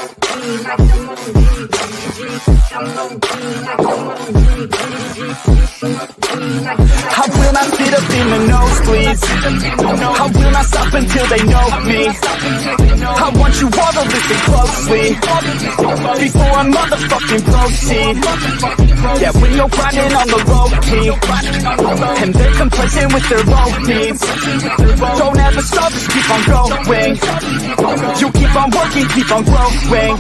I will not sit up in the nosebleeds. I will not stop until they know me. I want you all to listen closely before I motherfucking proceed. Yeah, when you're grinding on the road, team, and they're complacent with their low needs, don't ever stop, just keep on going. You keep on working, keep on growing.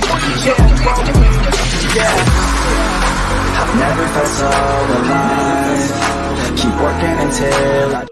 Yeah. I've never felt so alive. Keep working until I...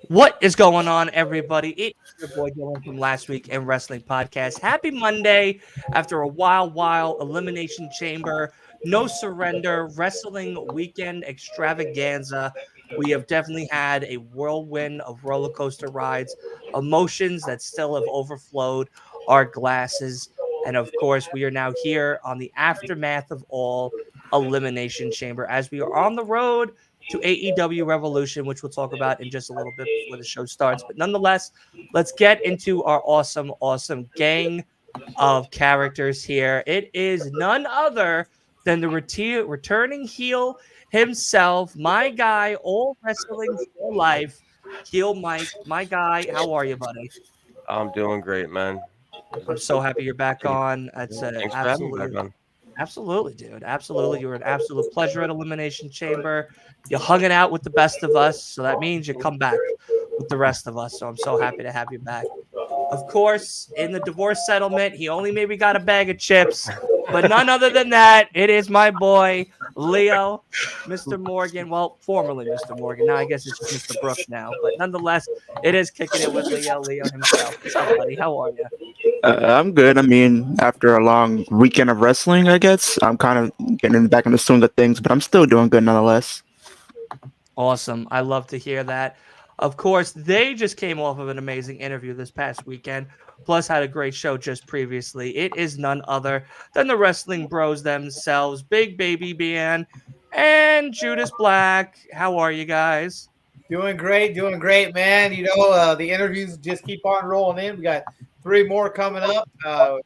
What is going on, everybody? It's your boy Dylan from Last Week in Wrestling Podcast. Happy Monday after a wild Elimination Chamber, No Surrender, Wrestling Weekend Extravaganza. We have definitely had a whirlwind of roller coaster rides, emotions that still have overflowed our glasses. And of course, we are now here on the aftermath of all Elimination Chamber as we are on the road to AEW Revolution, which we'll talk about in just a little bit before the show starts. But nonetheless, let's get into our awesome gang of characters here. It is none other than the returning heel himself, my guy, all wrestling for life, Heel Mike. My guy, how are you, buddy? I'm doing great, man. I'm so happy you're back on. It's Thanks for having me back on. Absolutely, dude. Absolutely. You were an absolute pleasure at Elimination Chamber. You hung it out with the best of us, so that means you come back with the rest of us. So I'm so happy to have you back. Of course, in the divorce settlement, he only maybe got a bag of chips, but none other than that, it is my boy, Leo, Mr. Morgan. Well, formerly Mr. Morgan. Now I guess it's just Mr. Brooks now. But nonetheless, it is kicking it with Leo himself. What's up, buddy? How are you? I'm good. I mean, after a long weekend of wrestling, I guess I'm kind of getting back in the swing of things, but I'm still doing good nonetheless. Awesome. I love to hear that. Of course, they just came off of an amazing interview this past weekend, plus had a great show just previously. It is none other than the Wrestling Bros themselves, Big Baby Ben and Judas Black. How are you guys? Doing great, man. You know, the interviews just keep on rolling in. We got 3 more coming up.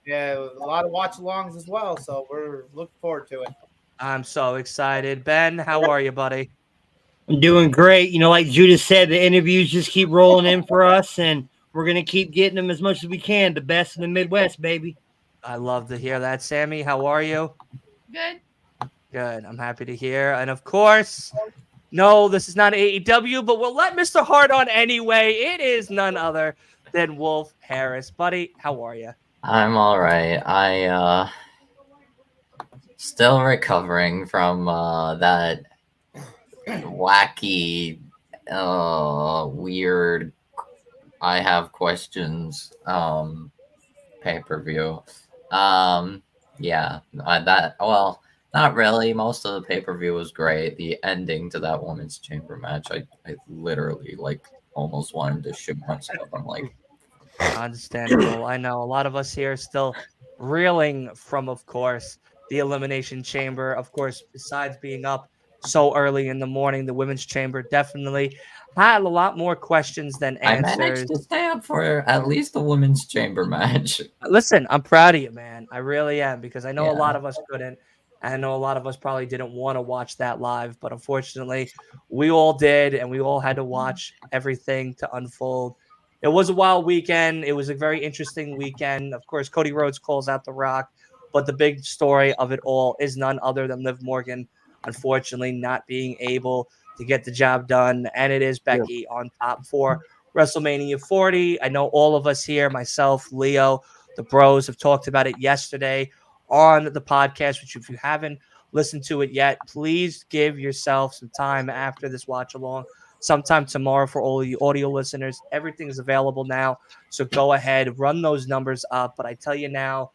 Yeah, a lot of watch-alongs as well, so we're looking forward to it. I'm so excited. Ben, how are you, buddy? I'm doing great. You know, like Judas said, the interviews just keep rolling in for us, and we're going to keep getting them as much as we can. The best in the Midwest, baby. I love to hear that. Sammy, how are you? Good. Good. I'm happy to hear. And of course, no, this is not AEW, but we'll let Mr. Hart on anyway. It is none other than Wolf Harris. Buddy, how are you? I'm all right. I still recovering from that wacky, weird, I have questions pay-per-view. Yeah, well, not really. Most of the pay-per-view was great. The ending to that women's chamber match, I literally almost wanted to shoot myself. I'm like, understandable. I know a lot of us here still reeling from, of course, the Elimination Chamber. Of course, besides being up so early in the morning, the women's chamber definitely had a lot more questions than answers. I managed to stay up for at least the women's chamber match. Listen, I'm proud of you, man. I really am, because I know a lot of us couldn't. And I know a lot of us probably didn't want to watch that live, but unfortunately, we all did, and we all had to watch everything to unfold. It was a wild weekend. It was a very interesting weekend. Of course, Cody Rhodes calls out The Rock, but the big story of it all is none other than Liv Morgan, unfortunately, not being able to get the job done, and it is Becky on top for WrestleMania 40. I know all of us here, myself, Leo, the bros, have talked about it yesterday on the podcast, which if you haven't listened to it yet, please give yourself some time after this watch along, sometime tomorrow for all of you audio listeners. Everything is available now, so go ahead, run those numbers up. But I tell you now,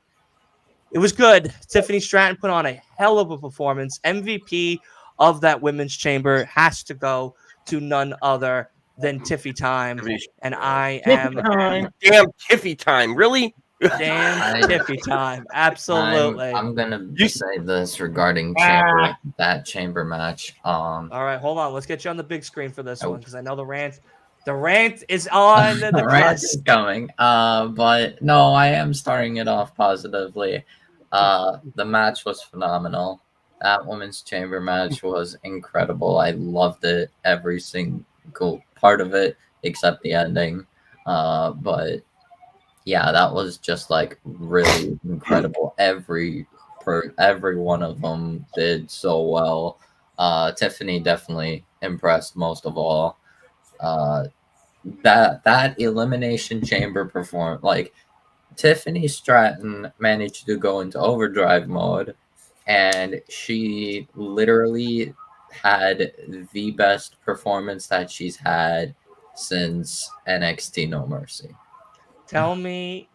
it was good. Tiffany Stratton put on a hell of a performance. MVP of that women's chamber has to go to none other than Tiffy Time. And I am damn Tiffy Time. Really? Damn Tiffy Time. Absolutely. I'm gonna say this regarding that chamber match. All right, hold on. Let's get you on the big screen for this one, because I know the rant The rant is on the Rant cusp. is coming. But no, I am starting it off positively. The match was phenomenal. That women's chamber match was incredible. I loved it, every single part of it, except the ending. But yeah, that was just like really incredible. Every one of them did so well. Tiffany definitely impressed most of all. Uh, that elimination chamber perform like Tiffany Stratton managed to go into overdrive mode, and she literally had the best performance that she's had since NXT No Mercy. Tell me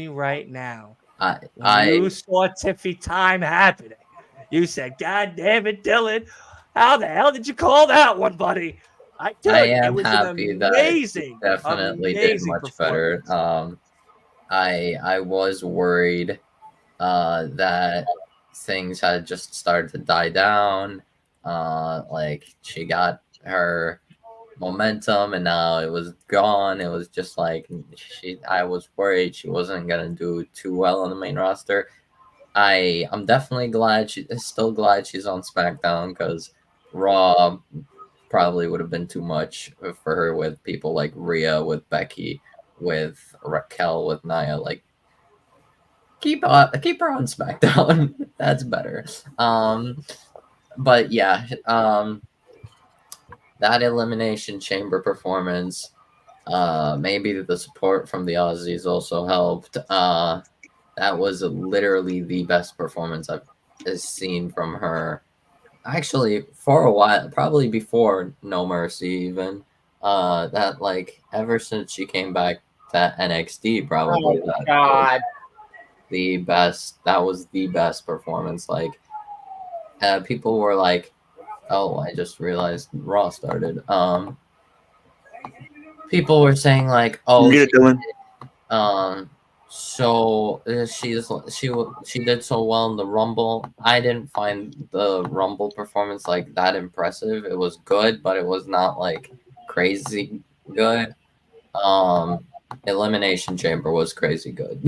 right now. I When you saw Tiffy time happening, you said, "God damn it, Dylan! How the hell did you call that one, buddy?" I It am was happy an that she amazing, definitely did amazing much better. performance. I was worried that things had just started to die down. Like she got her momentum and now it was gone. It was just like I was worried she wasn't gonna do too well on the main roster. I'm definitely still glad she's on SmackDown, because Raw probably would have been too much for her with people like Rhea, with Becky, with Raquel, with Nia. Like keep her on SmackDown. That's better. But yeah, that Elimination Chamber performance, maybe the support from the Aussies also helped. That was literally the best performance I've seen from her. Actually, for a while, probably before No Mercy, even. That like ever since she came back to NXT, probably Oh God. the best. That was the best performance. Like, people were like, "Oh, I just realized Raw started." People were saying like, "Oh, Muted, Dylan. so she did so well in the Rumble." I didn't find the Rumble performance like that impressive. It was good, but it was not like crazy good. Elimination Chamber was crazy good.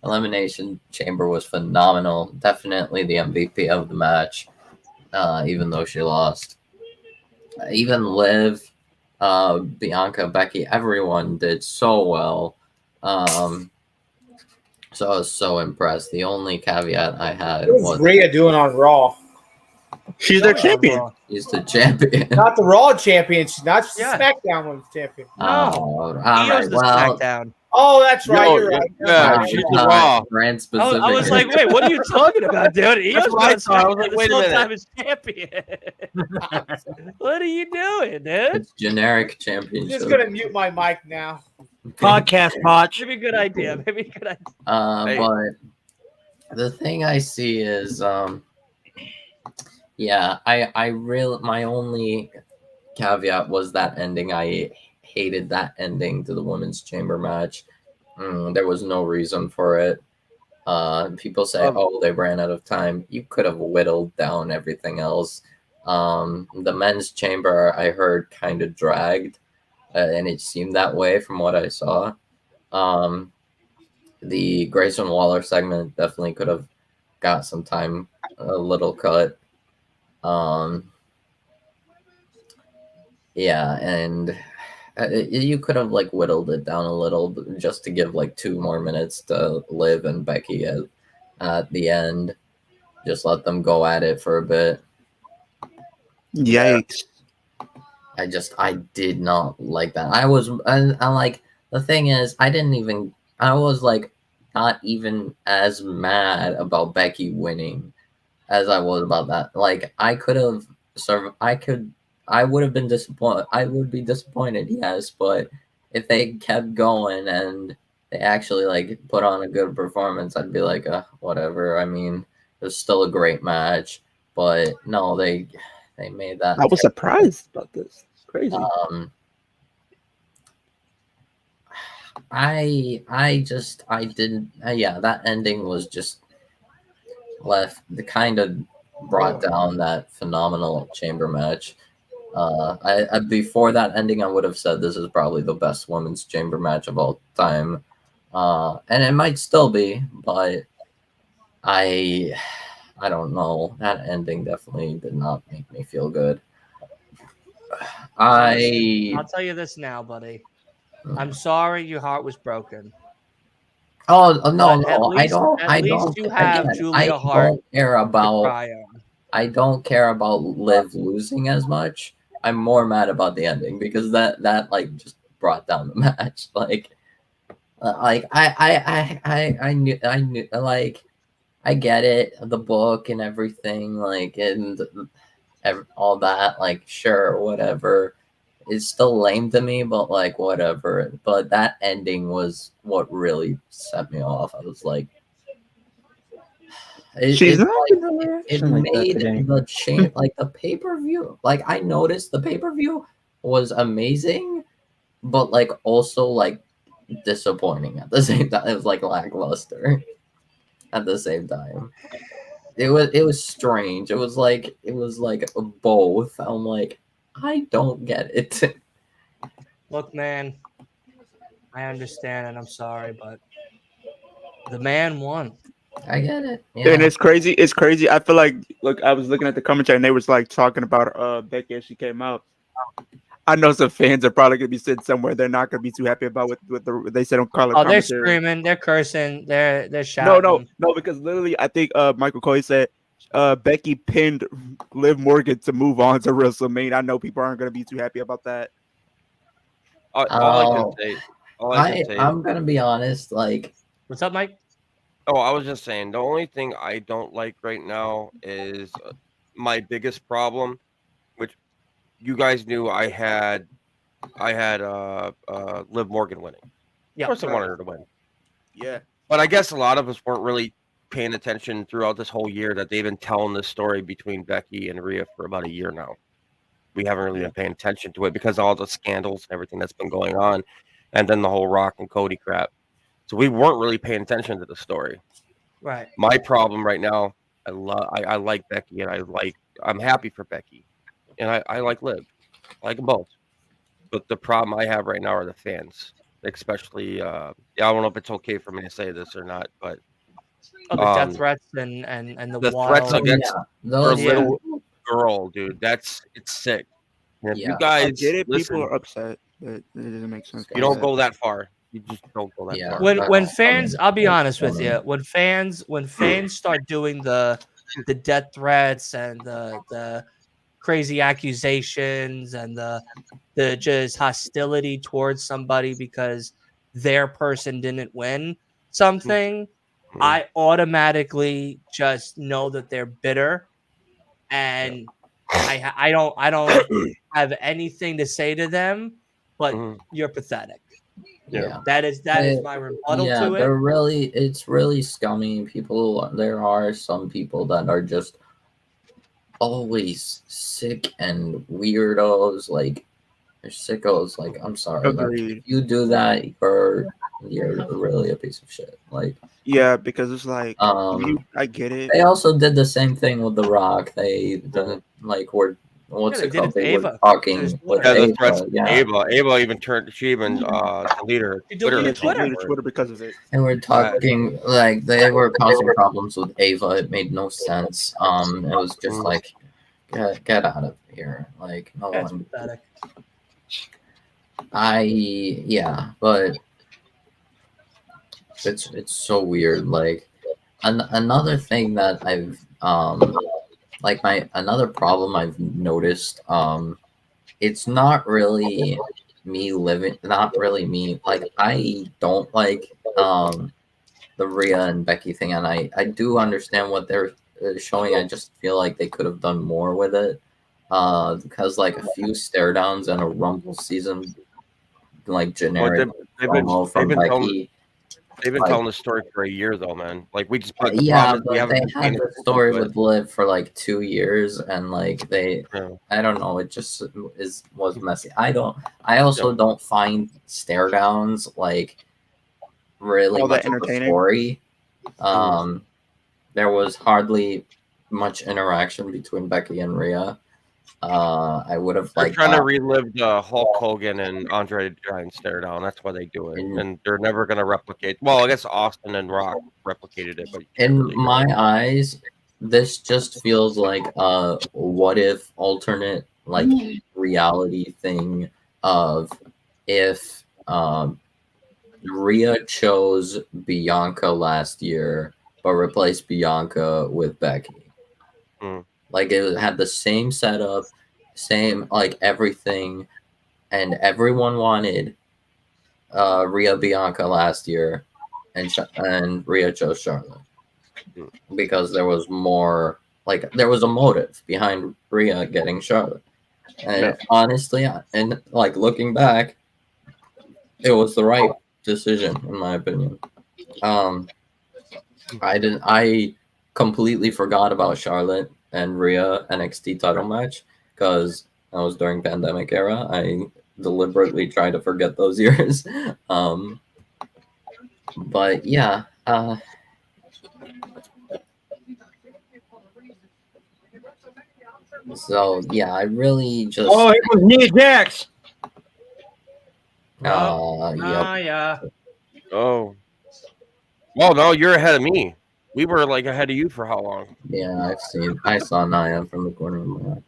Elimination Chamber was phenomenal. Definitely the MVP of the match, even though she lost. Even Liv, Bianca, Becky, everyone did so well. So I was so impressed. The only caveat I had What's was Rhea doing on Raw? She's their champion. he's the champion. Not the Raw champion. She's not just Yeah. the SmackDown Women's Champion. No, All Io's right. the Well, SmackDown. Oh, that's right. No, You're right. yeah, she's the Raw. brand I specific. was like, wait, what are you talking about, dude? Io's what I been thought. I was like, this wait a whole minute. time as champion. What are you doing, dude? It's generic I'm championship. just gonna mute my mic now. Podcast botch. Maybe a good idea. Maybe a good idea. Hey. But the thing I see is, yeah, my only caveat was that ending. I hated that ending to the women's chamber match. There was no reason for it. People say, "Oh, they ran out of time." You could have whittled down everything else. The men's chamber, I heard, kind of dragged, and it seemed that way from what I saw. The Grayson Waller segment definitely could have got some time, a little cut. Yeah, and you could have like whittled it down a little just to give like 2 more minutes to Liv and Becky at the end. Just let them go at it for a bit. Yikes. I did not like that. I like, the thing is, I was like not even as mad about Becky winning as I was about that. Like, I would have been disappointed. I would be disappointed, yes, but if they kept going and they actually like put on a good performance, I'd be like, whatever. I mean, it was still a great match, but no, they made that. I was surprised about this. It's crazy. That ending was just brought down that phenomenal chamber match. I before that ending, I would have said this is probably the best women's chamber match of all time, and it might still be, but I don't know. That ending definitely did not make me feel good. I'll tell you this now, buddy. I'm sorry your heart was broken. Oh no, But at no, least, I don't. you have Again, Julia I Hart don't care to about. cry on. I don't care about Liv losing as much. I'm more mad about the ending because that like just brought down the match. Like I knew like I get it, the book and everything, like and all that. Like sure, whatever. It's still lame to me, but like whatever. But that ending was what really set me off. I was like, She's not it like that made today. the change, like the pay per view. Like I noticed the pay per view was amazing, but like also like disappointing at the same time. It was like lackluster at the same time. It was strange. It was like both. I'm like, I don't get it. Look, man, I understand and I'm sorry, but the man won. I get it. And it's crazy. It's crazy. I feel like, look, I was looking at the commentary and they was like talking about Becky as she came out. I know some fans are probably gonna be sitting somewhere. They're not gonna be too happy about what they said on Carla. Oh, they're commentary. screaming, they're cursing, they're shouting. No, because literally, I think Michael Cole said Becky pinned Liv Morgan to move on to WrestleMania. I know people aren't gonna be too happy about that. All I can say. I'm gonna be honest. Like, what's up, Mike? Oh, I was just saying. The only thing I don't like right now is my biggest problem, which you guys knew I had Liv Morgan winning. Yeah, of course I wanted her to win. Yeah, but I guess a lot of us weren't really paying attention throughout this whole year that they've been telling this story between Becky and Rhea for about a year now. We haven't really been paying attention to it because of all the scandals and everything that's been going on, and then the whole Rock and Cody crap. So we weren't really paying attention to the story. Right. My problem right now, I like Becky, and I'm happy for Becky, and I like Liv. I like them both. But the problem I have right now are the fans, especially. I don't know if it's okay for me to say this or not, but the death threats and the threats against her little girl, dude. It's sick. And if you guys I get it, listen, people are upset, but it doesn't make sense. You don't go that far. You just don't go that far. When fans, I'll be honest with you, when fans start doing the death threats and the crazy accusations and the just hostility towards somebody because their person didn't win something, I automatically just know that they're bitter, and I don't have anything to say to them, but you're pathetic. Yeah, that is my rebuttal to it. It's really scummy. There are some people that are just always sick and weirdos. Like they're sickos. Like I'm sorry, like, if you do that, you're really a piece of shit. Like because it's like I get it. They also did the same thing with The Rock. They were. What's it called? They were talking with the threats. Yeah. Ava even deleted her Twitter because of it. They were talking like they were causing problems with Ava. It made no sense. It was just like, get out of here. Like no one. Pathetic. But it's so weird. Like another thing that I've another problem I've noticed, it's not really me like I don't like the Rhea and Becky thing, and I do understand what they're showing. I just feel like they could have done more with it, because like a few stare downs and a Rumble season like generic promo from Becky. They've been telling the story for a year, though, man. Like we just put but they had the story with Liv for like 2 years, and like I don't know, it just was messy. I also don't find stare downs like really much of a story. There was hardly much interaction between Becky and Rhea, I would have They're liked trying to that. relive the Hulk Hogan and Andre the Giant stare down. That's why they do it, In, and they're never going to replicate. Well, I guess Austin and Rock replicated it, but you can't in really. my eyes, this just feels like a what if alternate like reality thing of if Rhea chose Bianca last year, but replaced Bianca with Becky. Hmm. Like it had the same setup, same like everything, and everyone wanted Rhea Bianca last year, and Rhea chose Charlotte because there was more like there was a motive behind Rhea getting Charlotte, and Yeah. honestly, and like looking back, it was the right decision in my opinion. I completely forgot about Charlotte and Rhea NXT title match because that was during pandemic era. I deliberately tried to forget those years. But yeah, so yeah, I really just Oh, it was Nia Jax. yep. Yeah. Oh. Well, no, you're ahead of me. We were like ahead of you for how long? Yeah, I saw Nia from the corner of my eye.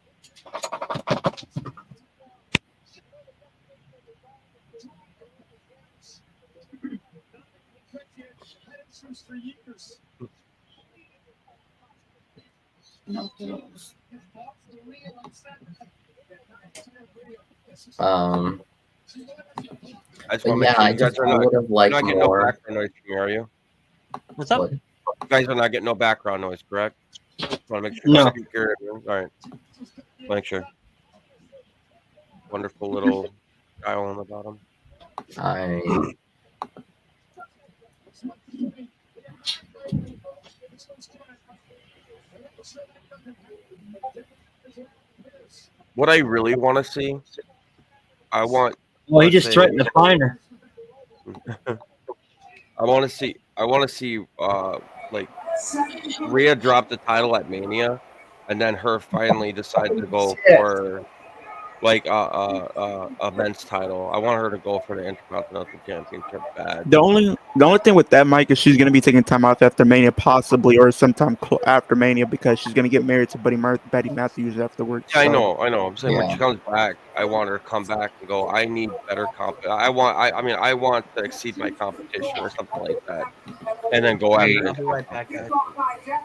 I just But want to make yeah, sure I you guys just are I not. would have You're liked not getting no more. background noise from me, are you? What's up? But You guys are not getting no background noise, correct? Want to make sure. No. Speaker. All right. Make sure. Wonderful little dial on the bottom. I What I really want to see, I want. Well, he let's just say, threatened to fine her. I want to see. Like Rhea drop the title at Mania, and then her finally decide to go for like a men's title. I want her to go for the Intercontinental Championship bad. The only thing with that, Mike, is she's gonna be taking time off after Mania, possibly, or sometime after Mania, because she's gonna get married to Betty Matthews afterwards. Yeah, I So. know. I'm saying when yeah. she comes back, I want her to come back and go. I need better comp. I want to exceed my competition or something like that, and then go after. I'll be right back, guys.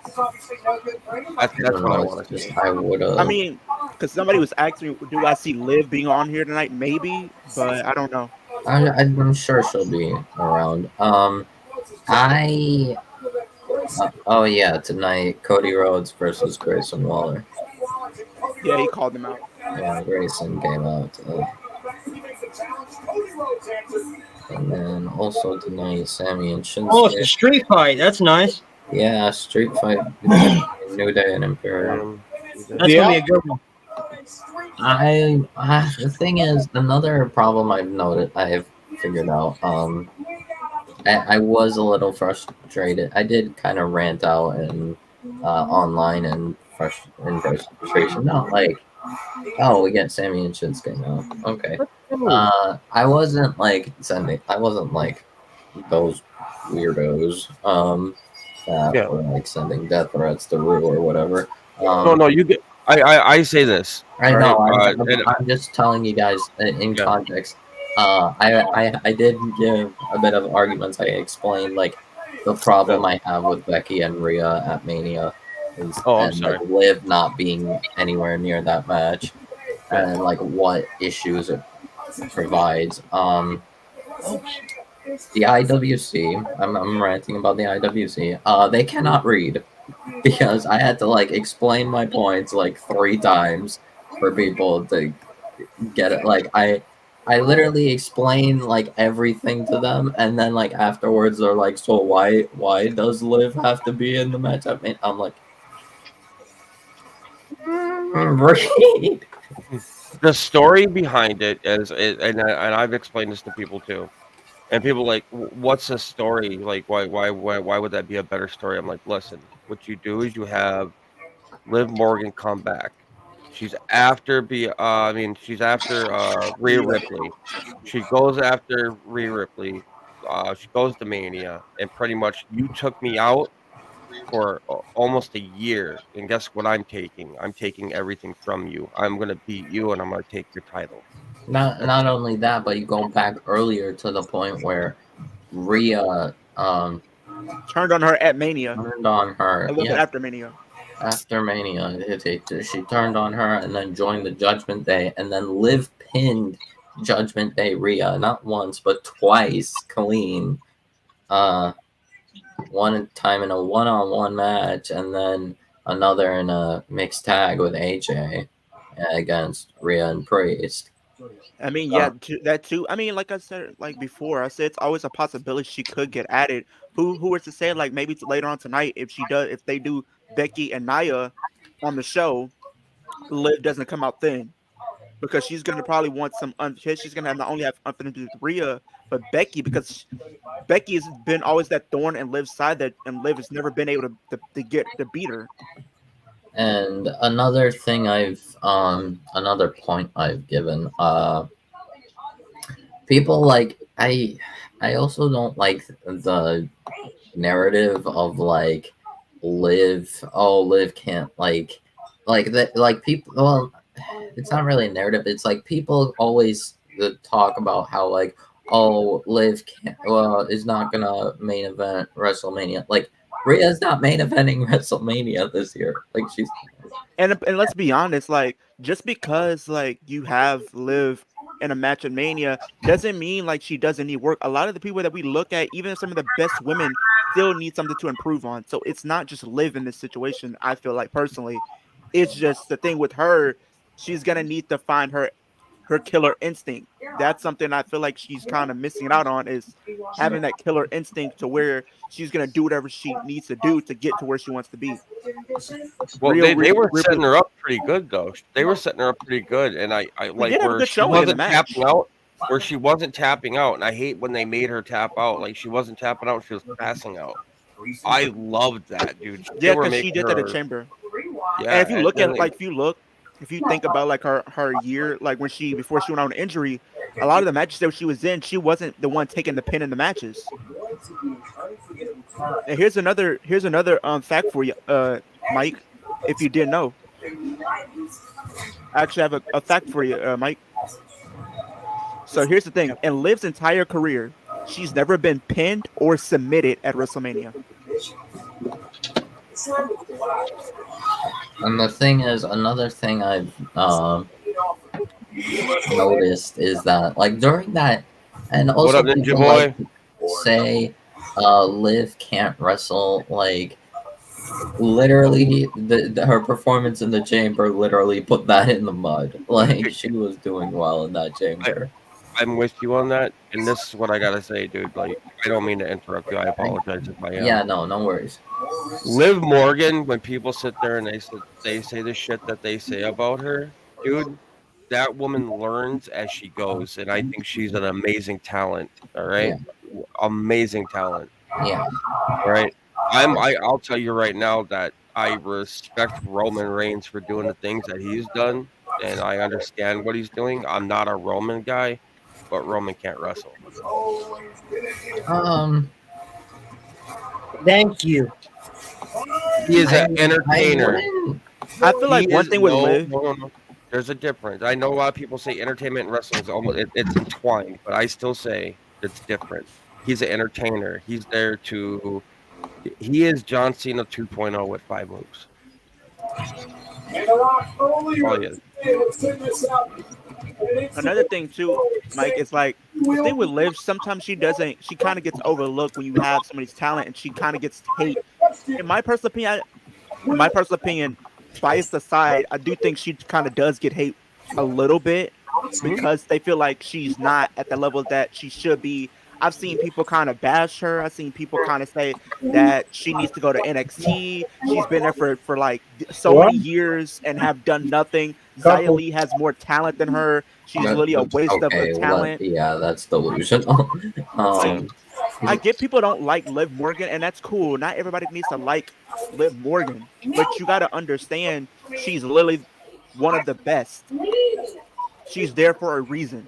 That's what I No, want it's to see. just I would have. I mean, because somebody was asking me, do I see Liv being on here tonight? Maybe, but I don't know. I'm sure she'll be around. I oh yeah, tonight Cody Rhodes versus Grayson Waller. Yeah, he called them out. Yeah, Grayson came out, and then also tonight Sammy and Oh, it's a Shinsuke. street fight. That's nice. Yeah, street fight between New Day and Imperium. That's gonna be a good one. The thing is, another problem I've figured out. I was a little frustrated. I did kind of rant out and online and frustration. Not like, oh, we get Sammy and Shinsuke now. Okay. I wasn't like those weirdos that Yeah. were like sending death threats to Rue or whatever. No, you get. I say this. I all know. right? I'm just telling you guys in context. I did give a bit of arguments. I explained like the problem I have with Becky and Rhea at Mania is I'm and sorry. like Liv not being anywhere near that match, and like what issues it provides. The IWC. I'm ranting about the IWC. They cannot read because I had to like explain my points like 3 times for people to get it. Like I literally explain like everything to them, and then like afterwards they're like, "So why does Liv have to be in the match?" I'm like, read. The story behind it and I've explained this to people too, and people like, what's the story? Like, why would that be a better story? I'm like, listen, what you do is you have Liv Morgan come back. She's after she's after Rhea Ripley. She goes after Rhea Ripley. She goes to Mania, and pretty much you took me out for almost a year. And guess what I'm taking? I'm taking everything from you. I'm gonna beat you, and I'm gonna take your title. Not only that, but you go back earlier to the point where Rhea Turned on her at Mania. turned on her. A little bit Yeah, after Mania. after Mania, she turned on her and then joined the Judgment Day, and then Liv pinned Judgment Day Rhea not once but twice clean. One time in a one-on-one match, and then another in a mixed tag with AJ against Rhea and Priest. I mean, yeah, that too. I mean, like I said, like before, I said it's always a possibility she could get added. Who was to say, like maybe later on tonight, if they do Becky and Nia on the show, Liv doesn't come out thin because she's gonna probably want some. She's gonna not only have unfinished with Rhea, but Becky, because Becky has been always that thorn in Liv's side and Liv has never been able to beat her. And another thing another point I've given, people like I also don't like the narrative of like Liv can't like that, like people, well, it's not really a narrative, it's like people always talk about how like, oh, Liv can't, is not gonna main event WrestleMania. Like, Rhea's not main eventing WrestleMania this year. Like, she's and let's be honest, like just because like you have Liv in a match at Mania doesn't mean like she doesn't need work. A lot of the people that we look at, even some of the best women, still need something to improve on. So it's not just Liv in this situation. I feel like personally, it's just the thing with her. She's gonna need to find her killer instinct. That's something I feel like she's kind of missing out on, is having that killer instinct to where she's gonna do whatever she needs to do to get to where she wants to be. Well, they were setting her up pretty good though. They were setting her up pretty good, and I like where she wasn't tapping out. Where she wasn't tapping out, and I hate when they made her tap out. Like she wasn't tapping out, she was passing out. I loved that, dude. Yeah, because she did that at Chamber. Yeah, and if you look at it, like if you think about like her year, like before she went out on injury, a lot of the matches that she was in, she wasn't the one taking the pin in the matches. And here's another fact for you, Mike, if you didn't know. I actually have a fact for you, Mike. So here's the thing: in Liv's entire career, she's never been pinned or submitted at WrestleMania. And the thing is, another thing I've noticed is that, like, during that, and also what up, people like say Liv can't wrestle, like, literally her performance in the Chamber literally put that in the mud. Like, she was doing well in that Chamber. I'm with you on that, and this is what I gotta say, dude. Like, I don't mean to interrupt you. I apologize if I am. Yeah, no worries. Liv Morgan, when people sit there and they say the shit that they say about her, dude, that woman learns as she goes, and I think she's an amazing talent. All right, amazing talent. Yeah. All right. I'll tell you right now that I respect Roman Reigns for doing the things that he's done, and I understand what he's doing. I'm not a Roman guy, but Roman can't wrestle. Thank you. He is an entertainer. I feel like one thing with Liv. No. There's a difference. I know a lot of people say entertainment and wrestling is almost it's entwined, but I still say it's different. He's an entertainer. He's there to. He is John Cena 2.0 with 5 moves. Oh, yeah. Another thing too, Mike, is like the thing with Liv. Sometimes she kind of gets overlooked when you have somebody's talent, and she kind of gets hate. In my personal opinion, biased aside, I do think she kind of does get hate a little bit because they feel like she's not at the level that she should be. I've seen people kind of bash her. I've seen people kind of say that she needs to go to NXT. She's been there for like so many years and have done nothing. Xia Li has more talent than her. She's literally a waste of her talent. Yeah, that's delusional. I get people don't like Liv Morgan, and that's cool. Not everybody needs to like Liv Morgan, but you got to understand she's literally one of the best. She's there for a reason.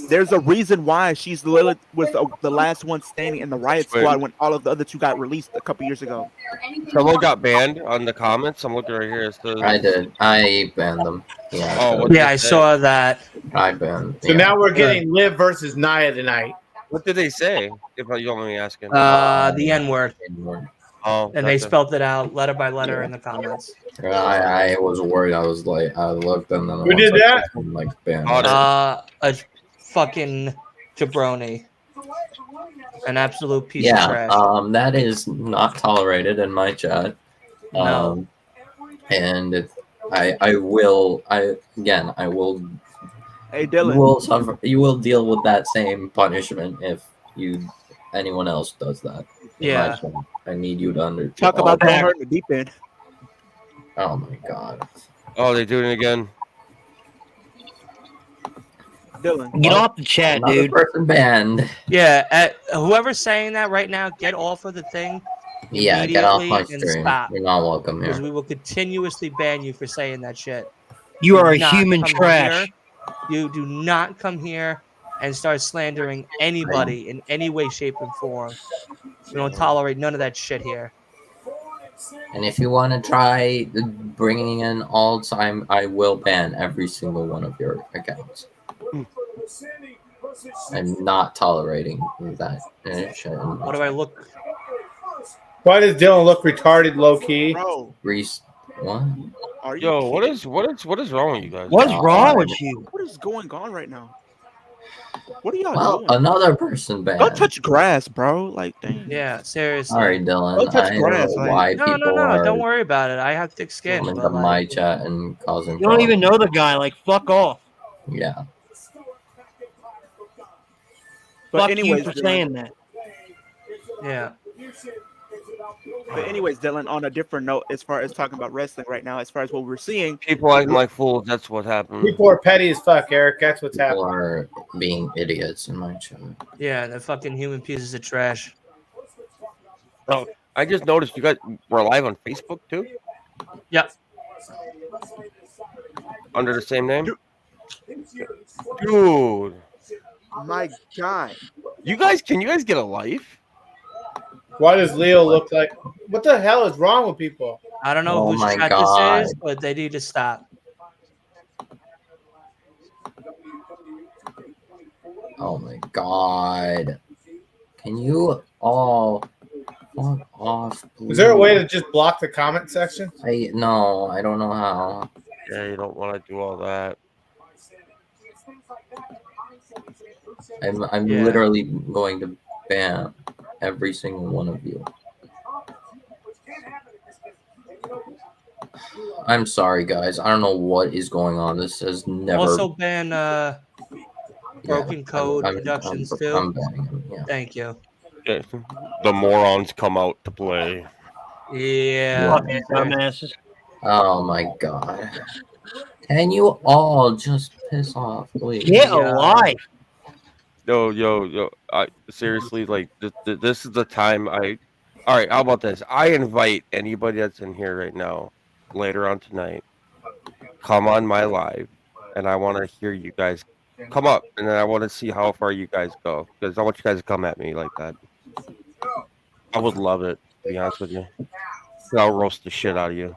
There's a reason why she's Lilith was the last one standing in the Riot Wait. Squad when all of the other two got released a couple years ago. Someone got banned on the comments. I'm looking right here. It says, I did. I banned them. Yeah. Oh, so what- Yeah, I saw that. I banned. So now we're getting Liv versus Nia tonight. What did they say? If you don't mind me asking. The N word, Oh, and they gotcha. spelled it out letter by letter in the comments. I was worried. I was like, I looked and then Who did that? I'm like, banned. Oh, A fucking jabroni, an absolute piece of Yeah. trash. That is not tolerated in my chat. No. And I will. I will. Hey, You Dylan. will suffer. You will deal with that same punishment if anyone else does that. in my Yeah. chat. I need you to understand. Talk about throwing her in the deep end. Oh my god. Oh, they doing it again. Dylan. Get off the chat, Another dude. person banned. Yeah, whoever's saying that right now, get off of the thing Yeah, get off my immediately and stream. stop. You're not welcome because here. we will continuously ban you for saying that shit. You Do are a not human come trash. here. You do not come here and start slandering anybody in any way, shape, and form. We don't tolerate none of that shit here. And if you want to try bringing in alts, I will ban every single one of your accounts. I'm not tolerating that shit. What do I look? Why does Dylan look retarded, low key? Bro, Reese, what? are you Yo, what kidding? is wrong with you guys? What's God. wrong with you? What is going on right now? What are y'all Well, doing? another person banned. Go touch grass, bro. Like, dang. Yeah, seriously. Sorry, Dylan. Go touch I don't grass, know like- why No, people no, are don't worry about it. I have thick skin. coming to But my like, chat and causing You don't even problems. know the guy. Like, fuck off. Yeah. But Fuck anyways, you for Dylan, saying that. yeah. Dylan, on a different note, as far as talking about wrestling right now, as far as what we're seeing, People acting like fools. That's what happened. People are petty as fuck, Eric. That's what's People happening. are being idiots in my chat. Yeah, the fucking human pieces of trash. Oh, I just noticed you guys were live on Facebook too, Yep. under the same name. Dude, my God, can you guys get a life? Why does Leo look like? What the hell is wrong with people? I don't know Oh whose my chat God. this is, but they need to stop. Oh my god. Can you all fuck off, please? Is there a way to just block the comment section? No, I don't know how. Yeah, you don't want to do all that. I'm Yeah. literally going to ban every single one of you. I'm sorry, guys. I don't know what is going on. This has never. Also ban Broken Yeah, Code I'm Productions too. I'm banning him. Yeah. Thank you. Okay. The morons come out to play. Yeah. Fucking dumbasses. Oh my god. Can you all just piss off, please? Get a life. Yo. I seriously, like, this is the time I. All right, how about this? I invite anybody that's in here right now, later on tonight, come on my live, and I want to hear you guys come up, and then I want to see how far you guys go, because I want you guys to come at me like that. I would love it, to be honest with you. I'll roast the shit out of you.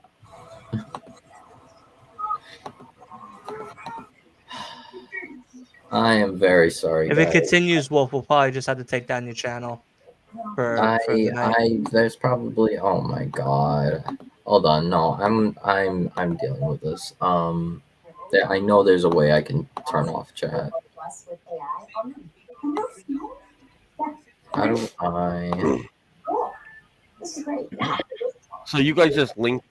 I am very sorry. If it guys. continues, Wolf will probably just have to take down your channel for the night. There's probably. Oh my god. Hold on. No, I'm dealing with this. I know there's a way I can turn off chat. How do I? So you guys just link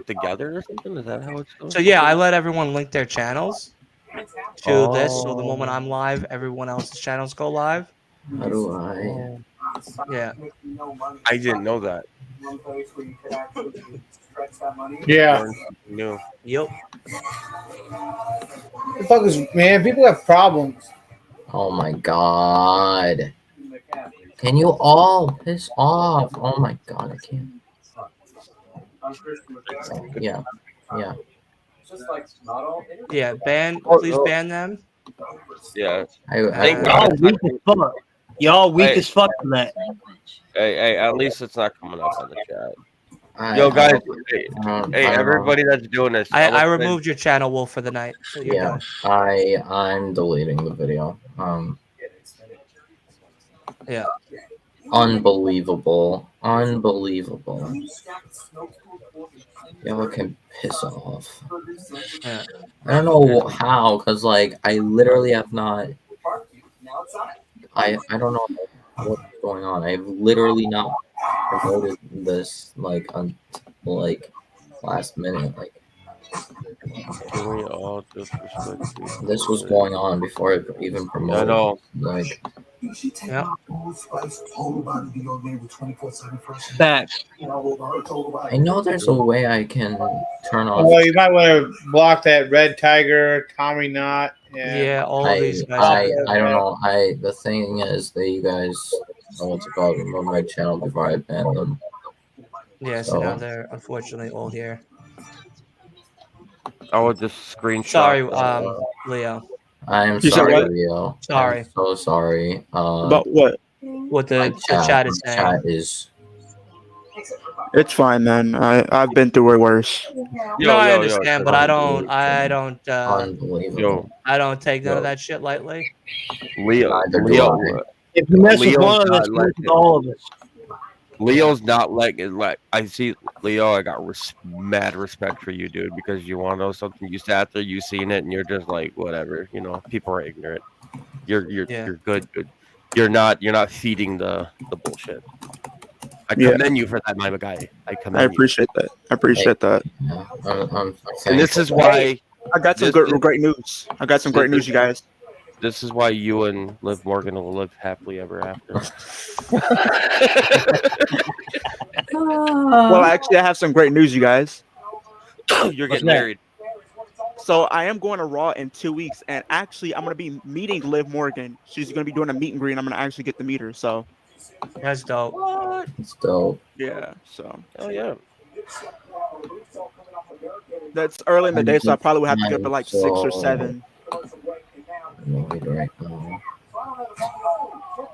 together or something? Is that how it's going? So yeah, I let everyone link their channels to this. So the Oh. moment I'm live, everyone else's channels go live. How do I? Yeah. I didn't know that. Yeah. Learned something new. Yep. The fuck is, man? People have problems. Oh my god. Can you all piss off? Oh my god, I can't. Yeah. Yeah, please ban them. Yeah. I Thank Y'all God. weak as fuck. Y'all weak Hey. as fuck for that. Hey, at least it's not coming up on the chat. I Yo, guys. don't- Hey, I don't hey, know. everybody that's doing this. I removed your channel, Wolf, for the night, so you're Yeah, done. I'm deleting the video. Yeah. Unbelievable. Y'all can piss off. Yeah. I don't know how, because like I literally have not. I don't know what's going on. I've literally not promoted this like until like last minute. Like Can we all disrespect people? this was going on before I even promoted. I know. Like Yeah. Facts. I know there's a way I can turn off. Well, you might want to block that Red Tiger, Tommy Knott, and Yeah, all these guys. I don't know. The thing is that you guys know what's it called, remove my channel before I ban them. Yeah, so now they're unfortunately all here. I would just screenshot. Sorry, Leo. I'm You said sorry, what? Leo. Sorry. I'm so sorry. But what? What the chat is saying. Chat is. It's fine, man. I've been through way worse. No, I understand, but I don't Unbelievable. I don't take none of that shit lightly. Leo, If you mess with Leo's one of us, not you mess with letting- all of us. Leo's not like I see Leo. I got mad respect for you, dude, because you want to know something. You sat there, you seen it, and you're just like, whatever. You know, people are ignorant. You're good. You're not feeding the bullshit. I commend you for that, my guy. I appreciate that. I appreciate that. And this is why I got some great news. I got some great news, you guys. This is why you and Liv Morgan will live happily ever after. Well, actually, I have some great news, you guys. You're getting married. So I am going to Raw in 2 weeks, and actually, I'm going to be meeting Liv Morgan. She's going to be doing a meet and greet, and I'm going to actually get to meet her. So that's dope. It's dope. Yeah. So. Oh yeah. That's early in the day, so I probably would have to get up at like 6 or 7. Right now.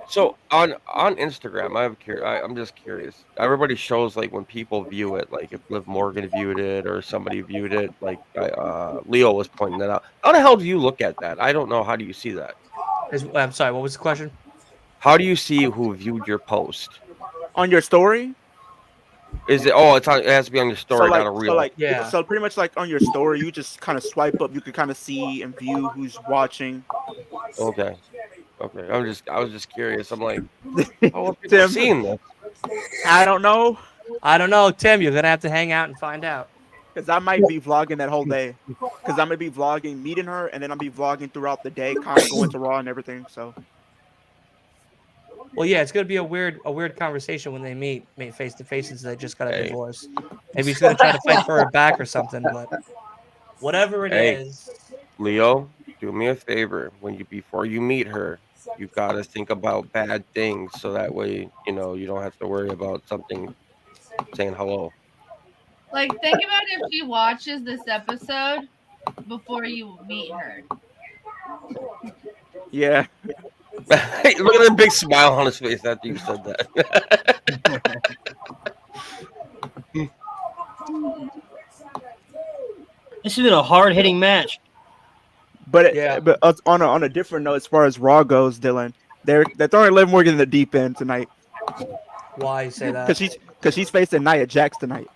So on Instagram, I'm just curious. Everybody shows like when people view it, like if Liv Morgan viewed it or somebody viewed it, like Leo was pointing that out. How the hell do you look at that? I don't know. How do you see that? I'm sorry. What was the question? How do you see who viewed your post? On your story? Is it? Oh, it has to be on your story, so like, not a reel. So pretty much like on your story, you just kind of swipe up. You can kind of see and view who's watching. Okay. I was just curious. I'm like, how are people seeing this? I don't know. Tim. You're gonna have to hang out and find out. Because I might be vlogging that whole day. Because I'm gonna be vlogging meeting her, and then I'll be vlogging throughout the day, kind of going to Raw and everything. So. Well, yeah, it's gonna be a weird conversation when they meet face to face since they just got a divorce. Maybe he's gonna try to fight for her back or something, but whatever it is. Leo, do me a favor. Before you meet her, you gotta think about bad things so that way you don't have to worry about something saying hello. Like, think about if she watches this episode before you meet her. Yeah. Hey, look at the big smile on his face after you said that. This has been a hard-hitting match. But on a different note, as far as Raw goes, Dylan, they're throwing Liv Morgan in the deep end tonight. Why you say that? Because she's facing Nia Jax tonight.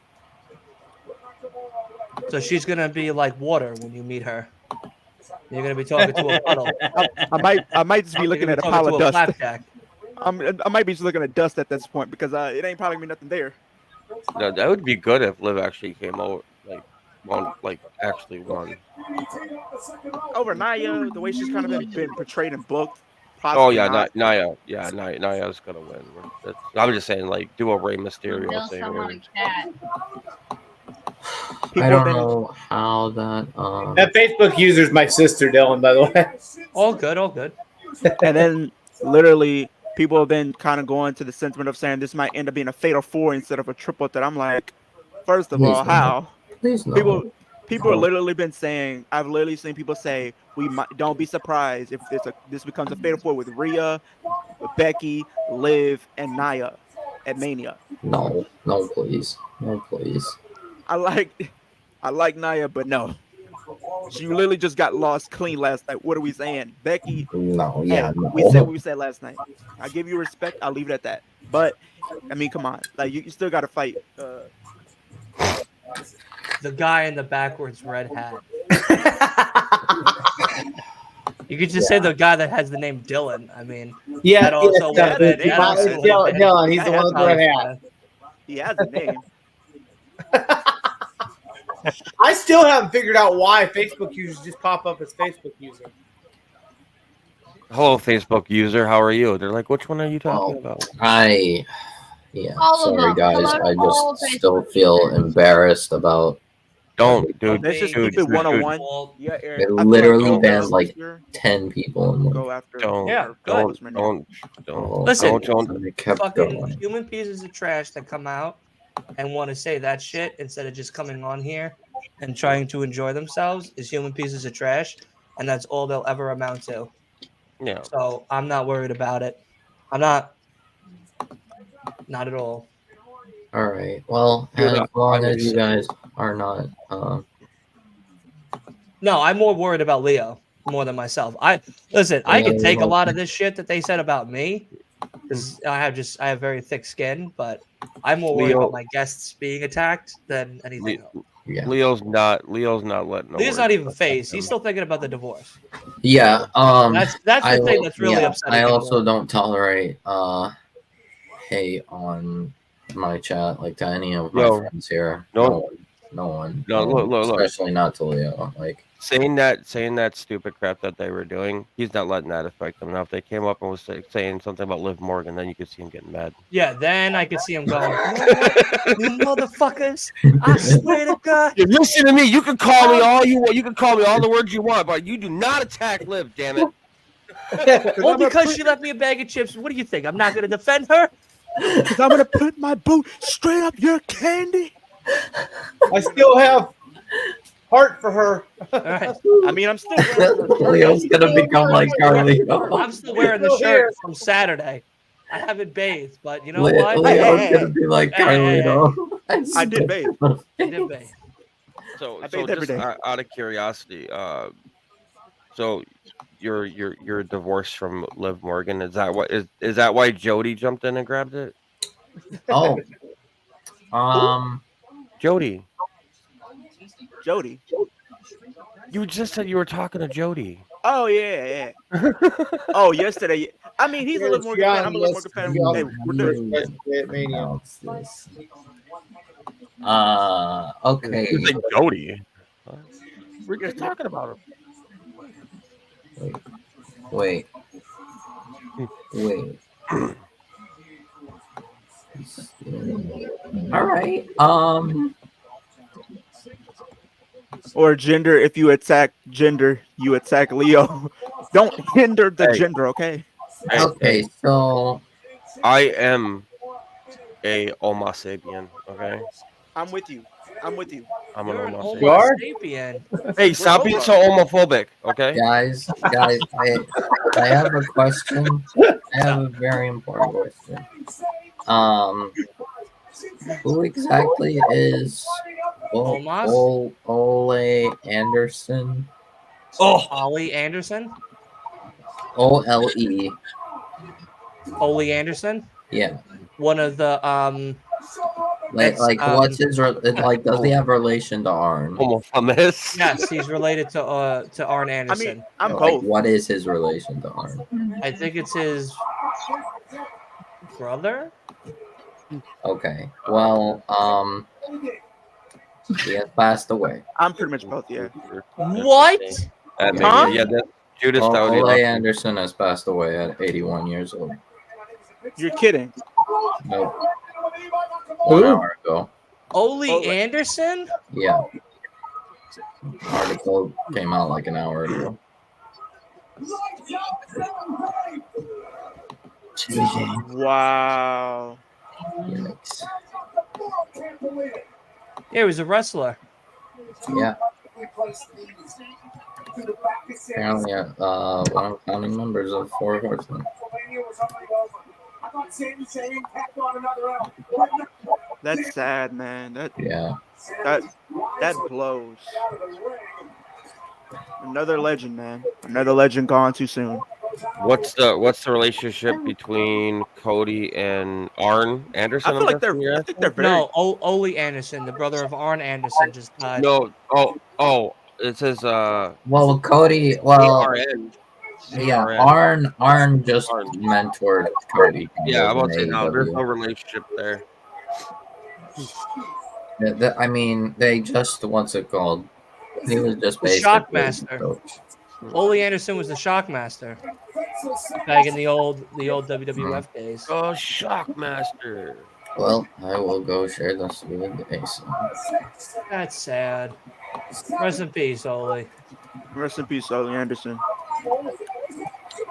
So she's gonna be like water when you meet her. You're gonna be talking to a puddle. I might just be looking at a pile of dust. Flapjack. I might be just looking at dust at this point because it ain't probably gonna be nothing there. No, that would be good if Liv actually came out actually won. Over Nia, the way she's kind of been portrayed and booked. Oh yeah, Nia. Yeah, Nia's gonna win. I'm just saying, like, do a Rey Mysterio thing. I don't know how that. That Facebook user is my sister, Dylan. By the way. All good. And then literally, people have been kind of going to the sentiment of saying this might end up being a fatal 4 instead of a triple threat. I'm like, first of all, how? Please no. People have literally been saying. I've literally seen people say don't be surprised if this becomes a fatal four with Rhea, Becky, Liv, and Nia at Mania. No, please. No, please. I like Nia, but no. She literally just got lost clean last night. What are we saying? Becky, No, hey, yeah, no. we said what we said last night. I give you respect. I'll leave it at that. But, I mean, come on. Like, you still got to fight. The guy in the backwards red hat. You could just say the guy that has the name Dylan. I mean, Yeah, that also yeah, Dylan. He's the one with the red hat. He has a name. I still haven't figured out why Facebook users just pop up as Facebook user. Hello, Facebook user. How are you? They're like, which one are you talking about? Yeah, All of sorry them. guys. Hello, I all just Facebook still feel embarrassed about. Don't, dude. Let's just dude, keep it dude, 101. Yeah, Eric. It I feel literally like banned like Clubhouse 10 people in go like. after. Don't. Yeah, Don't. good. Don't. Listen, and they kept fucking going. human pieces of trash that come out and want to say that shit instead of just coming on here and trying to enjoy themselves is human pieces of trash, and that's all they'll ever amount to. Yeah. So I'm not worried about it. I'm not at all. All right. Well, Dude, as long I'm as you excited. guys are not. No, I'm more worried about Leo more than myself. I can take a lot of this shit that they said about me because I have very thick skin, but I'm more worried about my guests being attacked than anything else. Yeah. Leo's not letting. Leo's not even phased. He's still thinking about the divorce. Yeah. That's the thing that's really upsetting. I him also more. don't tolerate hate on my chat like to any of my friends here. No one. Look. Especially not to Leo. Like saying that stupid crap that they were doing, he's not letting that affect them. Now, if they came up and was saying something about Liv Morgan, then you could see him getting mad. Yeah, then I could see him going, you know what, you motherfuckers, I swear to God. Dude, listen to me. You can call me all you want. You can call me all the words you want, but you do not attack Liv, damn it. Well, because she left me a bag of chips. What do you think? I'm not going to defend her? Because I'm going to put my boot straight up your candy. I still have heart for her. All right. I mean, I'm still Leo's gonna become like Carlito. I'm still wearing the shirt from Saturday. I haven't bathed, but you know what? Leo's gonna be like Carlito. I did bathe. I did bathe. So bathe every just day. out of curiosity, so you're divorced from Liv Morgan. Is that why Jody jumped in and grabbed it? Oh, Jody. You just said you were talking to Jody. Oh yeah. Oh, yesterday. I mean, he's a little more fan. I'm a little more fan. Hey, we're doing okay. You think Jody? We're just talking about him. Wait. All right. Or gender. If you attack gender, you attack Leo. Don't hinder the gender, okay? Okay, so I am a Homo sapien, okay? I'm with you. I'm You're an an Homo Homo sapien. sapien. Hey, stop being so homophobic, okay? guys, I have a question. I have a very important question. Who exactly is Ole Anderson? Oh, Ollie Anderson? OLE. Ole Anderson? Yeah. One of the what's his does he have relation to Arn? Homophobic. Yes, he's related to Arn Anderson. I mean, I'm Like, both. what is his relation to Arn? I think it's his brother. Okay. Well, he has passed away. I'm pretty much both, yeah. What? Huh? Yeah, that Judas Ole Anderson has passed away at 81 years old. You're kidding. Nope. 1 hour ago. Ole Anderson? Yeah. Article came out like an hour ago. Wow. Yikes. Yeah, he was a wrestler. Yeah. Apparently, one of the founding members of Four Horsemen. That's sad, man. Yeah. That blows. Another legend, man. Another legend gone too soon. What's the relationship between Cody and Arn Anderson? I feel like guessing you're I think they're asking? very. No, Ole Anderson, the brother of Arn Anderson, just died. No. Oh. It says Well, Cody. Well, ARN. yeah. ARN. Arn just Arn. mentored Cody. Yeah, I was won't say in no. There's no AEW. relationship there. I mean, they just what's it called? He was just The basically Shockmaster. coach. Ole Anderson was the Shockmaster back in the old WWF days. Oh, Shockmaster. Well, I will go share this with Ace. That's sad. Rest in peace, Ole. Rest in peace, Ole Anderson.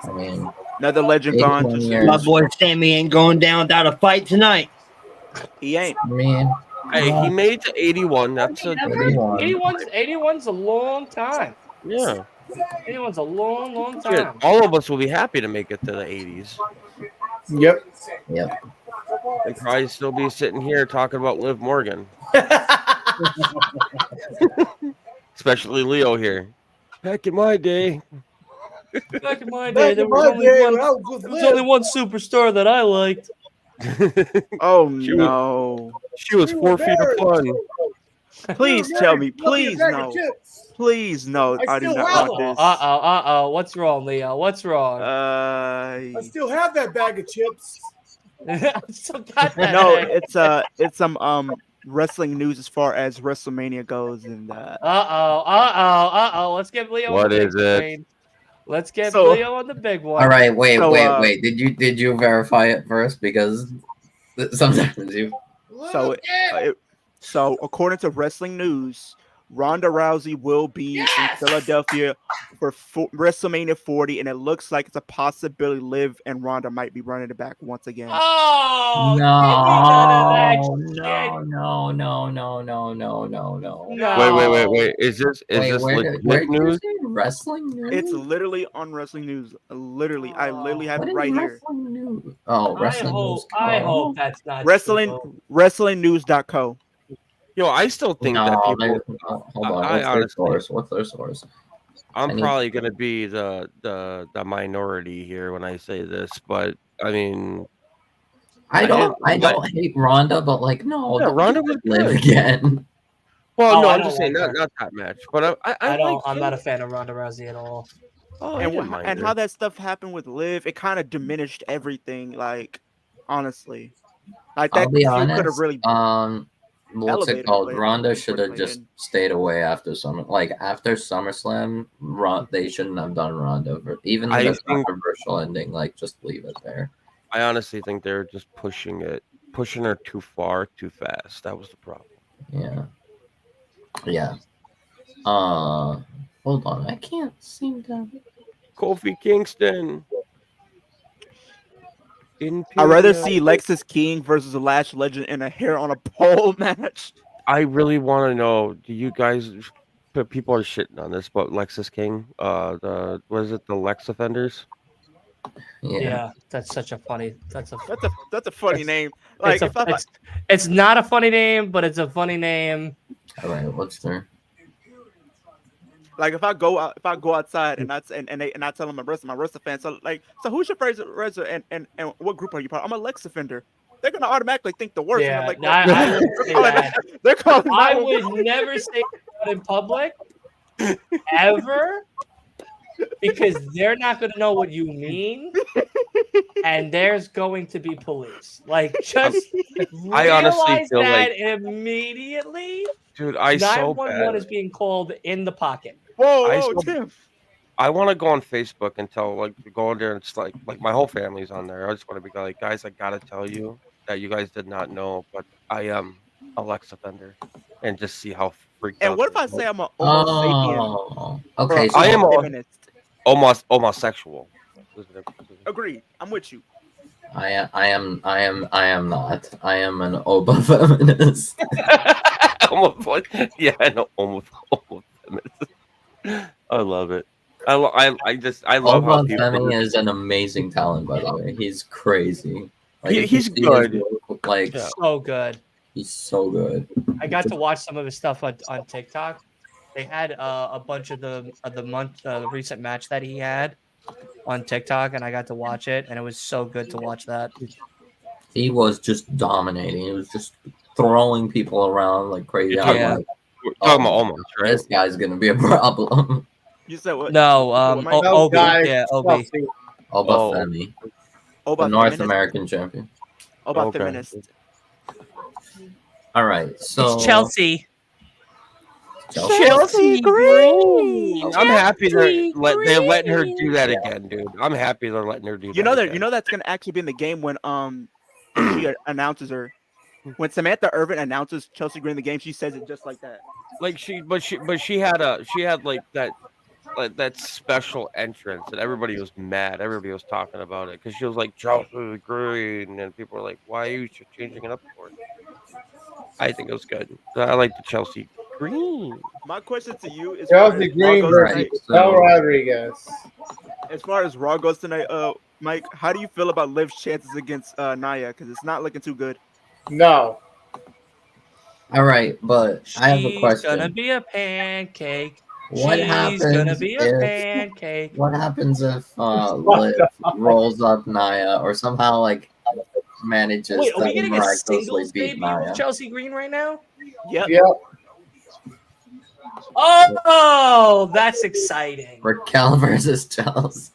I mean, Another legend gone 81 too years. soon. My boy Sammy ain't going down without a fight tonight. He ain't. I mean, Hey, he made it to 81. That's a 81's a long time. yeah. 81's a long Shit, time. all of us will be happy to make it to the 80s. Yep. Yep. And probably still be sitting here talking about Liv Morgan. Especially Leo here. Back in my day. Back in my day, there was only one superstar that I liked. Oh She no! She was 4 feet of fun. Please tell me. Please no. Please no. I do not want this. What's wrong, Leo? What's wrong? I still have that bag of chips. I still got that. No, bag. it's some wrestling news as far as WrestleMania goes, and Let's get Leo. What on the big is it? screen. Let's get So- Leo on the big one. All right, wait. So, Did you verify it first? Because sometimes you. So according to wrestling news, Ronda Rousey will be in Philadelphia for WrestleMania 40, and it looks like it's a possibility Liv and Ronda might be running it back once again. Oh No. Wait. Is this legit news? Wrestling news? It's literally on wrestling news. Literally, I literally have What it is right here. wrestling news? Oh, wrestling news. I hope that's not WrestlingNews.co. Yo, I still think that No, people. hold on. I What's their honestly- source? What's their source? I'm I need- probably gonna be the minority here when I say this, but I mean, I don't hate Ronda, but like no, yeah, don't Ronda was live good. again. Well, Oh, no, I I'm don't just saying like not that match, but I don't. like I'm not a it. fan of Ronda Rousey at all. Oh, I And didn't mind her. how that stuff happened with Liv, it kind of diminished everything. Like, honestly, like that I'll be feud could have honest. really. What's elevated it called? Liv Ronda should have quickly, just and- stayed away after after SummerSlam. They shouldn't have done Ronda even I the think- controversial ending. Like, just leave it there. I honestly think they're just pushing her too far, too fast. That was the problem. Yeah. Yeah. Hold on. I can't seem to. Kofi Kingston. I'd rather see Lexis King versus a Lash Legend in a hair on a pole match. I really want to know. Do you guys? But people are shitting on this, but Lexis King. The what is it? The Lex Offenders. Yeah. That's such a funny. That's a funny name. Like, it's not a funny name, but it's a funny name. All right. What's there? Like if I go outside and I tell them my wrestling fan, so who's your favorite wrestler and what group are you part? I'm a Lex offender. They're gonna automatically think the worst. Yeah, I'm like, they're calling. I would never say that in public, ever, because they're not gonna know what you mean, and there's going to be police. Like, just I honestly realize feel that like- immediately. Dude, I so 911 bad. is being called in the pocket. Whoa, Tim. I want to go on Facebook and go in there and it's like my whole family's on there. I just want to be like, guys, I gotta tell you that you guys did not know, but I am a Lex offender, and just see how freaked out. And what if I say I'm a Oh, okay. I am feminist? homosexual. Agreed. I'm with you. I am not. I am an Oba feminist. Yeah, I know, almost feminist. I love it. I love how Oba people. Femi is an amazing talent, by the way. He's crazy. Like, if you He's see his good. work, like, Yeah. So good. he's so good. I got to watch some of his stuff on TikTok. They had a bunch of the recent match that he had on TikTok, and I got to watch it, and it was so good to watch that. He was just dominating. He was just throwing people around like crazy. You're I was Yeah. like, We're talking about almost, right? this guy's gonna be a problem. You said what? No, What, Mike? No, Obi, guys, yeah, Obi. Chelsea. Oba Oh. Femi, Oh, the about North feminist? American champion. Oh, about Okay. feminist. All right, so It's Chelsea. Chelsea Green. I'm happy they're letting her do that again, dude. I'm happy they're letting her do that. You know that again. you know that's gonna actually be in the game when she announces her. When Samantha Irvin announces Chelsea Green in the game, she says it just like that. Like she had like that special entrance and everybody was mad. Everybody was talking about it because she was like Chelsea Green and people were like, why are you changing it up for it? I think it was good. I like the Chelsea Green. My question to you is Chelsea Green versus Right, Mel so- Rodriguez. as far as Raw goes tonight, Mike, how do you feel about Liv's chances against Nia? Because it's not looking too good. No. all right, but I have a She's question. gonna be a pancake. What She's happens gonna be a if pancake. what happens if Liv rolls up Naya or somehow like manages Wait, are we to getting a miraculously singles beat debut Naya? with Chelsea Green right now? Yep. Yep. Oh, that's exciting. Raquel versus Chelsea.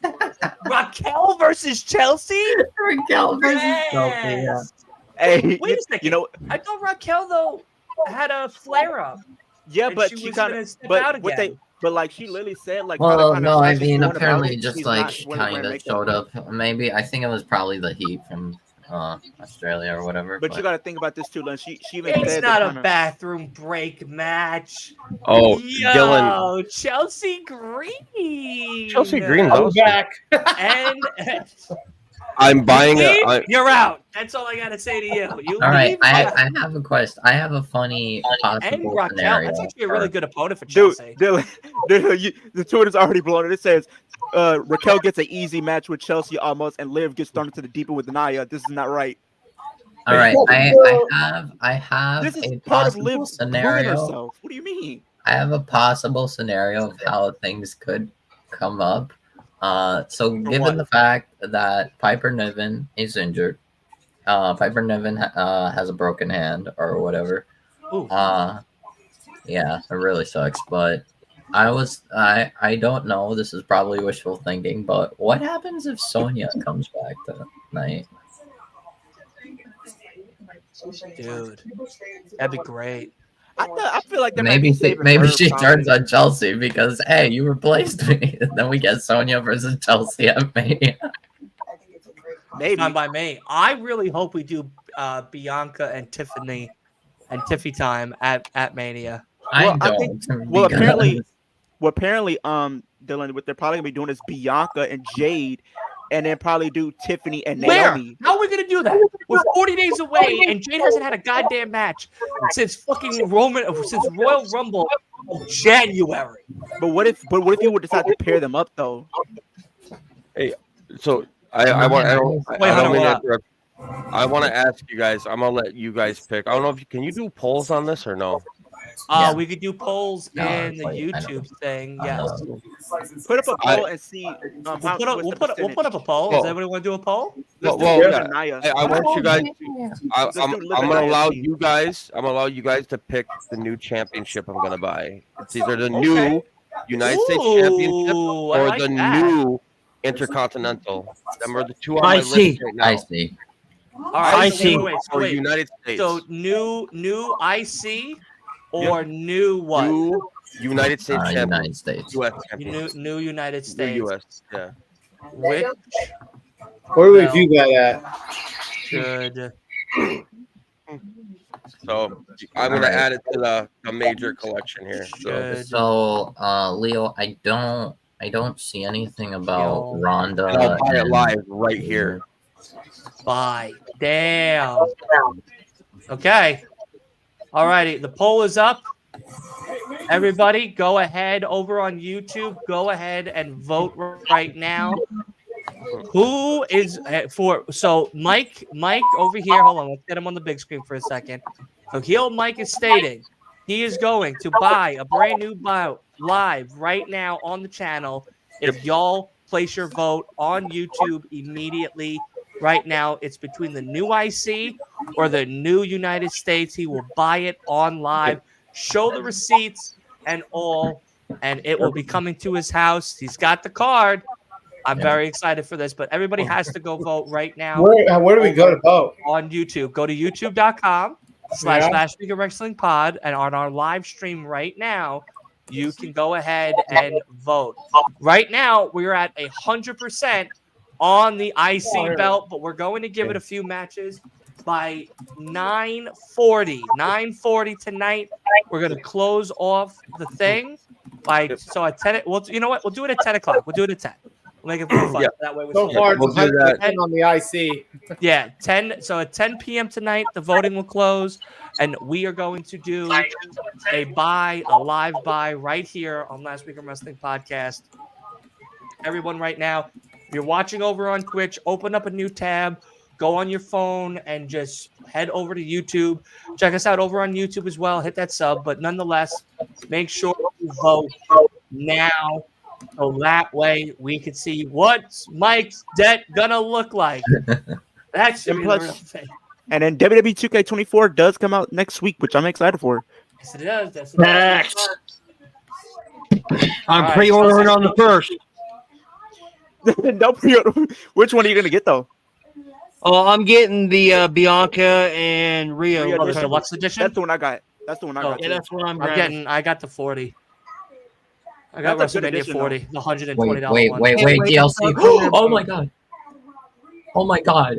Raquel versus Chelsea? Raquel versus Chelsea. Yeah. Yes. Hey, Wait a second. you know, I thought Raquel though had a flare up. yeah, and but she she was kind gonna of, step but out what again. they, but like she literally said, like, how Well, the no, I she's mean, going about apparently it, just she's like not wearing kind of makeup. showed up. Maybe I think it was probably the heat from Australia or whatever. But you got to think about this too, Lynn. She even It's said not that a kinda, bathroom break match. Oh, Yo, Dylan. Chelsea Green. Chelsea Green's I'm awesome. back. And I'm you buying leave, it. you're out. That's all I gotta say to you. You All right, leave. I you're out. have a question. I have a funny And possible Raquel. scenario. That's actually a really good opponent for dude, Chelsea. Dylan, the Twitter's already blown it. It says Raquel gets an easy match with Chelsea almost, and Liv gets thrown into the deep end with Nia. This is not right. All right, I have This is a part of possible Liv proving scenario. herself. What do you mean? I have a possible scenario of how things could come up. So given what? the fact that Piper Niven is injured, Piper Niven has a broken hand or whatever. Ooh. Yeah, it really sucks. But I don't know. This is probably wishful thinking. But what happens if Sonya comes back tonight? Dude, that'd be great. I feel like they might Maybe be saving maybe her she probably. turns on Chelsea because hey, you replaced me. Then we get Sonya versus Chelsea at Mania. Maybe. Fine by me. I really hope we do Bianca and Tiffany and Tiffy time at Mania. Well, I I don't. think- well, because- apparently, Dylan, what they're probably gonna be doing is Bianca and Jade, and then probably do Tiffany and Where? Naomi. How are we gonna do that? We're 40 days away, and Jade hasn't had a goddamn match since fucking Royal Rumble of January. But what if you would decide to pair them up though? So I want. Wait, I Hunter, don't mean what to up? interrupt. I want to ask you guys. I'm gonna let you guys pick. I don't know if can you do polls on this or no. Yeah. We could do polls No, in the wait, I know. YouTube thing. I Yes, know. Put up a poll and see. we'll put up a poll. Well- Does everybody want to do a poll? Let's Well, do yeah. and Nia. I want you guys. I'm do Liv I'm and gonna Nia allow team. you guys. I'm gonna allow you guys to pick the new championship I'm gonna buy. It's either the new United States Championship Ooh, I or like the that. new Intercontinental. Them are the two on I my see. list right now. I see. All right, I so see. Or wait. United States. So new IC or new what? New United States champion. United States. US champion. New United New States. US. Yeah. Which Where would you do that at? should So I'm gonna add it to the major collection here. So should So, Leo, I don't see anything about Yo. Ronda. and I'll buy it and- live right here. buy? Damn. Okay. All righty. The poll is up. Everybody, go ahead over on YouTube. Go ahead and vote right now. Who is for? So Mike over here. Hold on, let's get him on the big screen for a second. So Heel Mike is stating he is going to buy a brand new bout live right now on the channel. If y'all place your vote on YouTube immediately right now, it's between the new IC or the new United States. He will buy it on live, show the receipts and all, and it will be coming to his house. He's got the card. I'm very excited for this, but everybody has to go vote right now. Where do we go to vote? On YouTube. Go to youtube.com/Vegan Wrestling Pod, and on our live stream right now, you can go ahead and vote. Right now, we're at 100% on the IC belt, but we're going to give it a few matches by 9:40 tonight. We're going to close off the thing so at 10. Well, you know what? We'll do it at 10 o'clock. We'll do it at 10. We'll make it more fun. That way, So far, we'll do that. on the IC. Yeah, 10. So at 10 p.m. tonight, the voting will close, and we are going to do a live buy right here on Last Week in Wrestling Podcast. Everyone, right now, if you're watching over on Twitch, open up a new tab, go on your phone, and just head over to YouTube. Check us out over on YouTube as well. Hit that sub, but nonetheless, make sure you vote now. So that way we can see what's Mike's debt gonna look like. That should be the real thing. And then WWE 2K24 does come out next week, which I'm excited for. Yes, it does. That's Next. I'm All right, pre-ordering on the first. No pre-order. Which one are you gonna get though? Oh, I'm getting the Bianca and Rio. Rio the deluxe edition. That's the one I got. That's the one I got. Yeah, too. that's what I'm grabbing. I got the 40. I got That's a good WrestleMania edition, 40, the $120 Wait, one. DLC. Oh my god. Oh my god.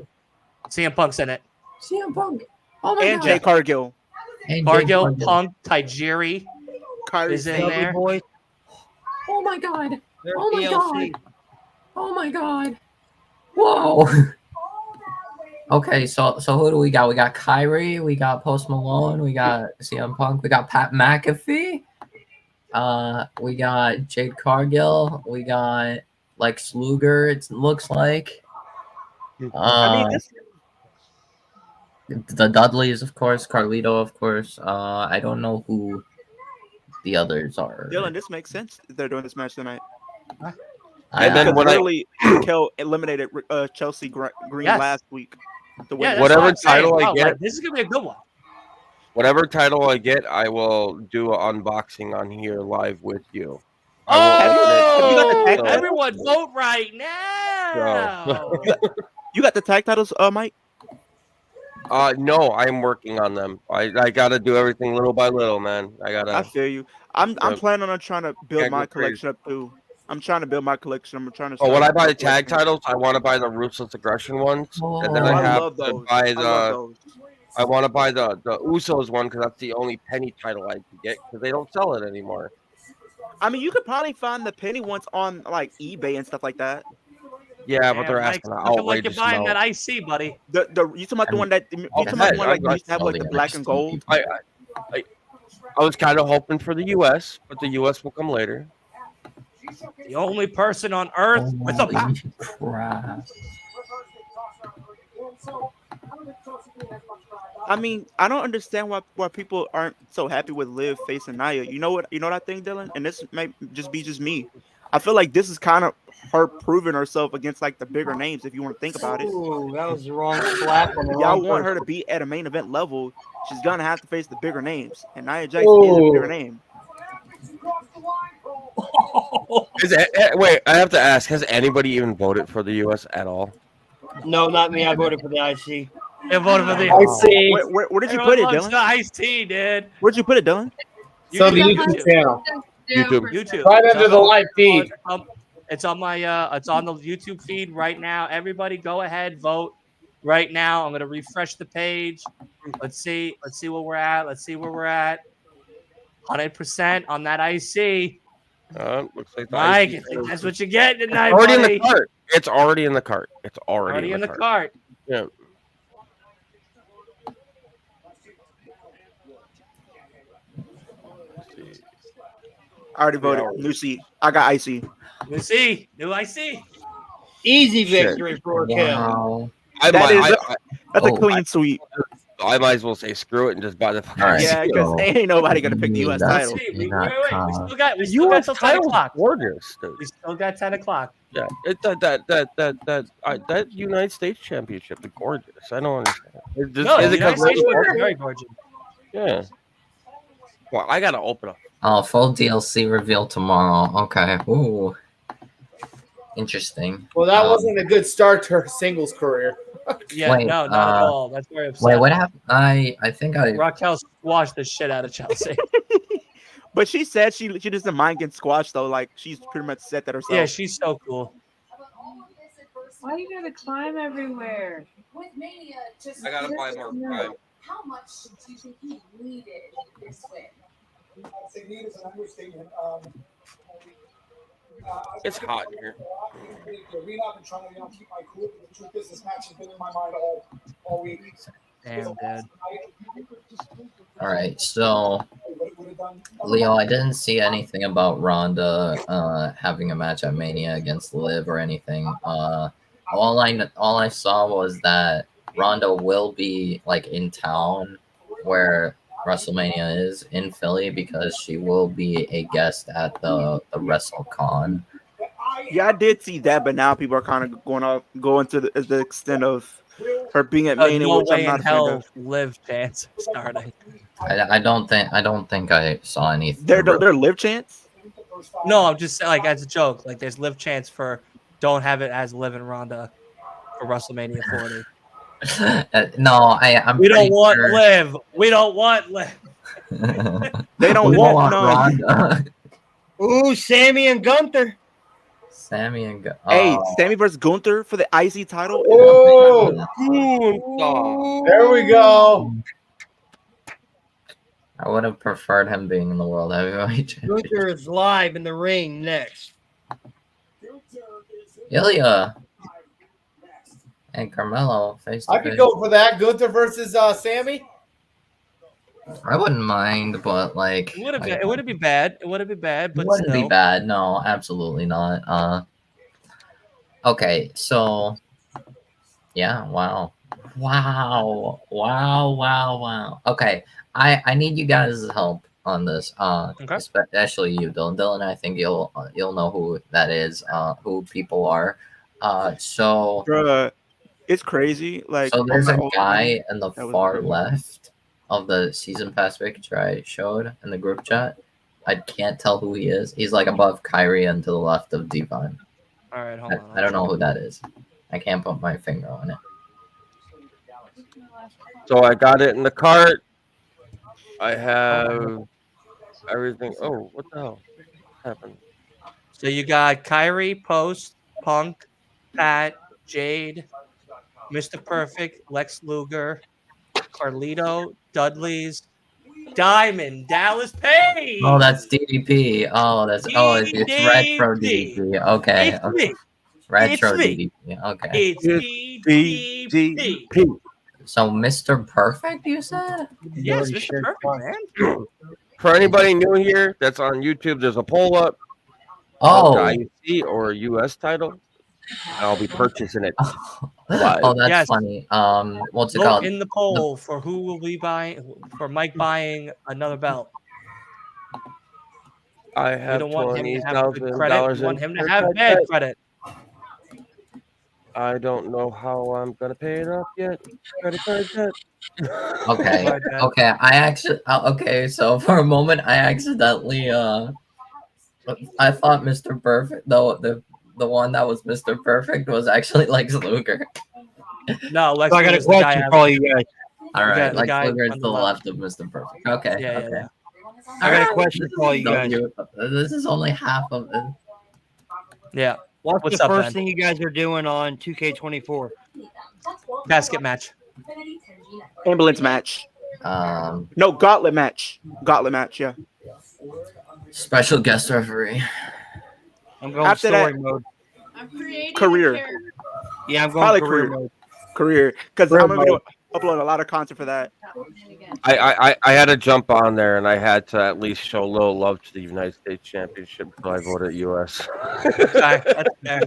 CM Punk's in it. CM Punk. Oh my And god. Jay Cargill. And Cargill, Jay Punk, Tajiri Kyrie is in Lovely there. boy. Oh my god. They're Oh my DLC. god. Oh my god. Whoa. Okay, so who do we got? We got Kyrie, we got Post Malone, we got CM Punk, we got Pat McAfee, we got Jade Cargill, we got Lex Luger, it looks like. The Dudleys, of course, Carlito, of course. I don't know who the others are. Dylan, this makes sense. They're doing this match tonight. And then when Kel eliminated Chelsea Green Yes. last week. To Yeah, win. that's Whatever what I'm saying. title I Oh, get- like, this is gonna be a good one. Whatever title I get, I will do an unboxing on here live with you. Have you got the tag So- title? Everyone vote right now. You got the tag titles, Mike? No, I'm working on them. I gotta do everything little by little, man. I I gotta. feel you. I'm planning on trying to build Tag my with crazy. collection up too. I'm trying to build my collection. I'm trying to. Oh, when I buy the start tag titles, I want to buy the Ruthless Aggression ones, and then Oh, I I have love to those. buy I love those. I want to buy the Usos one because that's the only penny title I can get because they don't sell it anymore. I mean, you could probably find the penny ones on like eBay and stuff like that. Yeah, but they're Mike, asking an looking like you're outrageous buying amount. that IC, buddy. The you talking about the one that you talking about the one like used to have like the black and gold? I was kind of hoping for the U.S., but the U.S. will come later. The only person on earth with a Holy crap. I mean, I don't understand why people aren't so happy with Liv facing Nia. You know what I think, Dylan? And this may just be me. I feel like this is kind of her proving herself against like the bigger names. If you want to think about it, Ooh, that was the wrong slap on the y'all wrong want her person. to be at a main event level. She's gonna have to face the bigger names, and Nia Jax is a bigger name. Wait, I have to ask: has anybody even voted for the U.S. at all? No, not me. I voted for the IC. They voted for the IC. Where did you put it, Everyone loves Dylan? the iced tea, dude. Where'd you put it, Dylan? So the YouTube. YouTube channel. YouTube. Right under the live feed. It's on my it's on the YouTube feed right now. Everybody go ahead, vote right now. I'm gonna refresh the page. Let's see where we're at. 100% on that IC. Looks like the Mike, IC I think that's what you're getting tonight, already in buddy. the cart. It's already in the cart. It's already in the cart. Yeah. I already voted. New seat. I got icy. New C. New IC. Easy Shit. victory for Raquel. Wow. That's a clean sweep. I might as well say screw it and just buy the fucking All right. Yeah, because so ain't nobody gonna pick the U.S. that's- title. Wait, not we calm. still got The till U.S. 10 title o'clock. gorgeous, dude. We still got 10 o'clock. Yeah, that United States Championship is gorgeous. I don't understand. No, Is the it United States was because very gorgeous. yeah. Well, I gotta open up. Oh, full DLC reveal tomorrow. Okay. Ooh. Interesting. Well, that wasn't a good start to her singles career. Yeah, Wait, no, not at all. That's very upsetting. Wait, what happened? I think I. Raquel squashed the shit out of Chelsea. But she said she doesn't mind getting squashed though. Like she's pretty much said that herself. Yeah, she's so cool. Why you gotta climb everywhere? I gotta buy more time. How much do you think he needed this win? I'd say need is an understatement. It's hot in here. I've been trying to keep my cool. But the truth is, this match has been in my mind all week. Damn, dude. All right, so Leo, I didn't see anything about Ronda having a match at Mania against Liv or anything. All I saw was that Ronda will be like in town where WrestleMania is in Philly because she will be a guest at the WrestleCon. Yeah, I did see that, but now people are kind of going to the extent of her being at Mania, No which I'm way not in a fan hell of. Liv chance starting. I don't think I saw anything. They're Liv chants. No, I'm just saying, like as a joke. Like there's Liv chance for don't have it as Liv and Ronda for WrestleMania 40. No, I'm. We don't want sure. Liv. We don't want Liv. They don't We want no. Ronda. Ooh, Sammy and Gunther. Sammy and Hey, Sammy versus Gunther for the IC title. Oh, there we go. I would have preferred him being in the World Heavyweight Championship. Gunther is live in the ring next. Ilya and Carmelo face to I could face. go for that. Gunther versus Sammy. I wouldn't mind, but like It wouldn't be bad. It wouldn't be bad, but it wouldn't still. be bad. No, absolutely not. Okay, so yeah, wow. Okay, I need you guys' help on this. Especially you, Dylan. Dylan, I think you'll know who that is. Who people are. So Bruh, it's crazy. Like so there's a oh, guy in the that was far weird. left of the season pass picture I showed in the group chat. I can't tell who he is. He's like above Kyrie and to the left of Divine. All right, hold on. I don't know who that is. I can't put my finger on it. So I got it in the cart. I have everything. Oh, what the hell happened? So you got Kyrie, Post, Punk, Pat, Jade, Mr. Perfect, Lex Luger, Carlito, Dudley's, Diamond, Dallas Page. Oh, that's DDP. Oh, it's retro DDP. Okay. It's me. Retro It's me. DDP. Okay. It's DDP. So Mr. Perfect, you said? Yes, Mr. Perfect, man. For anybody new here that's on YouTube, there's a poll up. Oh. IC or US title. I'll be purchasing it. Oh, that's Yes. funny. What's it Vote called? in the poll for who will be buying for Mike buying another belt. I We have don't want him to have good $20,000 credit. We want him to have bad credit. I don't know how I'm gonna pay it off yet. Credit card debt. Okay. Okay. Okay. So for a moment, I accidentally I thought Mr. Perfect, though the one that was Mr. Perfect was actually Lex Luger. No, Lex So I got a Luger's the guy question for all you guys. All right, the Lex guy Luger is on to the the left. left of Mr. Perfect. Okay. Yeah, okay. yeah. I got a question for all you guys. This is only half of it. Yeah. What's What's the up, first Ben? thing you guys are doing on 2K24? Basket match. Ambulance match. No, gauntlet match. Gauntlet match. Yeah. Special guest referee. I'm going After story that- mode. I'm creating Career. a character. Yeah, I'm going Probably career career. mode. Career. Because Career I'm gonna be mode. upload a lot of content for that. I had to jump on there, and I had to at least show a little love to the United States Championship, so I voted US. Okay, that's fair.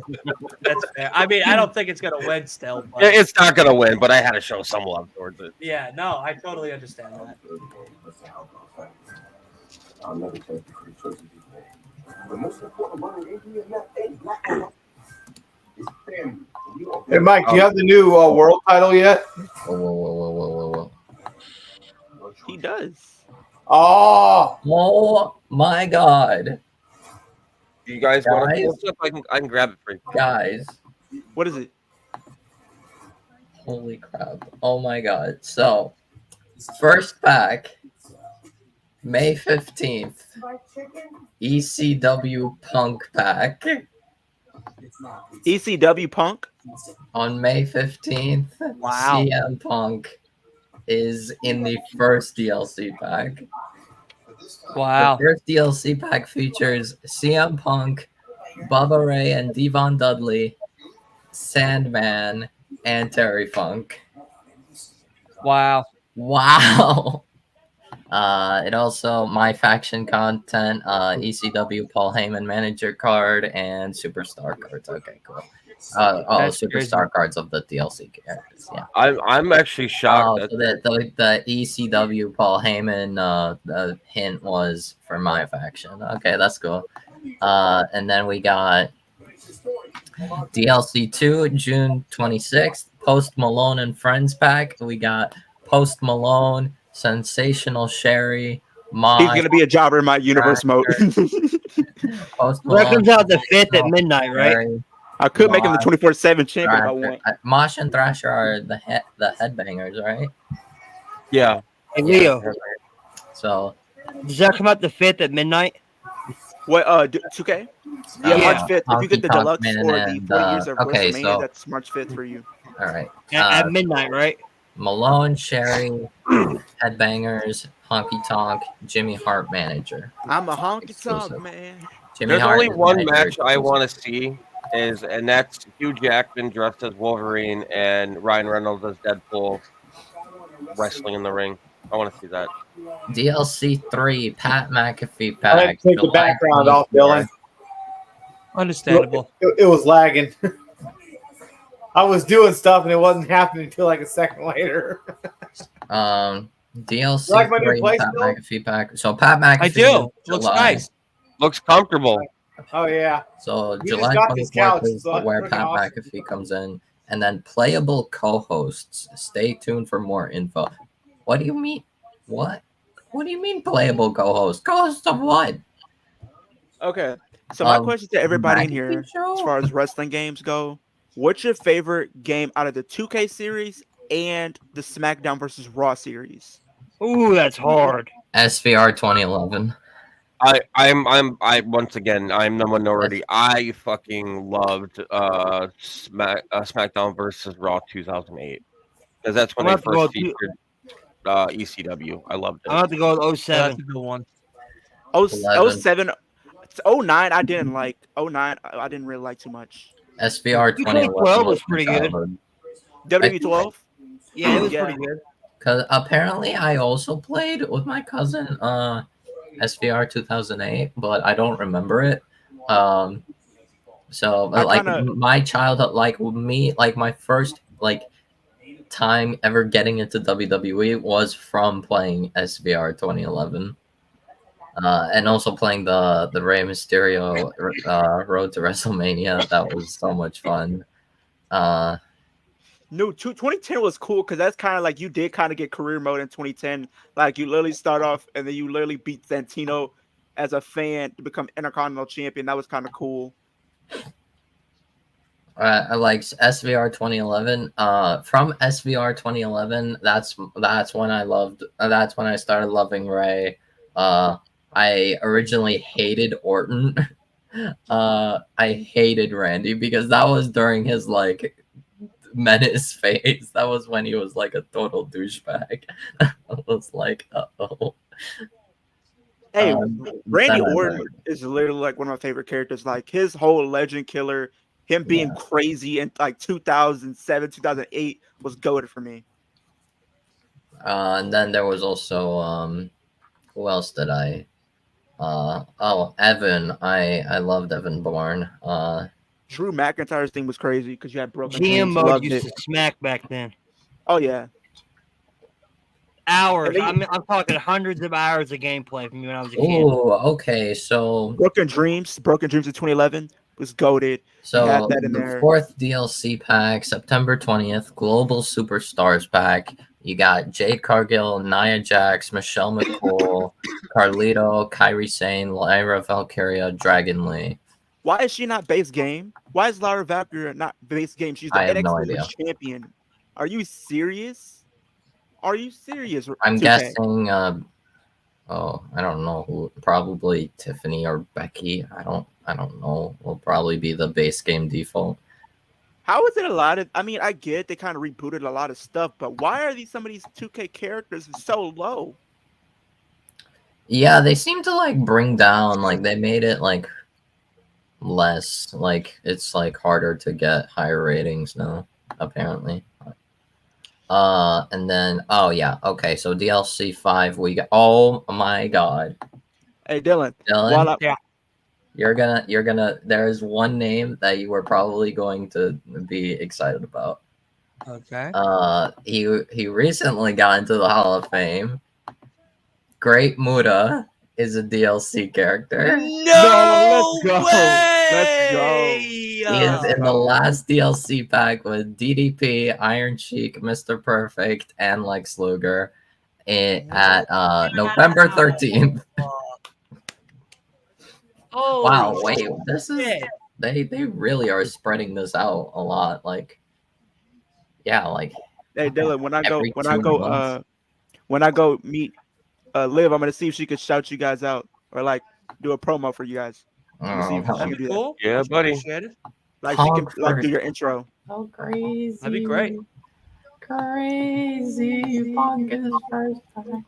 That's fair. I mean, I don't think it's gonna win still, but It's not gonna win, but I had to show some love towards it. yeah, no, I totally understand that. I'll never take the free choices you've made. The most important one in NBA, black or white, is family. Hey, Mike, do you have the new world title yet? Whoa. He does. Oh my God. Do you guys want to Guys? pull up? I can grab it for you. Guys. What is it? Holy crap. Oh my God. So, first pack, May 15th, ECW Punk pack. ECW Punk? On May 15th, Wow. CM Punk is in the first DLC pack. Wow. The first DLC pack features CM Punk, Bubba Ray and Devon Dudley, Sandman, and Terry Funk. Wow. Wow. It also my faction content, ECW Paul Heyman manager card and superstar cards. Okay, cool. That's Superstar crazy. cards of the DLC characters. Yeah. I'm actually shocked. So the ECW Paul Heyman the hint was for my faction. Okay, that's cool. And then we got DLC 2, June 26th, Post Malone and Friends pack. We got Post Malone, Sensational Sherry, He's gonna be a jobber in my universe mode. Post That Malone, comes out the 5th at midnight, right? Sherry, I could make him the 24/7 champion if I Thrasher. want. Mosh and Thrasher are the headbangers, right? Yeah. Hey, Leo, So does that come out the 5th at midnight? What 2K? Yeah, March 5th. If you get the Honky Tonk deluxe Man or the and, 40 years of okay, WrestleMania, so- that's March 5th for you. all right. At midnight, right? Malone, Sherry, Headbangers, Honky Tonk, Jimmy Hart manager. I'm a honky Exclusive. tonk man. Jimmy There's Hart only is one manager match I exclusive. want to see and that's Hugh Jackman dressed as Wolverine and Ryan Reynolds as Deadpool wrestling in the ring. I want to see that. DLC 3, Pat McAfee I had pack. to take the July background off, 24th. Dylan. Understandable. It was lagging. I was doing stuff and it wasn't happening until like a second later. DLC You like my new 3, place, Pat Bill? McAfee pack. So Pat McAfee. I do. Looks nice. Looks comfortable. Oh yeah. So We July just got these 24th couches, is so that's where freaking Pat awesome. McAfee comes in. And then playable co-hosts. Stay tuned for more info. What do you mean? What? What do you mean playable co-host? Co-host of what? Okay. So my Um, question to everybody in McAfee here, show? as far as wrestling games go, what's your favorite game out of the 2K series and the SmackDown versus Raw series? Ooh, that's hard. SVR 2011. I once again I'm the minority. I fucking loved SmackDown versus Raw 2008 because that's when I'm they about to go first featured ECW. I loved I'm it. about to go with That's 07. a good one. 07, 09 I didn't like. 09 I didn't really like too much. SVR 2011 2012 was pretty good. WWE12? Yeah, it was Yeah. pretty good. Because apparently I also played with my cousin SVR 2008, but I don't remember it. So I like kinda- my childhood, like me, like my first like time ever getting into WWE was from playing SVR 2011. And also playing the Rey Mysterio Road to WrestleMania. That was so much fun. No, 2010 was cool because that's kind of like you did kind of get career mode in 2010. Like you literally start off and then you literally beat Santino as a fan to become Intercontinental Champion. That was kind of cool. I like SVR 2011. From SVR 2011, that's when I loved. That's when I started loving Ray. I originally hated Orton. I hated Randy because that was during his like menace phase. That was when he was like a total douchebag. I was like, uh-oh. Hey, Randy then I Orton learned. is literally like one of my favorite characters. Like his whole Legend Killer, him being crazy in like 2007, 2008 was goated for me. And then there was also who else did I? Evan. I loved Evan Bourne. Drew McIntyre's thing was crazy because you had broken GM dreams. mode Loved used it. to smack back then. Oh yeah. Hours. And I'm talking hundreds of hours of gameplay from when I was a kid. Oh, okay. So Broken Dreams in 2011 was goated. You had that in the there. 4th DLC pack, September 20th, Global Superstars pack. You got Jade Cargill, Nia Jax, Michelle McCool, Carlito, Kairi Sane, Lyra Valkyria, Dragon Lee. Why is she not base game? Why is Lara Valkyria not base game? She's the I have no NXT idea. champion. Are you serious? Are you serious? I'm 2K? guessing I don't know who, probably Tiffany or Becky. I don't know. Will probably be the base game default. How is it a lot of? I mean, I get they kind of rebooted a lot of stuff, but why are some of these 2K characters so low? Yeah, they seem to like bring down, like they made it like less, like it's like harder to get higher ratings now, apparently. And then okay, so DLC 5 we got, oh my god. Hey Dylan, yeah. You're gonna there is one name that you were probably going to be excited about. Okay. He recently got into the Hall of Fame. Great Muda is a DLC character. No, let's go. Let's go. He is in the last DLC pack with DDP, Iron Sheik, Mr. Perfect, and Lex Luger at November 13th. Oh wow, wait, this is they really are spreading this out a lot. Like, yeah, like hey Dylan, when I go meet Liv, I'm gonna see if she could shout you guys out or like do a promo for you guys. That'd be cool. Yeah, buddy. Like she can like do your intro. Oh, crazy. That'd be great. Crazy. Funk is first time.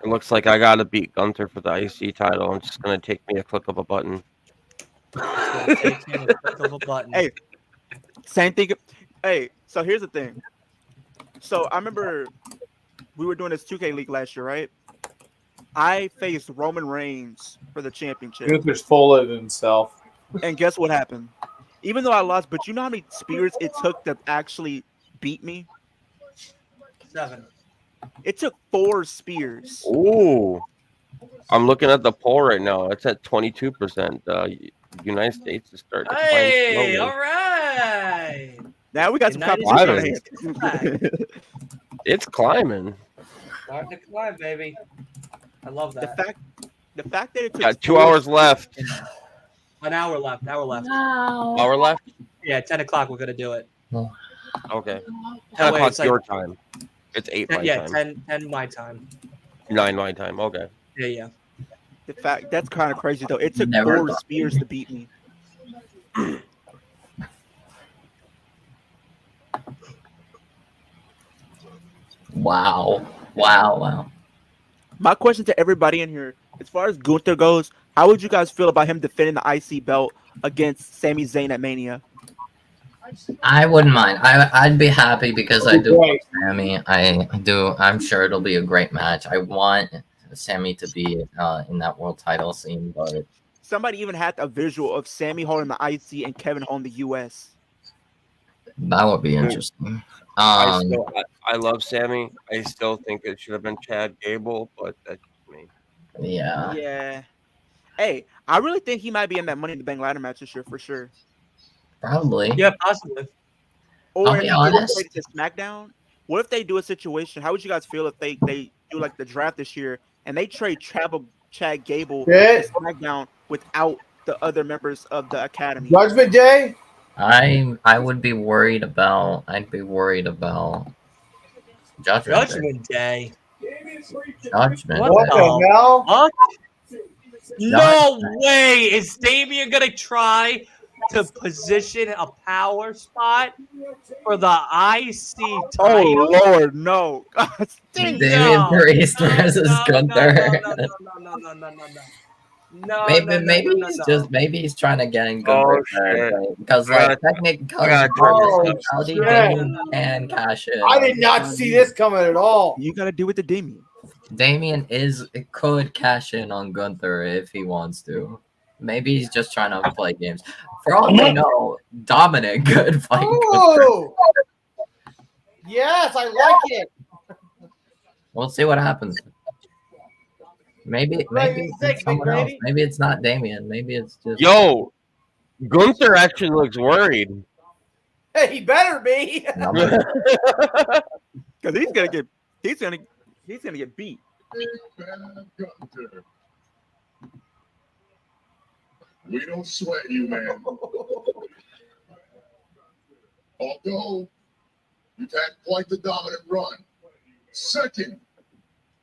It looks like I gotta beat Gunther for the IC title. It's just gonna take me a click of a button. Hey, same thing. Hey, so here's the thing. So I remember we were doing this 2K League last year, right? I faced Roman Reigns for the championship. Gunther's full of himself. And guess what happened? Even though I lost, but you know how many spears it took to actually beat me? 7. It took 4 spears. Ooh. I'm looking at the poll right now. It's at 22%. United States is starting to Hey, climb slowly. all right. Now we got some United competition States. It's climbing. Starting to climb, baby. I love that. The fact that it took Got 2 hours left. An hour left. Wow. Hour left? Yeah, 10 o'clock. We're gonna do it. Okay. 10 That way o'clock it's like- your time. It's 8 my Yeah, time. 10 my time. 9 my time. Okay. Yeah. The fact that's kind of crazy though. It took Never 4 thought. spears to beat me. wow. My question to everybody in here, as far as Gunther goes, how would you guys feel about him defending the IC belt against Sami Zayn at Mania? I wouldn't mind. I'd be happy because I do love Sammy. I do. I'm sure it'll be a great match. I want Sammy to be in that world title scene, but Somebody even had a visual of Sammy holding the IC and Kevin holding the US. that would be interesting. I love Sammy. I still think it should have been Chad Gable, but that's me. Yeah. Yeah. Hey, I really think he might be in that Money in the Bank ladder match this year for sure. Probably. Yeah, possibly. Or I'll if be he gets honest. traded to SmackDown, what if they do a situation? How would you guys feel if they do like the draft this year and they trade Chad Gable to SmackDown without the other members of the Academy? Judgment Day? I would be worried about. I'd be worried about Judgment Day. Judgment What Day. the hell? What? No Judgment. way! Is Damien gonna try to position a power spot for the IC title? Oh Lord, no! Damian Priest versus Gunther. No. No, maybe he's trying to get in Gunther's territory because I technically Oh, shit. Damien can cash in. I did not see this coming at all. You gotta do with the Damien. Damien could cash in on Gunther if he wants to. Maybe he's just trying to play games. For all we know, Dominic could fight Gunther. Oh, yes, I like it. We'll see what happens. Maybe it's someone else. Maybe it's not Damien. Maybe it's just Yo, Gunther actually looks worried. Hey, he better be. Because he's gonna get beat. We don't sweat you, man. Although you've had quite the dominant run. Second,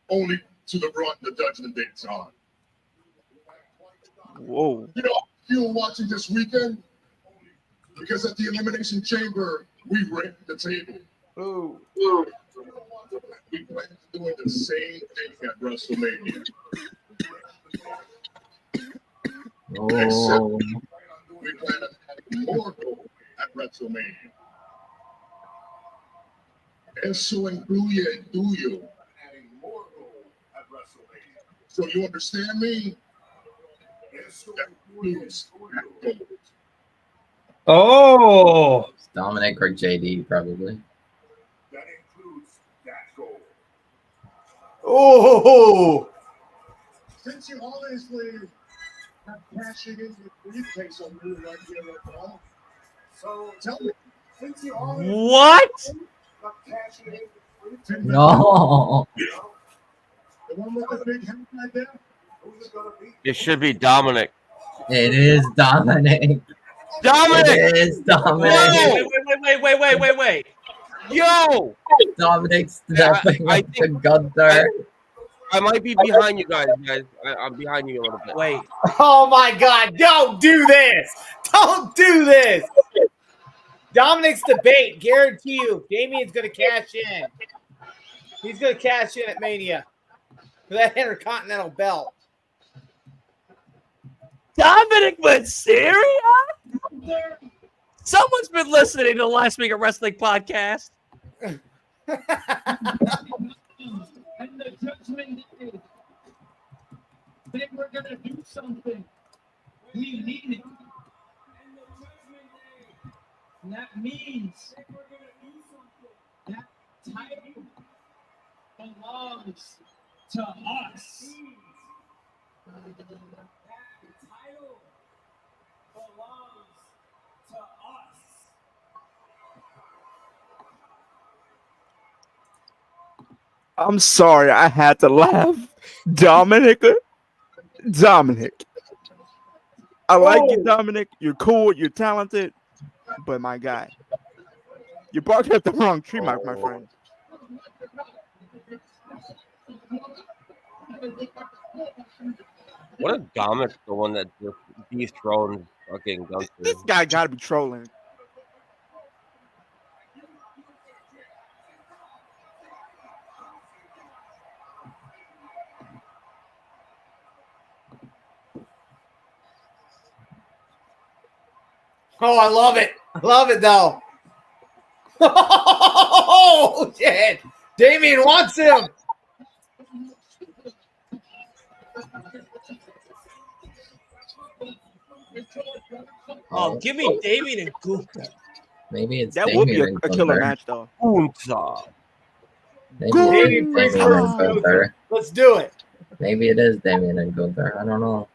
only to the run the Judgment Day's on. Whoa. You know, you were watching this weekend because at the Elimination Chamber, we ranked the table. Ooh. We plan on doing the same thing at WrestleMania. Except we plan on having more gold at WrestleMania. Eso incluye tuyo. Having more gold at WrestleMania. So you understand me? That includes that gold. Oh, Dominic or JD probably. That includes that gold. Oh. Since you obviously have cashing into the briefcase on you right here right now, so tell me, since you always What? have cashing into the briefcase, No. the one with the big head right there, who's it gonna be? It should be Dominic. It is Dominic. Dominic! It is Dominic. Wait. Yo! Dominic's stepping up to Gunther. I might be behind you guys. I'm behind you a little bit. Wait. Oh my God! Don't do this! Don't do this! Dominic's debate, guarantee you, Damien's gonna cash in. He's gonna cash in at Mania for that Intercontinental belt. Dominic Mysterio? Someone's been listening to Last Week of Wrestling podcast. And the Judgment Day, they were going to do something. We need it. And that means that title belongs to us. That title belongs to us. I'm sorry, I had to laugh. Dominic. I like you, Dominic. You're cool. You're talented. But my guy, you barked at the wrong tree, my friend. What if Dominic's the one that just dethroned fucking Gunther? This guy gotta be trolling. Oh, I love it. I love it, though. Oh, shit. Damien wants him. Oh, give me Damien and Gunther. Maybe it's That Damien would be and a killer Gunther. match, though. Maybe Damien it's Damien and Gunther. Let's do it. Maybe it is Damien and Gunther. I don't know.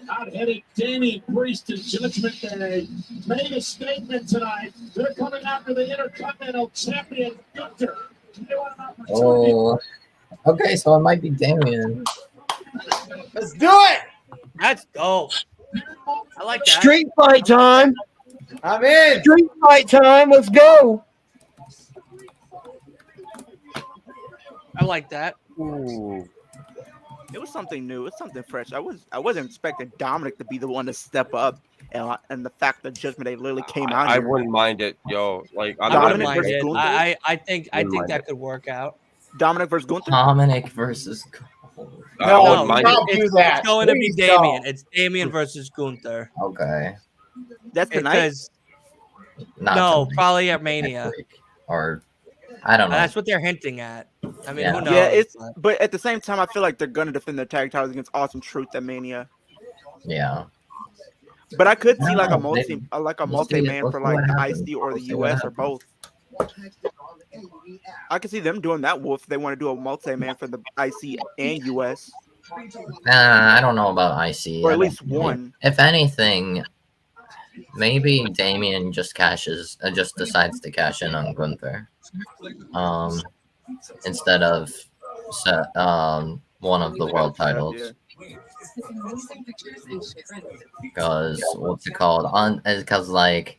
Hot-headed Damien Priest and Judgment Day made a statement tonight. They're coming after the Intercontinental Champion, Gunther. Oh, okay, so it might be Damien. Let's do it. That's dope. I like that. Street fight time. I'm in. Street fight time. Let's go. I like that. Ooh. It was something new. It's something fresh. I wasn't expecting Dominic to be the one to step up, and the fact that Judgment Day literally came out. I here. wouldn't mind it, yo. Like I'm I wouldn't Dominic mind versus it. Gunther? I think Wouldn't mind that it. could work out. Dominic versus Gunther. Dominic versus No, wouldn't mind stop it. do that. It's going to be Please Damien. don't. It's Damien versus Gunther. Okay. That's tonight. Because Not no, tonight, probably at next Mania. week. Or I don't know. That's what they're hinting at. I mean, Yeah. who knows? Yeah, it's but- but at the same time, I feel like they're gonna defend their tag titles against Awesome Truth at Mania. Yeah. But I could see like a No, multi, maybe. like a We'll see- multi-man we'll for see like what the happens. IC or We'll the see what US or happens. both. I could see them doing that. Wolf, they want to do a multi-man for the IC and US, I don't know about IC. or I at don't least know. one. If anything, maybe Damien just just decides to cash in on Gunther, instead of one of the world titles. Because what's it called? Because like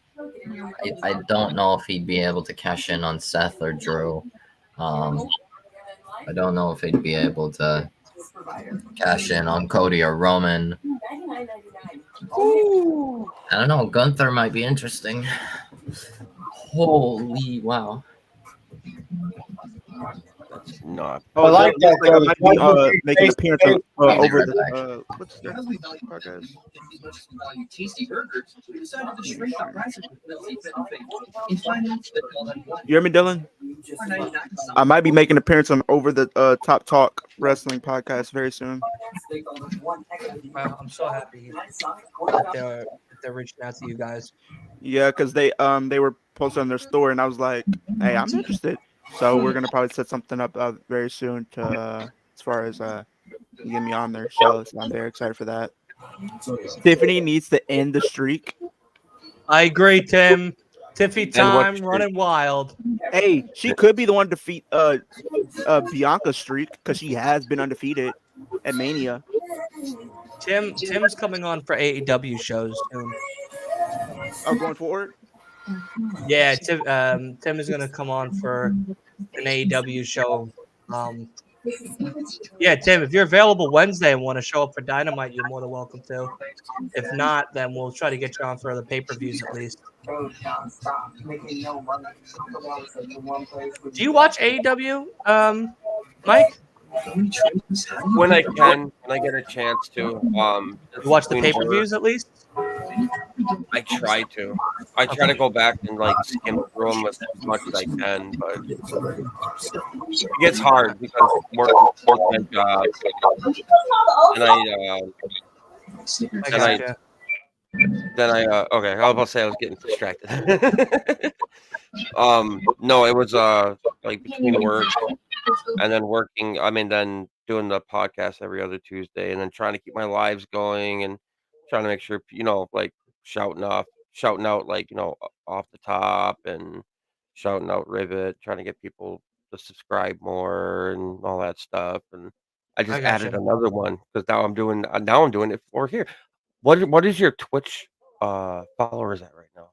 I don't know if he'd be able to cash in on Seth or Drew. I don't know if he'd be able to cash in on Cody or Roman. I don't know. Gunther might be interesting. Holy wow. Not. Oh, I like that. I might be though. making an appearance on, I'll be over right the back. what's the podcast? You hear me, Dylan? I might be making an appearance on Over the Top Talk Wrestling podcast very soon. Well, I'm so happy that they're reaching out to you guys. Yeah, because they were posted on their story, and I was like, hey, I'm interested. So we're gonna probably set something up very soon to as far as get me on their show. So I'm very excited for that. Tiffany needs to end the streak. I agree, Tim. Tiffy And what time streak? running wild. Hey, she could be the one to defeat Bianca's streak because she has been undefeated at Mania. Tim's coming on for AEW shows soon. Oh, going forward? Yeah, Tim is gonna come on for an AEW show. Yeah, Tim, if you're available Wednesday and want to show up for Dynamite, you're more than welcome to. If not, then we'll try to get you on for the pay-per-views at least. Do you watch AEW, Mike? When I can, when I get a chance to. You watch the between pay-per-views work, at least? I try to. I try to go back and like skim through them as much as I can, but it gets hard because work my job, and okay. I was about to say I was getting distracted. No, it was like between work and then working. I mean, then doing the podcast every other Tuesday, and then trying to keep my lives going and trying to make sure like shouting out like off the top and shouting out Rivet, trying to get people to subscribe more and all that stuff. And I just gotcha. added another one because now I'm doing it for here. What is your Twitch followers at right now?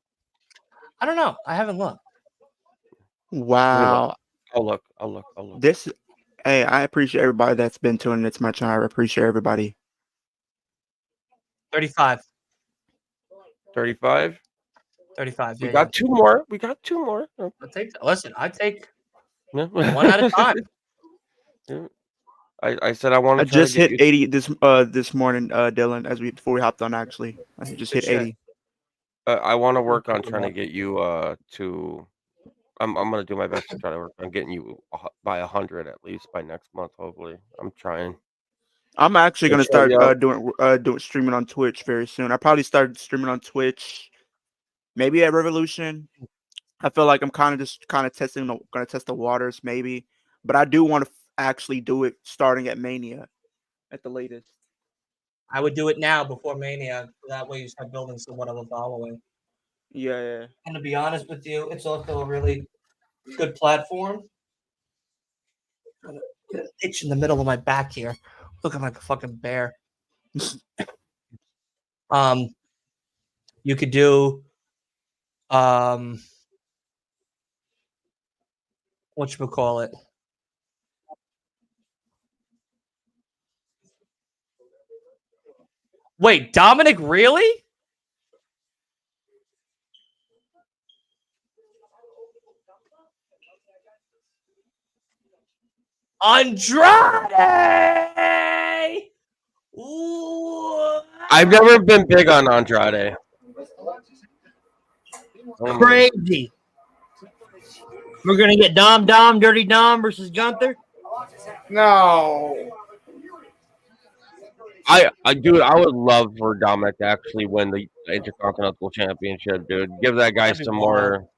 I don't know. I haven't looked. Wow. I'll look. Hey, I appreciate everybody that's been tuning into my channel. I appreciate everybody. 35. 35. 35. We Yeah, got two more. We got two more. I take Yeah. one at a time. Yeah. I said I want I to just hit you. 80 this morning, Dylan, before we hopped on. Actually, I just hit 80. I want to work on trying to get you to. I'm gonna do my best to try to work on getting you by 100 at least by next month. Hopefully, I'm trying. I'm actually gonna Sure, start yeah. doing streaming on Twitch very soon. I probably started streaming on Twitch, maybe at Revolution. I feel like I'm gonna test the waters, maybe. But I do want to actually do it starting at Mania, at the latest. I would do it now before Mania. That way you start building somewhat of a following. Yeah. And to be honest with you, it's also a really good platform. Get an itch in the middle of my back here. Looking like a fucking bear. You could do whatchamacallit. Wait, Dominic, really? Andrade! I've never been big on Andrade. Crazy. We're gonna get Dirty Dom versus Gunther. No. Dude, I would love for Dominic to actually win the Intercontinental Championship, dude. Give that guy some more.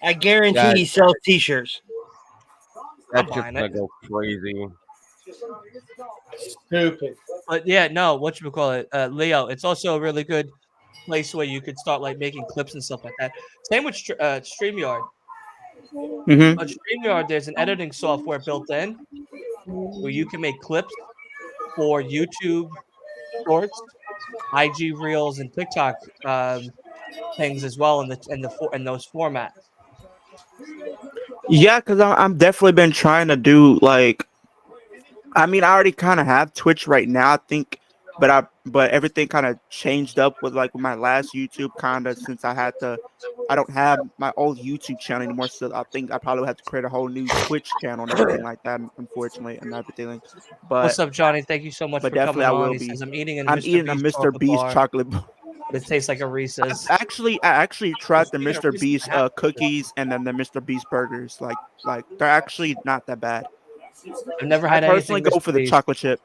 I guarantee he sells T-shirts. That shit's gonna go crazy. Stupid. But yeah, no, whatchamacallit, Leo, it's also a really good place where you could start like making clips and stuff like that. Same with StreamYard. Mm-hmm. On StreamYard, there's an editing software built in where you can make clips for YouTube Shorts, IG Reels, and TikTok things as well in those formats. Yeah, because I'm definitely been trying to do like, I mean, I already kind of have Twitch right now, I think, but everything kind of changed up with like my last YouTube kind of since I don't have my old YouTube channel anymore, so I think I probably have to create a whole new Twitch channel and everything like that, unfortunately, and everything. But what's up, Johnny? Thank you so much for definitely coming I will on. He be. says I'm eating a Mr. Beast chocolate bar. But it tastes like a Reese's. I actually tried the Mr. Beast cookies and then the Mr. Beast burgers. Like they're actually not that bad. I've never had I personally anything go Mr. for the Beast. chocolate chip.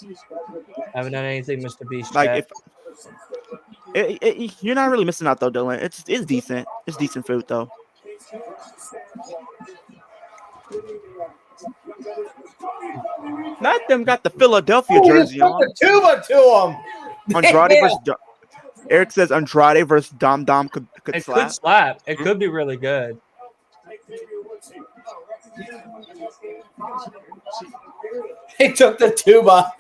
I haven't done anything Mr. Beast Like yet. you're not really missing out though, Dylan. It's decent. It's decent food though. Not them got the Philadelphia jersey on. The tuba to him. Andrade versus Eric says Andrade versus Dom could It slap. could slap. It could be really good. He took the tuba.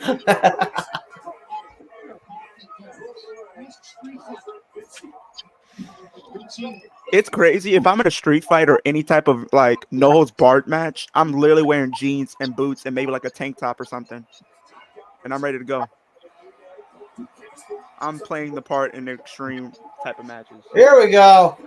It's crazy. If I'm at a street fight or any type of like no holds barred match, I'm literally wearing jeans and boots and maybe like a tank top or something, and I'm ready to go. I'm playing the part in the extreme type of matches. Here we go.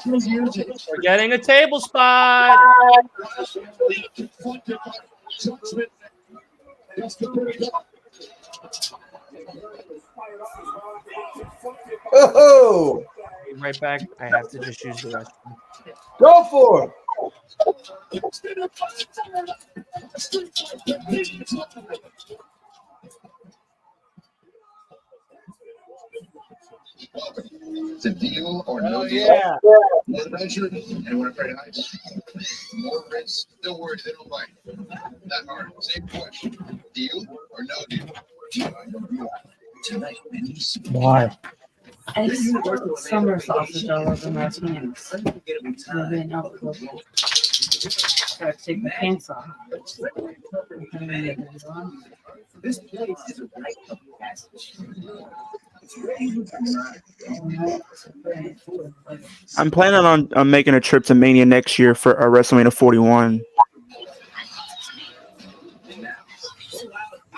We're getting a table spot. Oh, Right back. I have to just use the restroom. Go for it. It's a deal or no deal. Yeah. One measure, anyone afraid of heights? More risk, don't worry, they don't bite. Not hard. Same question. Deal or no deal? Tonight, Why? It's summer sausage all over my pants. Gotta take my pants off. This place is a right of passage. I'm planning on making a trip to Mania next year for WrestleMania 41.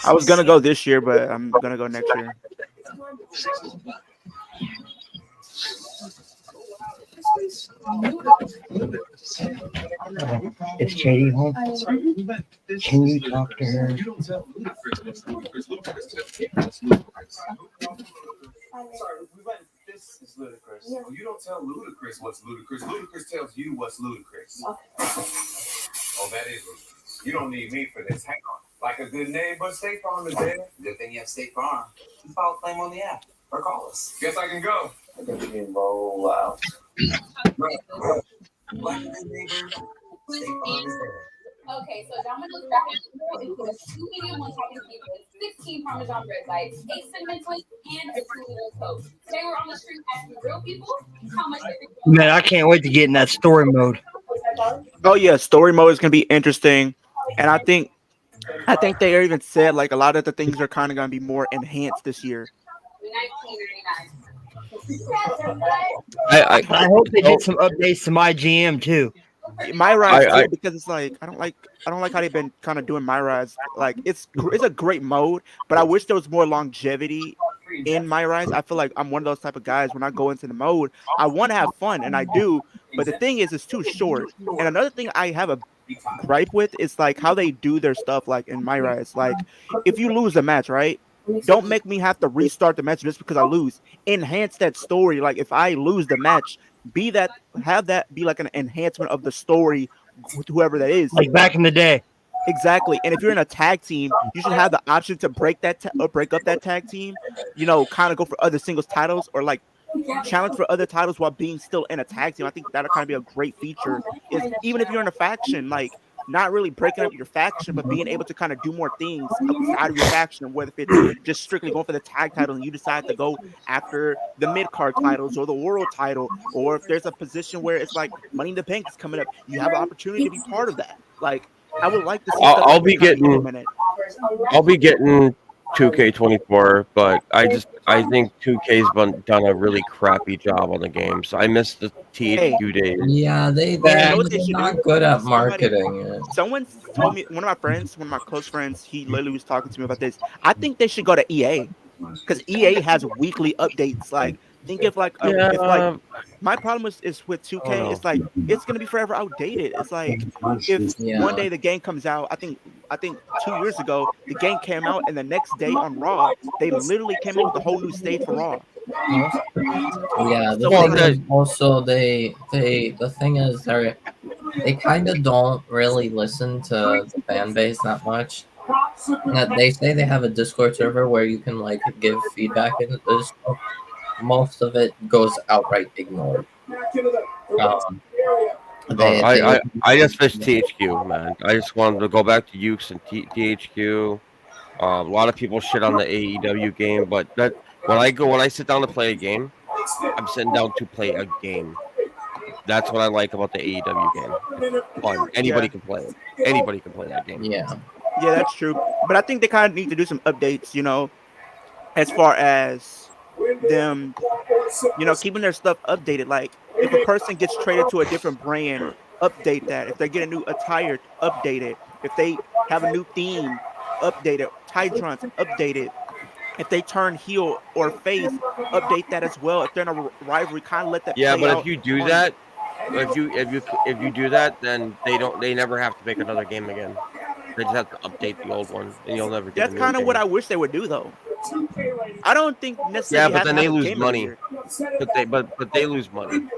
I was gonna go this year, but I'm gonna go next year. Is Katie home? Can you talk to her? This is ludicrous. Yeah. Well, you don't tell Ludacris what's ludicrous. Ludacris tells you what's ludicrous. Oh, that is ludicrous. You don't need me for this. Hang on. Like a good neighbor, State Farm is there. Good thing you have State Farm. You file a claim on the app or call us. Guess I can go. I think you can roll out. Like a good neighbor, State Farm is there. Okay, so Domino's breakfast includes 2 medium one-topping pizzas, 16 Parmesan bread bites, 8 cinnamon twists, and a 2-liter Coke. Today we're on the street asking real people how much they think. Man, I can't wait to get in that story mode. Oh yeah, story mode is gonna be interesting, and I think they even said like a lot of the things are kind of gonna be more enhanced this year. I hope they did some updates to my GM too. My rides too, because it's like I don't like how they've been kind of doing my rides. Like it's a great mode, but I wish there was more longevity in my rise, I feel like I'm one of those type of guys. When I go into the mode, I want to have fun, and I do. But the thing is, it's too short. And another thing I have a gripe with is like how they do their stuff. Like in my rise, like if you lose a match, right? Don't make me have to restart the match just because I lose. Enhance that story. Like if I lose the match, have that be like an enhancement of the story with whoever that is. Like back in the day. Exactly. And if you're in a tag team, you should have the option to break up that tag team, you know, kind of go for other singles titles or like challenge for other titles while being still in a tag team. I think that'll kind of be a great feature. Is even if you're in a faction, like not really breaking up your faction, but being able to kind of do more things outside of your faction, whether if it's just strictly going for the tag title and you decide to go after the mid-card titles or the world title, or if there's a position where it's like Money in the Bank is coming up, you have an opportunity to be part of that. Like I would like to see stuff I'll like be that kind of getting implemented. 2K24, but I think 2K's done a really crappy job on the game. So I miss the THQ days. Yeah, they're not good at marketing it. Someone told me, one of my close friends, he literally was talking to me about this. I think they should go to EA because EA has weekly updates. Like, think if like if like my problem is with 2K. It's like it's gonna be forever outdated. It's like if one day the game comes out, I think 2 years ago the game came out, and the next day on Raw they literally came out with a whole new stage for Raw. Yeah, the So, thing is also the thing is they kind of don't really listen to the fan base that much. They say they have a Discord server where you can like give feedback and this. Most of it goes outright ignored. I just miss THQ, man. I just wanted to go back to Ukes and THQ. A lot of people shit on the AEW game, but that when I sit down to play a game, I'm sitting down to play a game. That's what I like about the AEW game. It's fun. Anybody can play it. Anybody can play that game. Yeah, that's true. But I think they kind of need to do some updates, you know, as far as them, you know, keeping their stuff updated. Like if a person gets traded to a different brand, update that. If they get a new attire, update it. If they have a new theme, update it. Tytrons, update it. If they turn heel or face, update that as well. If they're in a rivalry, kind of let that play but out. if you do that, if you do that, then they never have to make another game again. They just have to update the old one, and you'll never get. That's kind of what I wish they would do, though. I don't think necessarily. Yeah, but then they lose money. But they lose money.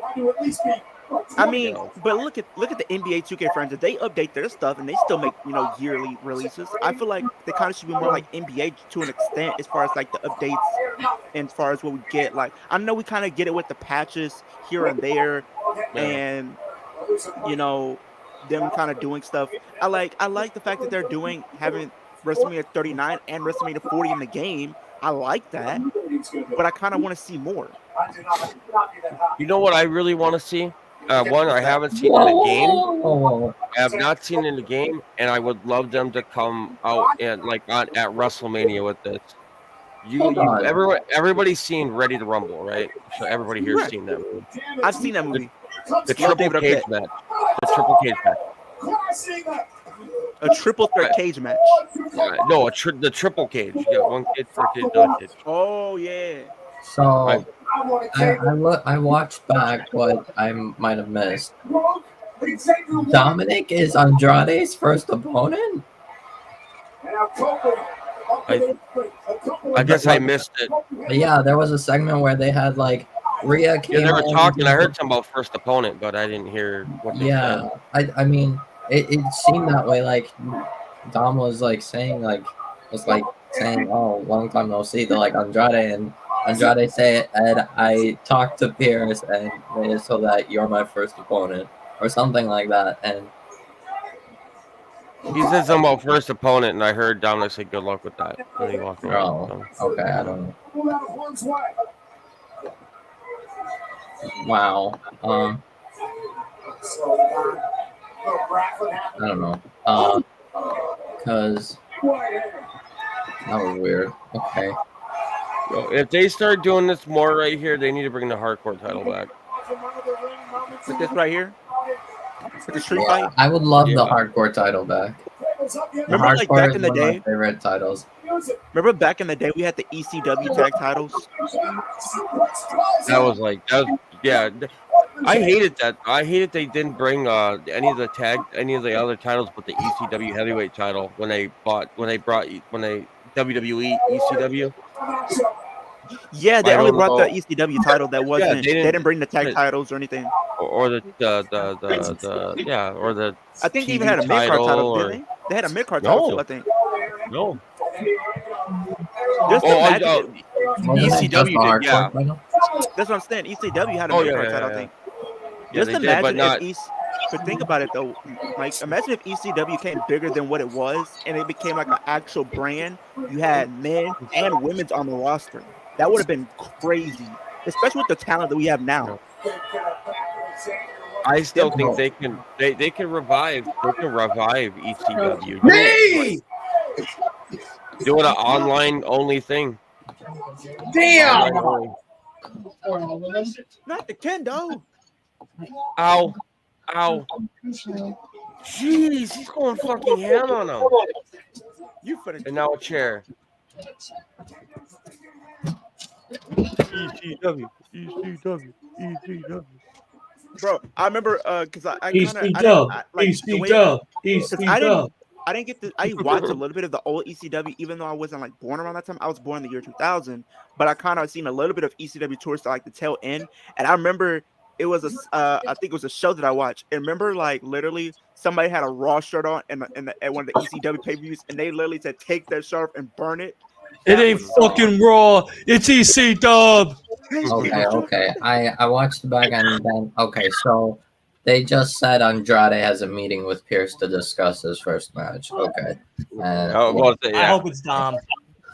I mean, but look at the NBA 2K friends. They update their stuff and they still make, you know, yearly releases. I feel like they kind of should be more like NBA to an extent as far as like the updates and as far as what we get. Like I know we kind of get it with the patches here and there, and you know them kind of doing stuff. I like the fact that they're having WrestleMania 39 and WrestleMania 40 in the game. I like that, but I kind of want to see more. You know what I really want to see? One I haven't seen in the game. I have not seen in the game, and I would love them to come out and like at WrestleMania with this. Everybody's seen Ready to Rumble, right? So everybody here's seen that movie. I've seen that movie. The triple cage match. The triple cage match. A triple threat cage match. No, the triple cage. You got one cage, four cage, another cage. Oh yeah. So I watched back what I might have missed. Dominic is Andrade's first opponent? I guess I missed it. But yeah, there was a segment where they had like Rhea came. Yeah, they were talking. I heard something about first opponent, but I didn't hear what they said. I mean, it seemed that way. Like Dom was like saying, oh, long time no see to like Andrade, and Andrade said, and I talked to Pierce and made it so that you're my first opponent or something like that. And he said something about first opponent, and I heard Dominic say good luck with that. And he walked away. Oh, okay, I don't know. Wow. I don't know. Because that was weird. Okay. Well, if they start doing this more right here, they need to bring the hardcore title back. With this right here? With the street fight? I would love the hardcore title back. Remember, like back in the day, my favorite titles. Remember back in the day we had the ECW tag titles? That was yeah. I hated that. I hated they didn't bring any of the other titles but the ECW heavyweight title when they WWE ECW. Yeah, they I only don't brought the know. ECW title. That Yeah, wasn't. They didn't bring the tag titles or anything. or the or the I think they even TV had a mid card title, or didn't they? They had a mid card title too, I think. no. Just imagine ECW did, yeah. That's what I'm saying. ECW had a Oh, mid yeah, card yeah, title, yeah. I think. Yeah, Just they did, imagine but not. but think about it though, Mike. Imagine if ECW came bigger than what it was, and it became like an actual brand. You had men and women's on the roster. That would have been crazy, especially with the talent that we have now. I still think they can revive ECW. Doing an online only thing. Damn! Not the kendo. Ow. Jeez, he's going fucking ham on him. You finna. And now a chair. ECW. Bro, I remember because I I didn't get to. I watched a little bit of the old ECW, even though I wasn't like born around that time. I was born in the year 2000, but I kind of seen a little bit of ECW towards like the tail end. And I remember it was I think it was a show that I watched. And remember, like literally, somebody had a Raw shirt on at one of the ECW pay-per-views, and they literally said, "Take that shirt and burn it." It ain't fucking Raw. It's EC Dub. Okay. I watched the back and then so they just said Andrade has a meeting with Pierce to discuss his first match. Okay. I hope it's Dom.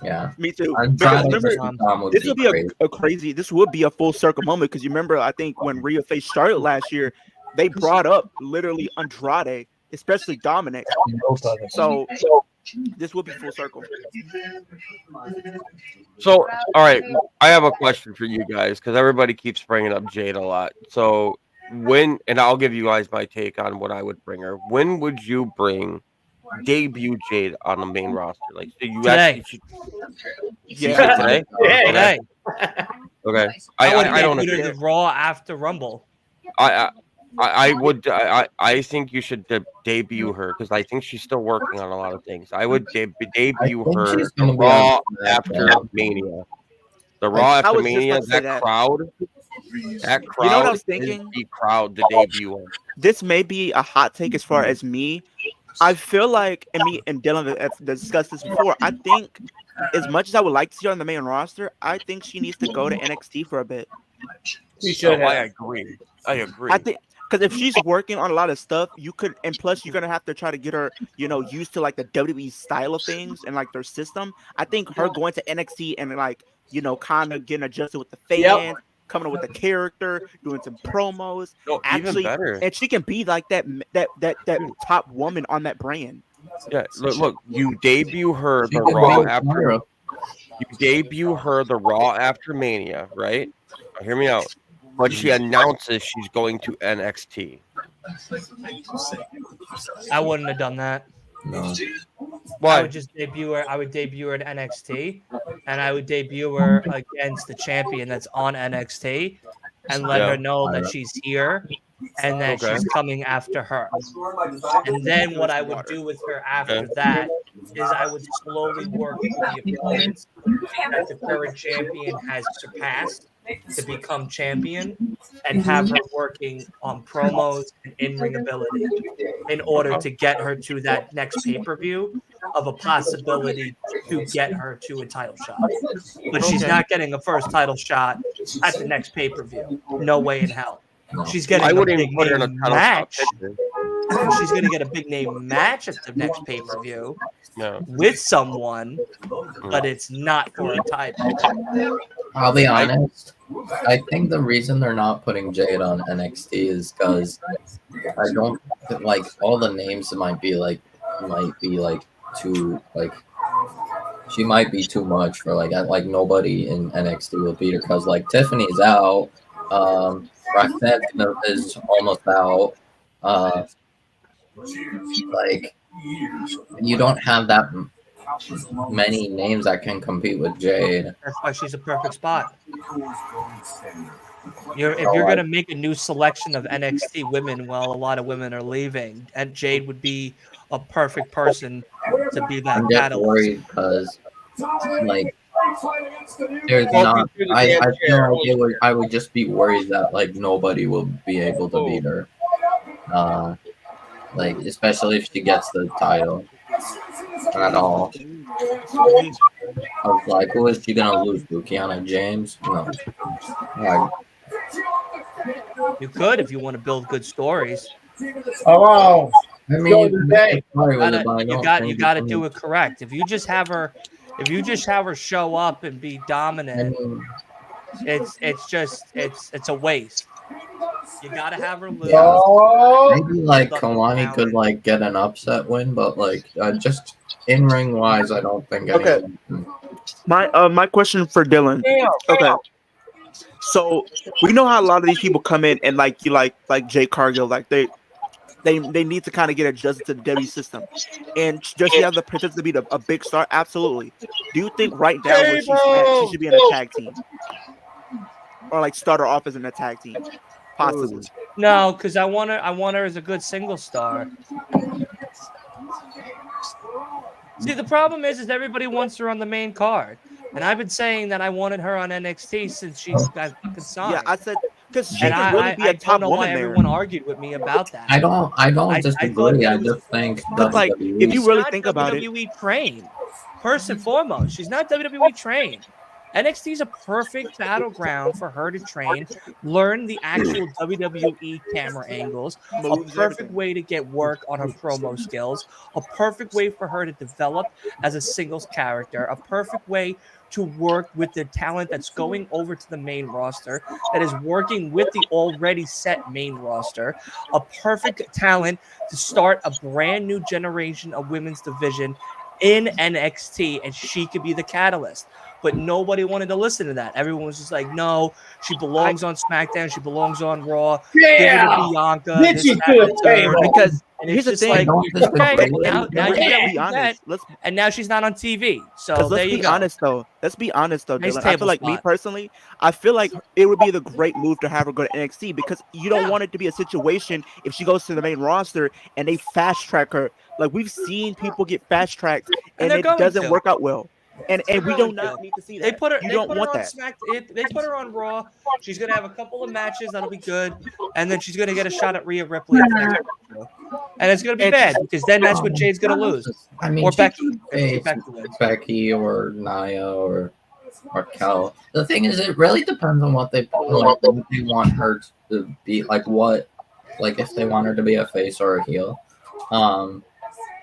Yeah. Me too. Andrade Because versus remember, Dom would this be would be crazy. a crazy. This would be a full circle moment because you remember, I think when Rhea Face started last year, they brought up literally Andrade, especially Dominic. So this would be full circle. So, all right, I have a question for you guys because everybody keeps bringing up Jade a lot. So, and I'll give you guys my take on what I would bring her. When would you debut Jade on the main roster? Like, so you Today. actually Yeah. today. Okay. I don't agree. agree. The Raw after Rumble. I would. I think you should debut her because I think she's still working on a lot of things. I would debut her she's gonna be Raw on after Mania. The Raw I after was just Mania, about to say that crowd. That crowd. You know what I was is thinking? the crowd to debut her. This may be a hot take as far as me. I feel like, and me and Dylan have discussed this before. I think, as much as I would like to see her on the main roster, I think she needs to go to NXT for a bit. She should have. I agree. I think because if she's working on a lot of stuff, you could, and plus you're gonna have to try to get her, used to like the WWE style of things and like their system. I think her going to NXT and like kind of getting adjusted with the fans, coming up with a character, doing some promos, even better. and she can be like that top woman on that brand. Yeah, look, you debut her the Raw after. You debut her the Raw after Mania, right? Now, hear me out. But she announces she's going to NXT. I wouldn't have done that. No. Why? I would just debut her. I would debut her at NXT, and I would debut her against the champion that's on NXT, and let her know that she's here and that she's coming after her. And then what I would do with her after that is I would slowly work through the opponents that the current champion has surpassed to become champion, and have her working on promos and in-ring ability in order to get her to that next pay-per-view of a possibility to get her to a title shot. But she's not getting a first title shot at the next pay-per-view. No way in hell. She's getting a big name match. She's going to get a big name match at the next pay-per-view with someone, but it's not for a title. I'll be honest. I think the reason they're not putting Jade on NXT is because I don't like all the names might be too she might be too much for like nobody in NXT will beat her because like Tiffany's out, Roxanne is almost out, like you don't have that many names that can compete with Jade. That's why she's a perfect spot. If you're So, gonna make a new selection of NXT women while a lot of women are leaving, and Jade would be a perfect person to be that I'm just catalyst. worried because, like, there's not. I feel like I would just be worried that like nobody will be able to beat her. Like especially if she gets the title at all. I was like, who is she gonna lose to? Kiana James? No. Like, You could if you want to build good stories. Oh, I mean, you can make a story with Gotta- it, but I you don't got think you it's got to gonna- do it correct. If you just have her show up and be dominant, it's a waste. You got to have her lose. Maybe like Kalani could like get an upset win, but like just in ring wise, I don't think Okay. anyone. My question for Dylan. Okay. So we know how a lot of these people come in and like Jay Cargill, like they need to kind of get adjusted to the W system, and does she have the potential to be a big star? Absolutely. Do you think right now where she's at, she should be in a tag team, or like start her off as in a tag team, possibly? No, because I want her as a good single star. See, the problem is everybody wants her on the main card, and I've been saying that I wanted her on NXT since she got fucking signed. Yeah, I said because she and could really be a top don't know woman why there. everyone argued with me about that. I don't disagree. I just think But like, if you really think about it, WWE trained. First and foremost, she's not WWE trained. NXT is a perfect battleground for her to train, learn the actual WWE camera angles, a perfect way to get work on her promo skills, a perfect way for her to develop as a singles character, a perfect way to work with the talent that's going over to the main roster, that is working with the already set main roster, a perfect talent to start a brand new generation of women's division in NXT, and she could be the catalyst. But nobody wanted to listen to that. Everyone was just like, no, she belongs on SmackDown. She belongs on Raw. Yeah. Give it to Bianca. Bitches This, to that, the and the third. table. Because and here's it's the just thing. like, okay, now Let's you got be what you honest. get, and now she's not on TV. So Because there let's you be go. honest though. Let's be honest though, Nice Dylan. I table feel like me spot. personally, I feel like it would be the great move to have her go to NXT because you don't want it to be a situation if she goes to the main roster and they fast track her. Like we've seen people get fast tracked and they're it going doesn't to. work out well. And They're we do going not to. need to see that. They put her. You They don't put her want on that. They put her on Raw. She's gonna have a couple of matches that'll be good, and then she's gonna get a shot at Rhea Ripley at the next show. And it's gonna be bad because then that's when Jade's gonna lose. I mean, or she Becky. could If face Becky wins. Becky or Nia or Kel. The thing is, it really depends on what they what they want her to be. Like what, like if they want her to be a face or a heel.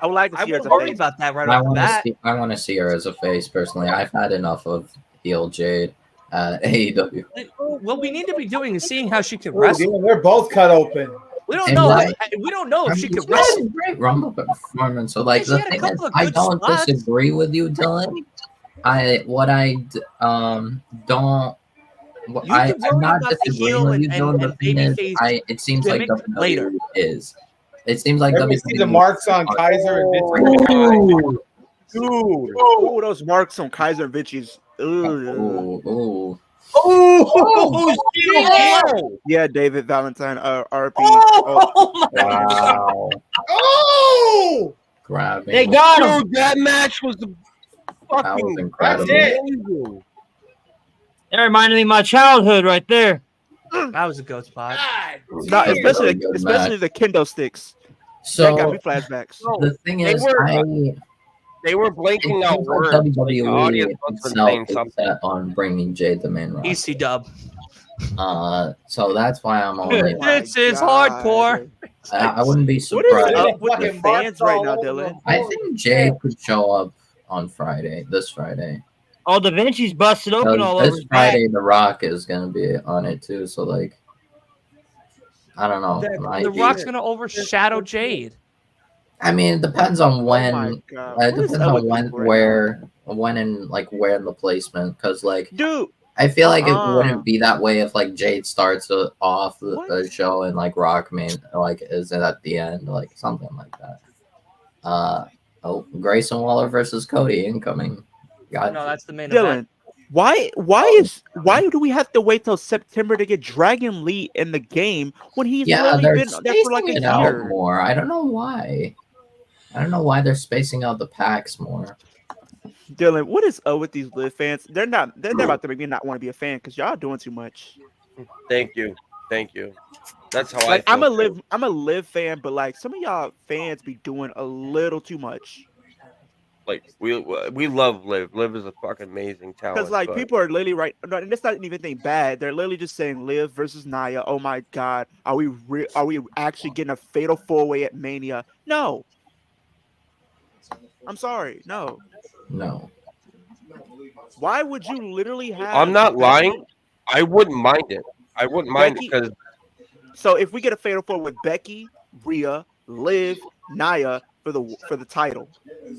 I would like to I see her as wouldn't a worry face. about that right I off the want to bat. see. I want to see her as a face personally. I've had enough of heel Jade at AEW. What we need to be doing is seeing how she can Ooh, wrestle. they're both cut open. We don't And know. that- We don't know if I she mean, could she had wrestle. a great Rumble performance. So like Yeah, she the had a thing is, couple of I good don't spots. disagree with you, Dylan. I'm worry not about the disagreeing heel with you, and Dylan. The thing is, babyface it seems like gimmick WWE later. is. It seems like Let me see the marks on Kaiser and Vince. Ooh, those marks on Kaiser and Vichy's. Ooh. Yeah, David Valentine, RP. Oh my wow. Oh! Grabbing. They got him. Dude, that match was That was fucking incredible. amazing. That reminded me of my childhood right there. That was a good spot. No, especially Good especially match. the kendo sticks. So that got me flashbacks. the thing They is, were- They were it blanking out seems like words. Like, the WWE audience must have been itself saying is something. set on bringing Jade the main roster. EC dub. So that's why I'm only. This is hardcore. I wouldn't be What is surprised. up with the fans right now, Dylan? I think Jade could show up on Friday. This Friday. Oh, Da Vinci's busted open all over This his back. Friday, The Rock is gonna be on it too. So like, I don't know. The Rock's gonna overshadow Jade. I mean, it depends on when. my God. It What is depends up on with when, people right when, and like where the placement. Because like, Dude, I feel like it Uh-uh. wouldn't be that way if like Jade starts off the show and like Rock main like is at the end, like something like that. Oh, Grayson Waller versus Cody incoming. Got No, that's the main Dylan, event. why do we have to wait till September to get Dragon Lee in the game when he's Yeah, literally they're been there for like spacing a it out year? more. I don't know why. I don't know why they're spacing out the packs more. Dylan, what is up with these Liv fans? They're about to make me not want to be a fan because y'all doing too much. Thank you. That's how Like I feel. I'm a Liv fan, but like some of y'all fans be doing a little too much. Like we love Liv. Liv is a fucking amazing talent. Because like but people are literally right, no, and it's not even anything bad. They're literally just saying Liv versus Nia. Oh my god, are we actually getting a fatal 4-way at Mania? No, I'm sorry, no. No. Why would you literally have? I'm not Becky, lying. I wouldn't mind it. I wouldn't mind it because. So if we get a fatal 4 with Becky, Rhea, Liv, Nia for the title,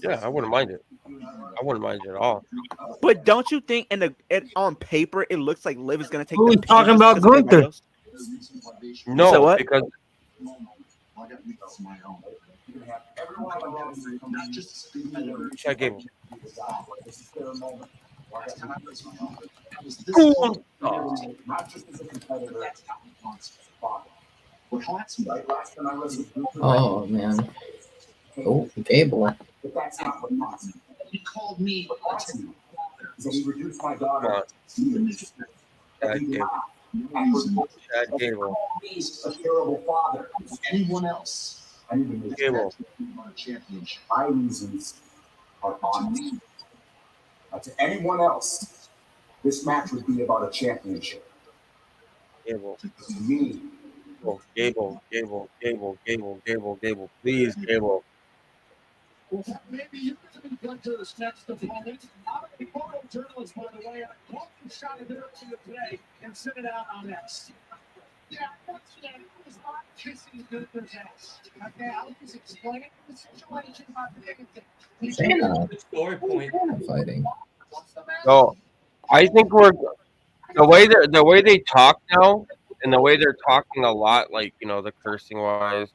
Yeah, I wouldn't mind it. I wouldn't mind it at all. But don't you think on paper it looks like Liv is going to take? Who the we talking pin about, because of everybody Gunther? else? No, So what? because Chad Gable. Oh man. Oh, Gable. He called me. So he reduced my daughter. Chad Gable. Chad Gable. He's a terrible father. Anyone else? I need to make Gable. championship. my reasons are honest. To anyone else, this match would be about a championship. Gable. To me, Gable. Please, Gable. Maybe you could be Gunter's next opponent. I'm a photojournalist, by the way, and I caught the shot of it earlier today and sent it out on X. Yeah, once again, I was not kissing Gunter's ass. Okay, I was just explaining the situation by the Shayna. Story point. Fighting. So I think the way they talk now, and the way they're talking a lot, like the cursing wise,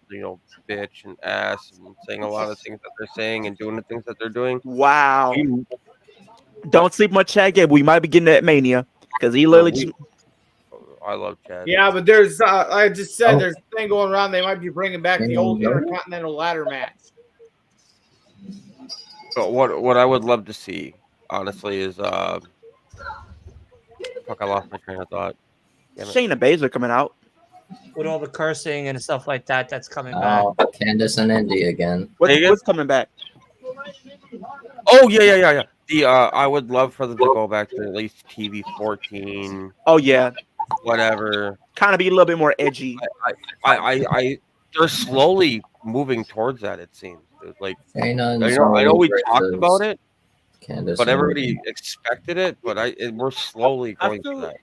bitch and ass, and saying a lot of things that they're saying and doing the things that they're doing. Wow. Don't sleep on Chad Gable. We might be getting that Mania because he literally I love Chad. Yeah, but there's I just said there's a thing going around. They might be bringing back the old Intercontinental ladder match. But what I would love to see, honestly, is fuck, I lost my train of thought. Shayna Baszler coming out with all the cursing and stuff like that. That's coming back. Oh, Candice and Indy again. What's coming back? Oh yeah. I would love for them to go back to at least TV 14. Oh yeah, whatever. Kind of be a little bit more edgy. They're slowly moving towards that. It seems, dude. Like I know we talked about it, Candice but everybody expected it. But we're slowly going to that.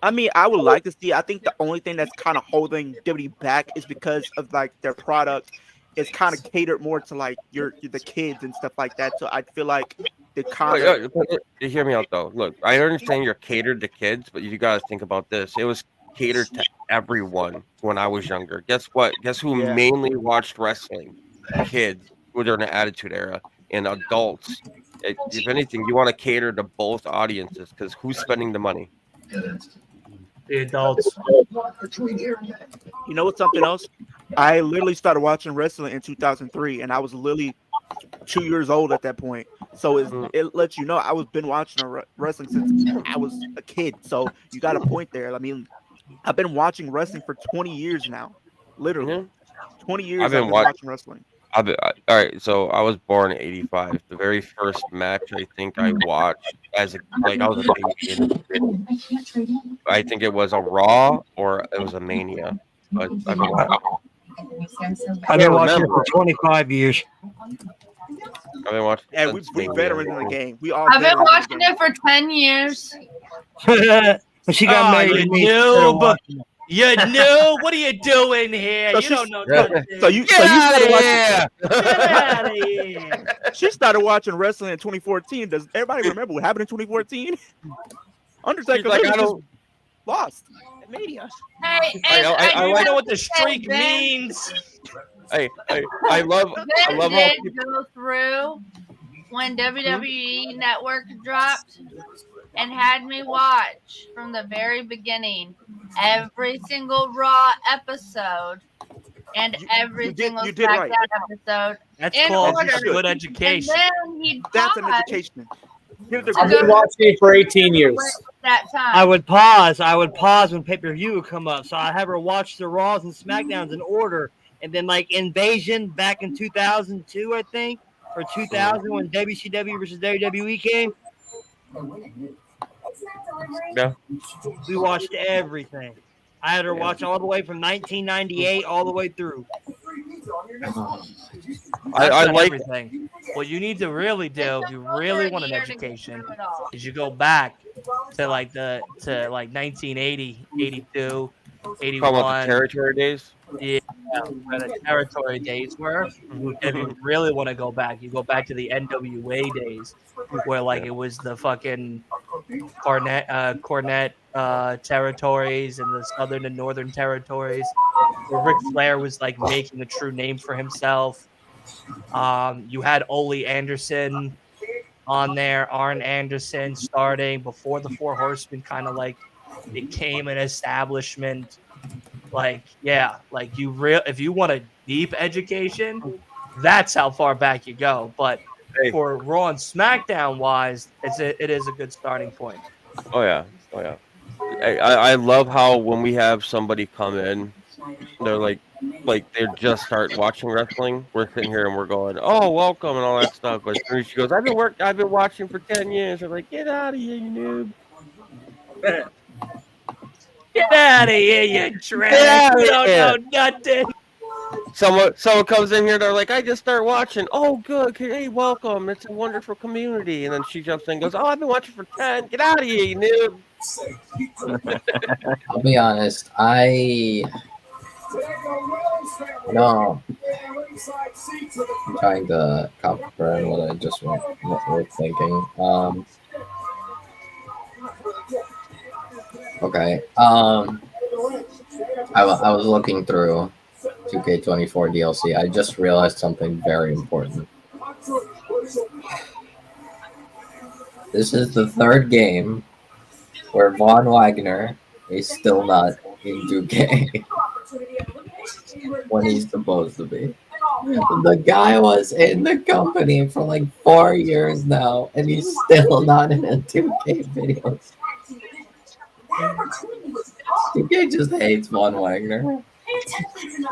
I mean, I would like to see. I think the only thing that's kind of holding WWE back is because of like their product is kind of catered more to like the kids and stuff like that. So I feel like the kind of hear me out though. Look, I understand you're catered to kids, but you got to think about this. It was catered to everyone when I was younger. Guess what? Guess who mainly watched wrestling? Kids who are in the Attitude Era and adults. If anything, you want to cater to both audiences because who's spending the money? The adults. You know what's something else? I literally started watching wrestling in 2003, and I was literally 2 years old at that point. So it lets you know I was been watching wrestling since I was a kid. So you got a point there. I mean, I've been watching wrestling for 20 years now. Literally, 20 years I've been watching wrestling. All right, so I was born in '85. The very first match I think I watched I was a baby. I think it was a Raw or it was a Mania. But I've been watching it for 25 years. I've been watching. And we veterans in the game. We all. I've been watching it for 10 years. When she got married to me, You knew? What are you doing here? So you don't know. So you started watching. Get out of here. She started watching wrestling in 2014. Does everybody remember what happened in 2014? Undertaker just lost at Mania. Hey, I know what the streak means. I love how Did go through when WWE Network dropped and had me watch from the very beginning every single Raw episode and every single you did right. SmackDown episode That's in called order. good And education. then he'd That's an pause education. I've been watching it for 18 years. that time. I would pause when pay-per-view would come up. So I have her watch the Raws and SmackDowns in order. And then like Invasion back in 2002, I think, or 2000 when WCW versus WWE came. Yeah. We watched everything. I had her watch all the way from 1998 all the way through. I not like everything. What you need to really do, if you really want an education, is you go back to like 1980, 82, talking about 81. the territory days. Yeah, where the territory days were. And if you really want to go back, you go back to the NWA days, where like it was the fucking Cornette territories and the southern and northern territories, where Ric Flair was like making a true name for himself. You had Ole Anderson on there, Arn Anderson starting before the Four Horsemen kind of like became an establishment. Like, yeah, like if you want a deep education, that's how far back you go. But for Raw and SmackDown wise, it is a good starting point. Oh yeah. I love how when we have somebody come in, they're like they just start watching wrestling. We're sitting here and we're going, "Oh, welcome" and all that stuff. But she goes, "I've been watching for 10 years." I'm like, "Get out of here, you noob!" Get out of here, you trash! You don't know nothing. Someone comes in here. They're like, "I just started watching." Oh, good. Hey, welcome. It's a wonderful community. And then she jumps in and goes, "Oh, I've been watching for 10. Get out of here, you noob!" I'll be honest. No. I'm trying to comprehend what I just was thinking. Okay. I was looking through 2K24 DLC. I just realized something very important. This is the third game where Von Wagner is still not in 2K when he's supposed to be. The guy was in the company for like 4 years now, and he's still not in a 2K videos. 2K just hates Von Wagner.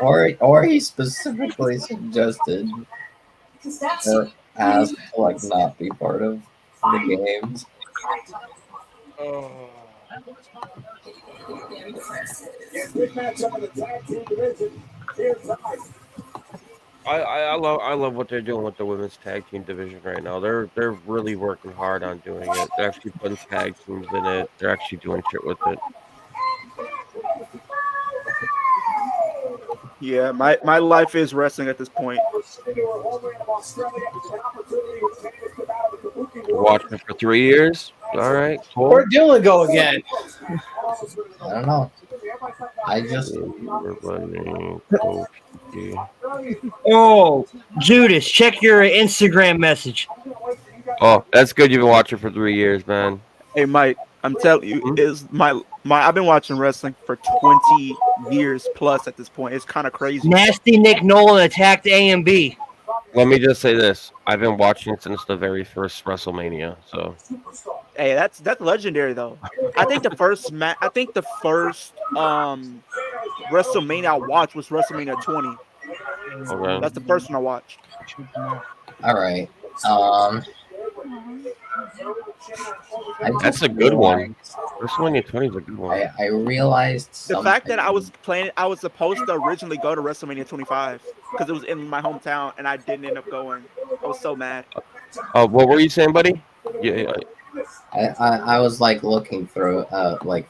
Or he specifically suggested or asked to like not be part of the games. I love what they're doing with the women's tag team division right now. They're really working hard on doing it. They're actually putting tag teams in it. They're actually doing shit with it. Yeah, my life is wrestling at this point. Watching it for 3 years. All right, cool. Where'd Dylan go again? I don't know. I just. Oh, Judas, check your Instagram message. Oh, that's good. You've been watching for 3 years, man. Hey, Mike, I'm telling you, is my I've been watching wrestling for 20 years plus at this point. It's kind of crazy. Nasty Nick Nolan attacked A&B. Let me just say this: I've been watching since the very first WrestleMania. So, hey, that's legendary though. I think the first WrestleMania I watched was WrestleMania 20. okay. That's the first one I watched. All right. That's a good one. WrestleMania 20 is a good one. I realized the fact that I was supposed to originally go to WrestleMania 25 because it was in my hometown and I didn't end up going. I was so mad. What were you saying, buddy? Yeah. I was like looking through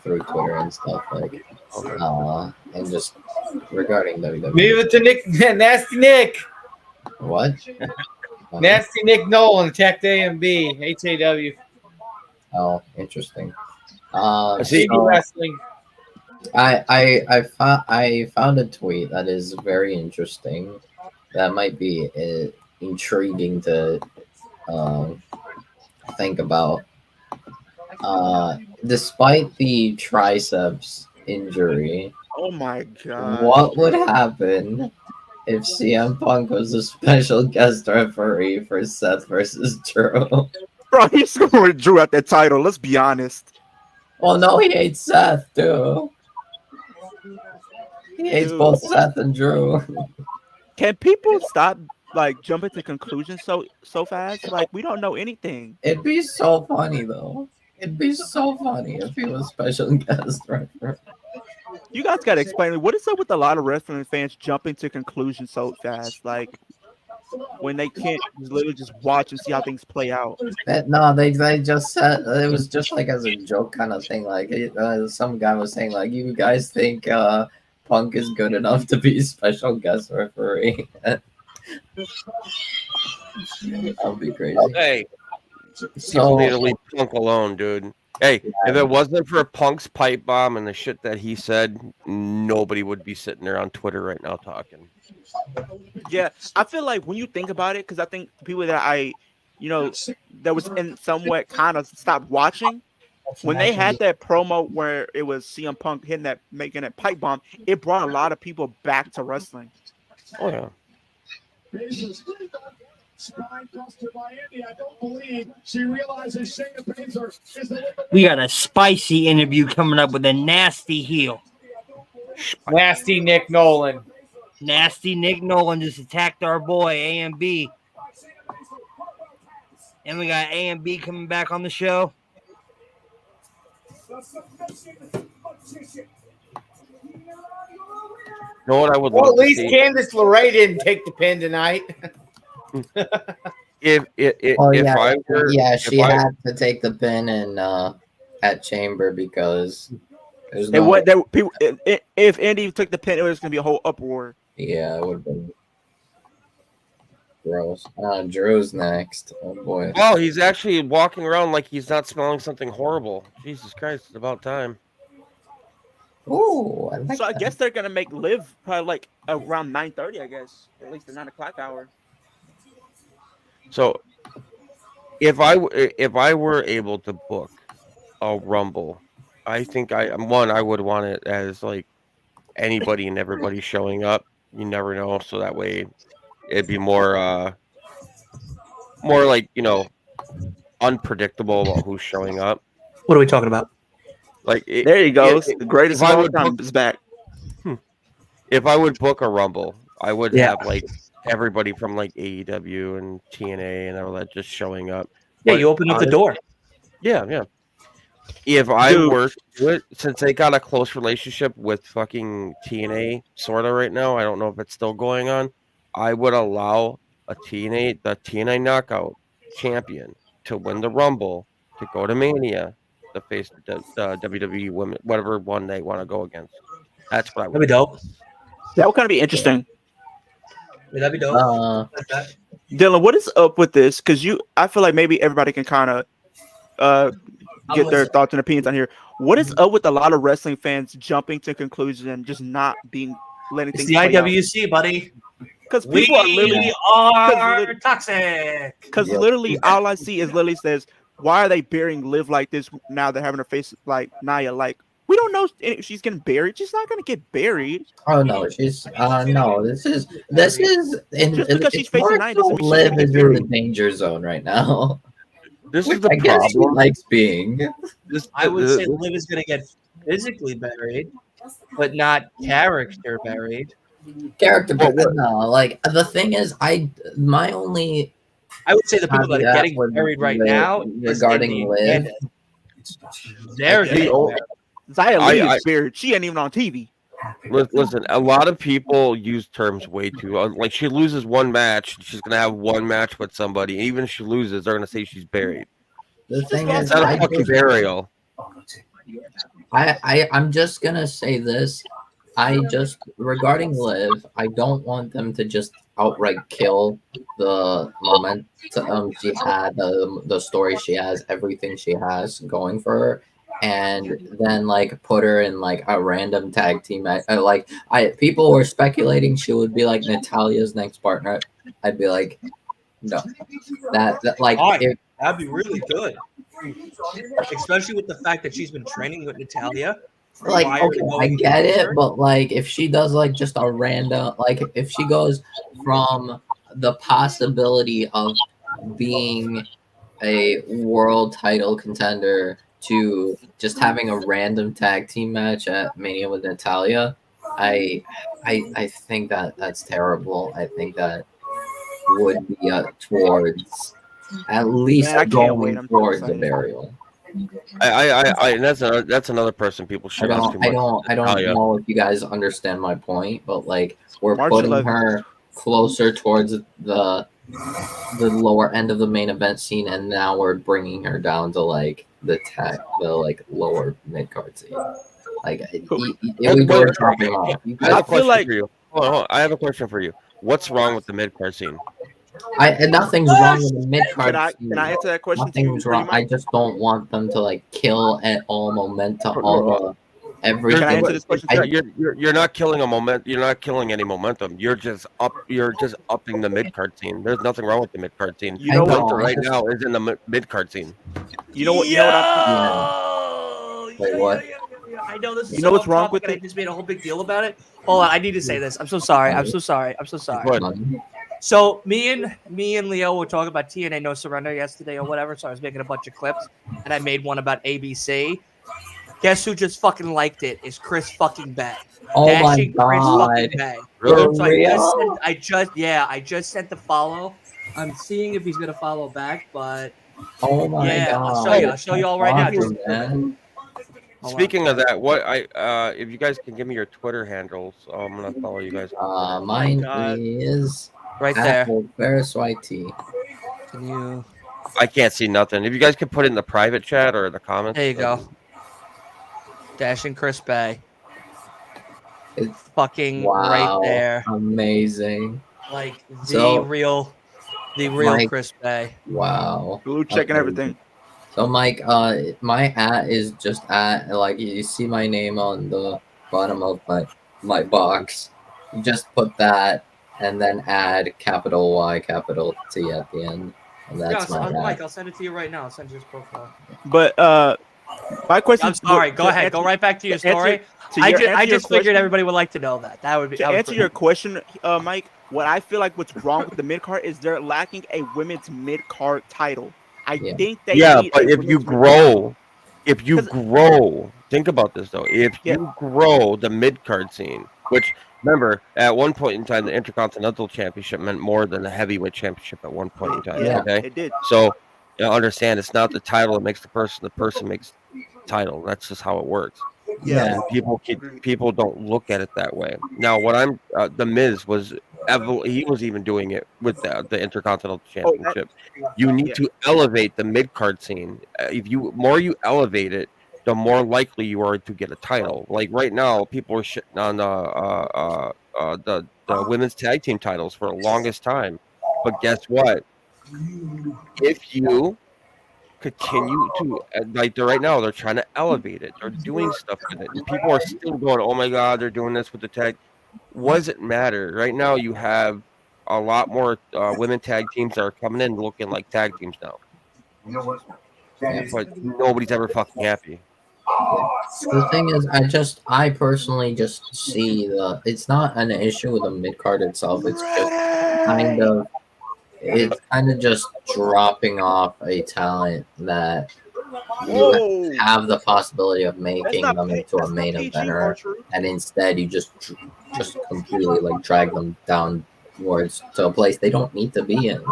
through Twitter and stuff and just regarding WWE. Leave it to Nick, Nasty Nick. What? Nasty Nick Nolan attacked A&B, HAW. Oh, interesting. Wrestling. I found a tweet that is very interesting. that might be intriguing to think about. Despite the triceps injury, Oh my god. what would happen if CM Punk was a special guest referee for Seth versus Drew? Bro, he's going to Drew at that title. Let's be honest. Well, no, he hates Seth too. He hates Dude. both Seth and Drew. Can people stop like jumping to conclusions so fast? Like we don't know anything. It'd be so funny though. It'd be so funny if he was special guest referee. You guys got to explain me what is up with a lot of wrestling fans jumping to conclusions so fast, like when they can't literally just watch and see how things play out. No, they just said it was just like as a joke kind of thing. Like some guy was saying, like, you guys think Punk is good enough to be special guest referee? That would be crazy. Hey, So need to leave Punk alone, dude. Hey, if it wasn't for Punk's pipe bomb and the shit that he said, nobody would be sitting there on Twitter right now talking. Yeah, I feel like when you think about it, because I think people that that was in somewhat kind of stopped watching, when they had that promo where it was CM Punk making that pipe bomb, it brought a lot of people back to wrestling. Oh yeah. We got a spicy interview coming up with a nasty heel. Nasty Nick Nolan. Nasty Nick Nolan just attacked our boy A&B. And we got A&B coming back on the show. You know what I would Well, love at least to see? Candice LeRae didn't take the pin tonight. If yeah, I were, she had to take the pin in at Chamber because there's no. If Andy took the pin, it was going to be a whole uproar. Yeah, it would have been gross. Drew's next. Oh boy. Oh, he's actually walking around like he's not smelling something horrible. Jesus Christ, it's about time. Ooh, so I guess they're gonna make Liv probably like around 9:30. I guess at least the 9 o'clock hour. So, if I were able to book a Rumble, I think I would want it as like anybody and everybody showing up. You never know, so that way it'd be more like unpredictable about who's showing up. What are we talking about? Like there you go. The greatest of all time is back. If I would book a Rumble, I would have like everybody from like AEW and TNA and all that just showing up. Yeah, But you open up the door. Yeah. If I were to do it, since they got a close relationship with fucking TNA sort of right now, I don't know if it's still going on. I would allow the TNA Knockout champion to win the Rumble to go to Mania to face the WWE women, whatever one they want to go against. That's what I would. That'd be dope. That would kind of be interesting. Yeah, that'd be dope. Dylan, what is up with this? Because I feel like maybe everybody can kind of get their thoughts and opinions on here. What is up with a lot of wrestling fans jumping to conclusions and just not letting It's things the play IWC, buddy. Because people are literally toxic. Because literally all I see is Lily says, "Why are they burying Liv like this now? They're having her face like Nia. Like we don't know if she's getting buried. She's not going to get buried." Oh no, she's no. This is just because she's facing Nia doesn't mean she's Liv gonna is get in the buried. danger zone right now. This Which is the I guess she problem. likes being. I would say Liv is going to get physically buried, but not character buried. Character, no. Like the thing is, I would say the people that are getting buried right now regarding Liv. They're getting buried. Xia Li is buried. She ain't even on TV. Listen, a lot of people use terms way too. Like she loses one match, she's gonna have one match with somebody. Even if she loses, they're gonna say she's buried. The thing is, it's not a fucking burial. I'm just gonna say this. Regarding Liv, I don't want them to just outright kill the momentum she had, the story she has, everything she has going for her, and then like put her in like a random tag team match. People were speculating she would be like Natalia's next partner. I'd be like, no, that like Fine. if That'd be really good, especially with the fact that she's been training with Natalia. like prior to okay, I going get against it, her. but like if she does like just a random like if she goes from the possibility of being a world title contender to just having a random tag team match at Mania with Natalia, I think that that's terrible. I think that would be towards at least Man, I can't wait. going I'm so towards the excited. burial. And that's another person people I stress too much. don't Natalia. know if you guys understand my point, but like we're March putting 11th. her closer towards the lower end of the main event scene, and now we're bringing her down to like the like lower mid card scene. Like we were dropping off. You I have a guys, question for you. Hold on. I have a question for you. What's wrong with the mid card scene? nothing's wrong with the mid card. Can I answer that question to you? Nothing's wrong. I just don't want them to like kill at all momentum, all everything. Can I answer this question? You're not killing a moment. You're not killing any momentum. You're just upping the mid card scene. There's nothing wrong with the mid card scene. You know what? Gunther right now is in the mid card scene. You know what? You know what? Wait, what? I know this is You know what's wrong with with it? I just made a whole big deal about it. Hold on, I need to say this. I'm so sorry. I'm so sorry. So me and Leo were talking about TNA No Surrender yesterday or whatever. So I was making a bunch of clips, and I made one about ABC. Guess who just fucking liked it? Is Chris fucking Bay. Oh Dashing my Chris God. fucking Bay. For So real? I just sent the follow. I'm seeing if he's gonna follow back, but Oh my yeah, God. I'll show you all right now. Just Man. Speaking of that, if you guys can give me your Twitter handles, I'm gonna follow you guys. Mine is right there. Ferris YT. Can you? I can't see nothing. If you guys could put it in the private chat or the comments. There you go. Dashing Chris Bay. It's fucking wow, right there. Amazing. Like the So, real Mike, Chris Bay. Wow. Blue checking everything. So Mike, my at is just at like you see my name on the bottom of my box. You just put that and then add capital Y, capital T at the end. And that's my Mike, at. I'll send it to you right now. I'll send you his profile. But my question. I'm sorry. Go ahead. Go right back to your story. I just figured everybody would like to know that. That would be. To answer your question, Mike. What I feel like what's wrong with the mid card is they're lacking a women's mid card title. I think they need but a if you grow, think about this though. If you grow the mid card scene, which remember at one point in time the Intercontinental Championship meant more than the Heavyweight Championship at one point in time. Yeah, okay, it did. So understand it's not the title that makes the person makes the title. That's just how it works. Yeah. People don't look at it that way. Now, what I'm the Miz was he was even doing it with the Intercontinental Championship. You need to elevate the mid card scene. If you elevate it, the more likely you are to get a title. Like right now, people are shitting on the women's tag team titles for the longest time. But guess what? If you continue to right now, they're trying to elevate it. They're doing stuff with it, and people are still going, "Oh my God, they're doing this with the tag." What does it matter? Right now, you have a lot more women tag teams that are coming in looking like tag teams now. You know what? But nobody's ever fucking happy. The thing is, I personally just see it's not an issue with the mid card itself. It's just kind of just dropping off a talent that you have the possibility of making them into a main eventer, and instead you just completely like drag them down towards to a place they don't need to be in.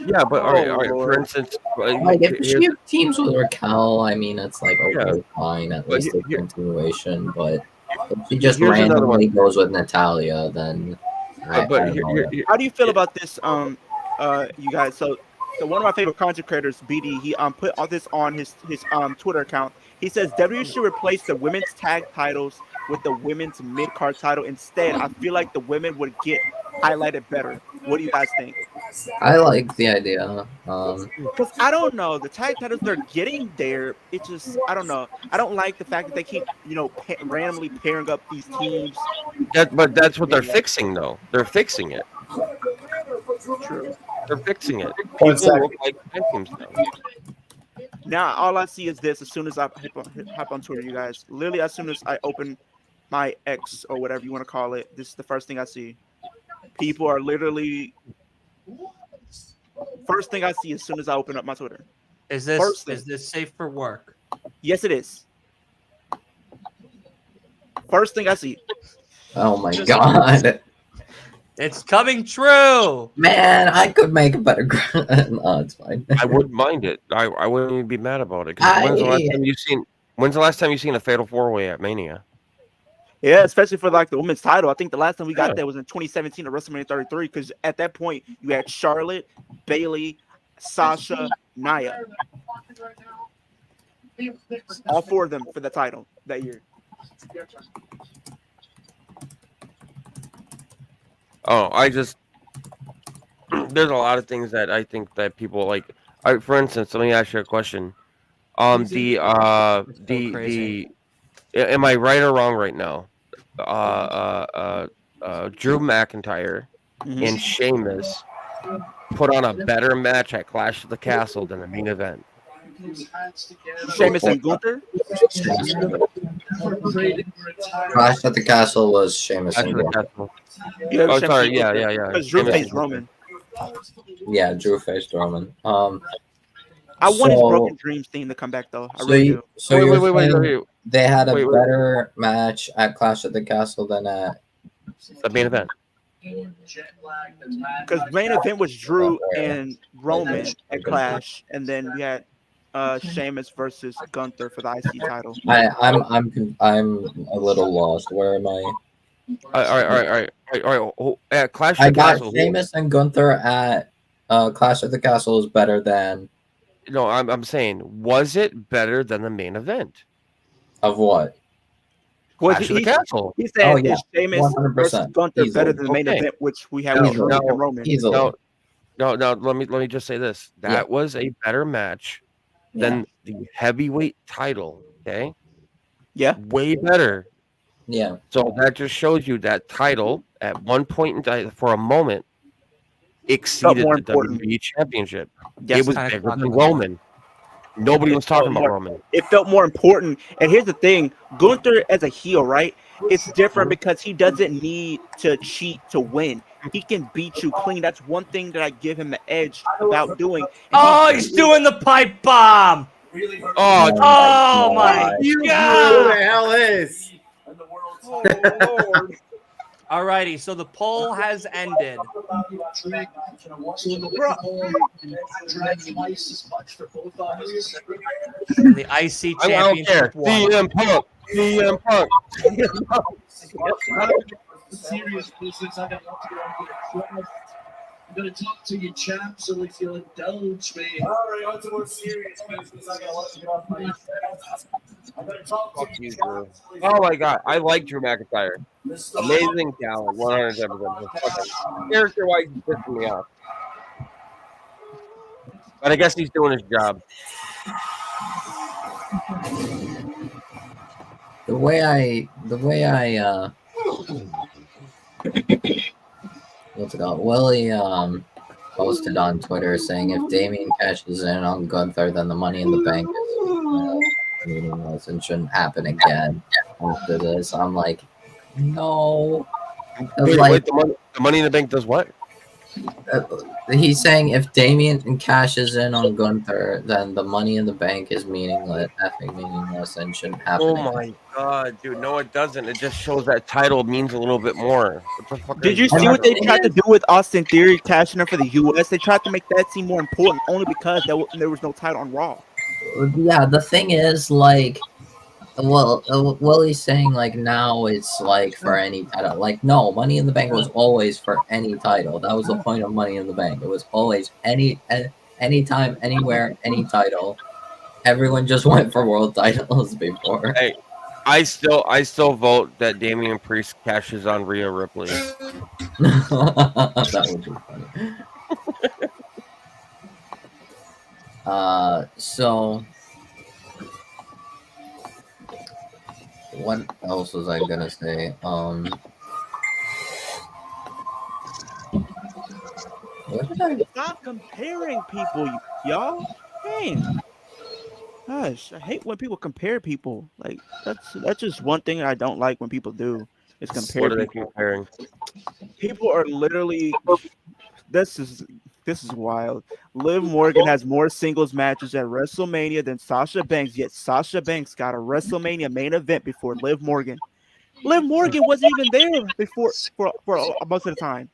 Yeah, but all right. For instance, like if she teams with Raquel, I mean, it's like okay, fine, at least a continuation. But if she just randomly goes with Natalia, then how do you feel about this, you guys? So one of my favorite content creators, BD, he put all this on his Twitter account. He says WWE should replace the women's tag titles with the women's mid card title instead. I feel like the women would get highlighted better. What do you guys think? I like the idea. Because I don't know, the tag titles they're getting there. It just I don't know. I don't like the fact that they keep randomly pairing up these teams. But that's what they're fixing, though. They're fixing it. True. They're fixing it. One People look second. like tag teams now. Now all I see is this. As soon as I hop on Twitter, you guys, literally as soon as I open my X or whatever you want to call it, this is the first thing I see. People are literally first thing I see as soon as I open up my Twitter. Is this safe for work? Yes, it is. First thing I see. Oh my god. It's coming true. Man, I could make a better. No, it's fine. I wouldn't mind it. I wouldn't even be mad about it. 'Cause when's the last time you've seen a Fatal 4-Way at Mania? Yeah, especially for like the women's title. I think the last time we got there was in 2017 at WrestleMania 33. Because at that point you had Charlotte, Bayley, Sasha, Nia. All four of them for the title that year. Oh, there's a lot of things that I think that people like. For instance, let me ask you a question. Am I right or wrong right now? Drew McIntyre and Sheamus put on a better match at Clash of the Castle than the main event. Sheamus and Gunther? Clash at the Castle was Sheamus and Gunther. Yeah, oh, sorry. Yeah. Because Drew faced Roman. Yeah, Drew faced Roman. I want his Broken Dreams theme to come back though. I really do. So wait. They had a better match at Clash at the Castle than at the main event. Because main event was Drew and Roman at Clash, and then we had Sheamus versus Gunther for the IC title. I'm a little lost. Where am I? All right. At Clash I of the got Castle. Sheamus and Gunther at Clash of the Castle is better than. No, I'm saying, was it better than the main event? Of what? Clash of the Castle. He said is Sheamus versus Gunther better than the main Okay. event, which we have with Drew and Roman. No, let me just say this. That was a better match than the heavyweight title. Okay. Yeah. Way better. Yeah. So that just shows you that title at one point in time, for a moment, exceeded the WWE Championship. Yes, it was bigger than Roman. Nobody was talking about Roman. It felt more important. And here's the thing, Gunther as a heel, right? It's different because he doesn't need to cheat to win. He can beat you clean. That's one thing that I give him the edge about doing. Oh, he's doing the pipe bomb. Oh my God. Who the hell is? Alrighty, so the poll has ended. And the IC Championship won. CM Punk. CM Punk. Serious business. I got to I'm going to talk to you, champ, so if you'll indulge me. All right, on to more serious business. I got to let you get off my chest. I'm going to talk to you, champ. Oh my God, I like Drew McIntyre. Amazing talent, 100%. Character-wise, he's pissing me off. But I guess he's doing his job. The way I what's it called? Willie posted on Twitter saying if Damien cashes in on Gunther, then the Money in the Bank is meaningless and shouldn't happen again after this. I'm like, no. Wait, the money in the Bank does what? He's saying if Damien cashes in on Gunther, then the Money in the Bank is meaningless and shouldn't happen. Oh my God, dude! No, it doesn't. It just shows that title means a little bit more. Did you see what they tried to do with Austin Theory cashing in for the US? They tried to make that seem more important only because there was no title on Raw. Yeah, the thing is, like, Willie's saying, like, now it's, like, for any title. Like, no, Money in the Bank was always for any title. That was the point of Money in the Bank. It was always anytime, anywhere, any title. Everyone just went for world titles before. Hey, I still vote that Damian Priest cashes on Rhea Ripley. That would be funny. So what else was I gonna say? What did I? Stop comparing people, y'all. Man, gosh, I hate when people compare people. Like that's just one thing I don't like when people do is compare What are they people. comparing? People are literally this is wild. Liv Morgan has more singles matches at WrestleMania than Sasha Banks, yet Sasha Banks got a WrestleMania main event before Liv Morgan. Liv Morgan wasn't even there before for most of the time.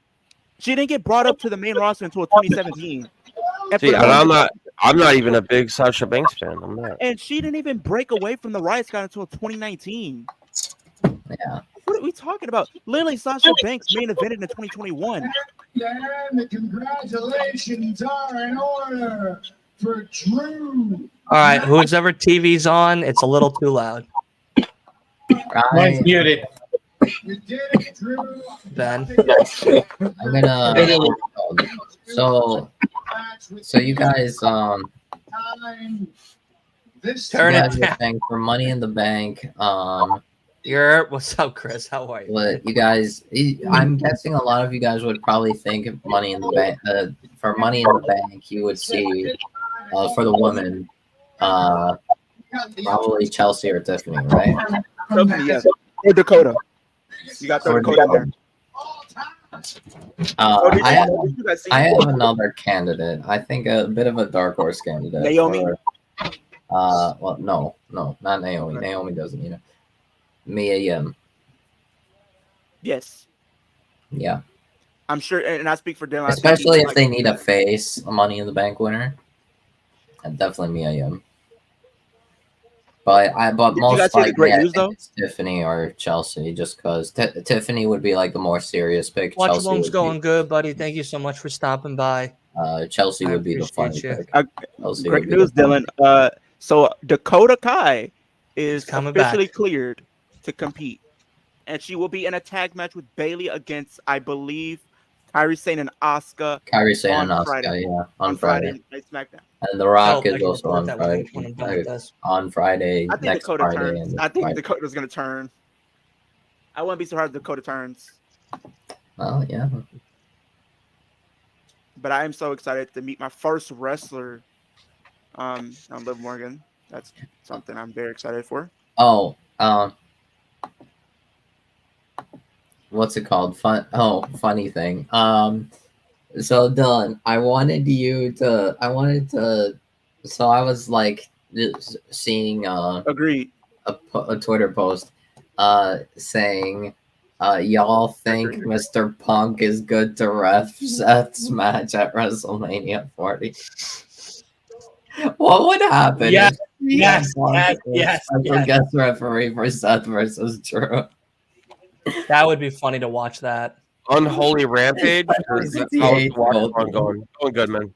She didn't get brought up to the main roster until 2017. And See, for and them I'm not even a big Sasha Banks fan. I'm not. and she didn't even break away from the Riot Squad until 2019. Yeah. What are we talking about? Literally, Sasha Banks main evented in 2021. And the congratulations are in order for Drew. All right, whoever TV's on, it's a little too loud. Mine's muted. You did it, Drew. Ben. I'm gonna. So you guys Time. This Turn you it guys were down. saying for Money in the Bank. What's up, Chris? How are you? But you guys, I'm guessing a lot of you guys would probably think of Money in the Bank. For Money in the Bank, you would see for the women, probably Chelsea or Tiffany, right? Tiffany, yes. Or Dakota. You got to throw Dakota in there. I have another candidate. I think a bit of a dark horse candidate. Naomi? Well, no, not Naomi. Naomi doesn't, Mia Yim. Yes. Yeah. I'm sure, and I speak for Dylan. Especially if they need a face, a Money in the Bank winner. And definitely Mia Yim. But most likely I think it's Tiffany or Chelsea, just because Tiffany would be like the more serious pick. Watch Chelsea Along's would going good, buddy. Thank you so much for stopping by. Chelsea would be the funny pick. Great news, Dylan. So Dakota Kai is officially cleared to compete, and she will be in a tag match with Bailey against, I believe, Kairi Sane and Asuka. Kairi Sane and Asuka, Friday. yeah, on Friday. Night SmackDown. And The Rock is also on Friday. On Friday, I think next Dakota Friday. turns. I think Friday. Dakota's gonna turn. I wouldn't be surprised if Dakota turns. Well, yeah. But I am so excited to meet my first wrestler on Liv Morgan. That's something I'm very excited for. Oh, what's it called? Funny thing. So Dylan, I was like seeing agreed a Twitter post saying y'all think Mr. Punk is good to ref Seth's match at WrestleMania 40. What would happen? Yes, if yes. Special guest referee for Seth versus Drew. That would be funny to watch that. Unholy Rampage? How's the walk going? Going good, man.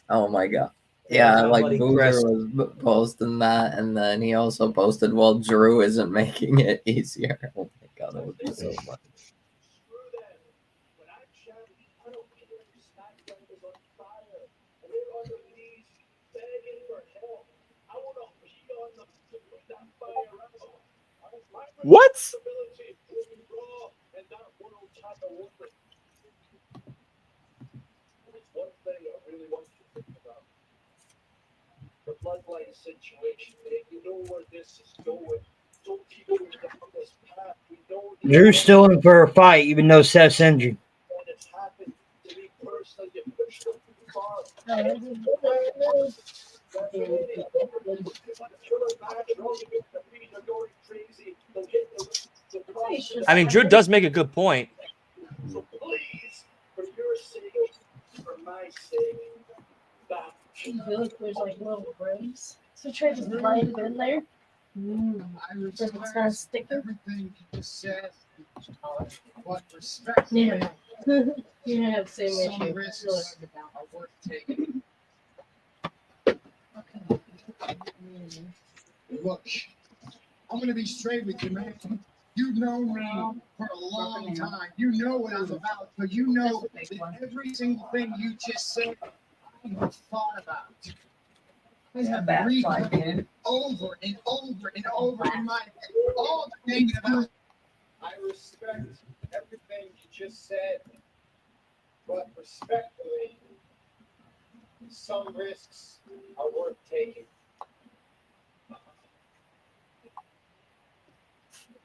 Oh my god. Yeah, like buddy Boozer Chris. was posting that, and then he also posted, well, Drew isn't making it easier. Oh my god, that would be so funny. What? The bloodline situation, man. You know where this is going. Don't keep going down this path. We know Drew's still in for a fight, even though Seth's injured. it's happened to me personally. You pushed him too far. I mean, Drew does make a good point. So please, for your sake, for my sake, stop. I feel like there's like little rooms. So try to slide it in there. So it's not sticking. Everything you just said, but respect. Yeah. You have the same Some issue. risks are worth taking. Look, I'm gonna be straight with you, man. You've known me for a long time. You know what I'm about, but you know that every single thing you just said have thought about. I have replayed over and over and over in my head all the negative. I respect everything you just said, but respectfully, some risks are worth taking.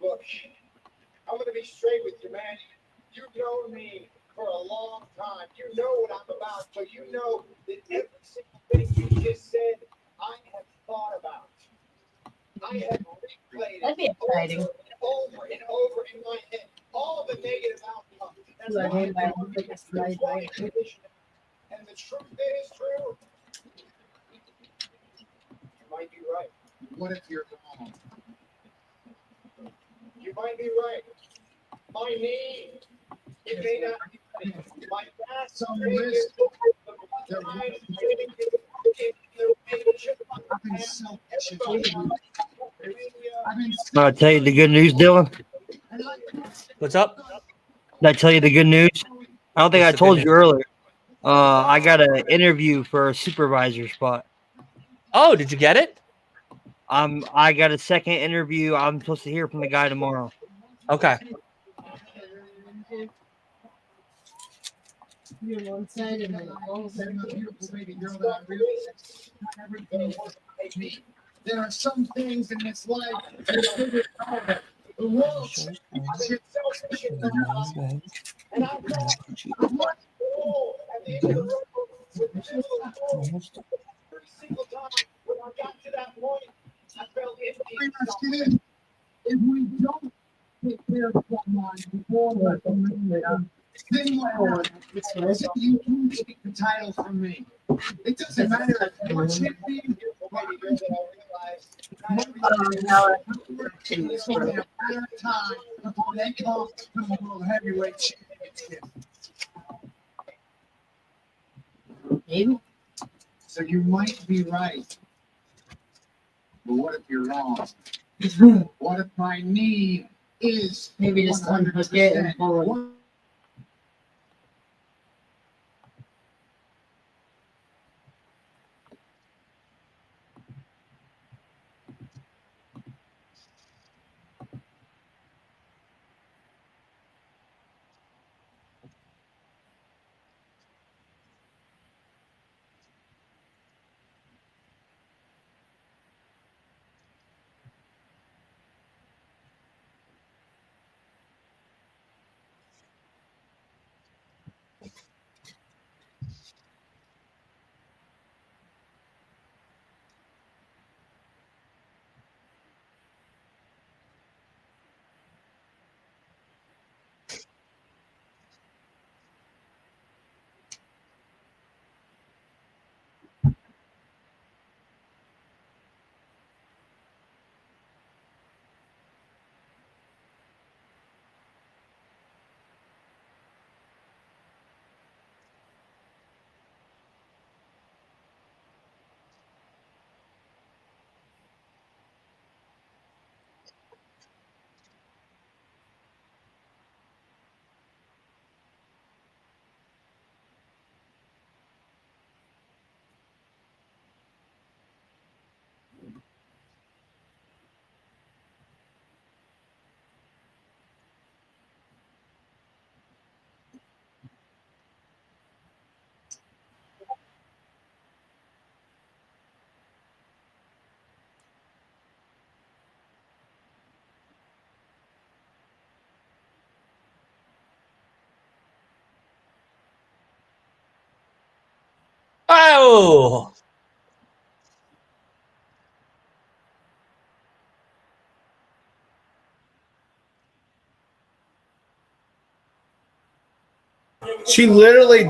Look, I'm going to be straight with you, man. You've known me for a long time. You know what I'm about, so you know that every single thing you just said, I have thought about. I have replayed That'd be exciting. over and over in my head all the negative outcomes. That's I why made my own biggest night, right? And the truth is true. You might be right. What if you're wrong? You might be right. My knee, it may not be right. My back, Some it risk. is the blind, I'll tell you the good news, Dylan. What's up? Did I tell you the good news? I don't think What's I the told good you earlier. I got an interview for a supervisor spot. Oh, did you get it? I got a second interview. I'm supposed to hear from the guy tomorrow. Okay. You're one side and then all of them. Beautiful baby girl that I really not everything is me. There are some things in this life that the world should selfish in the and I thought every single time when I got to that point, I felt empty. if we don't take care of someone before we're then what happens? You can take the title from me. It doesn't matter if you're champion or it's only a matter of time before they come to the World Heavyweight Championship. Maybe. So you might be right. But what if you're wrong? What if my knee is Maybe just unhook it and pull it. Oh, She literally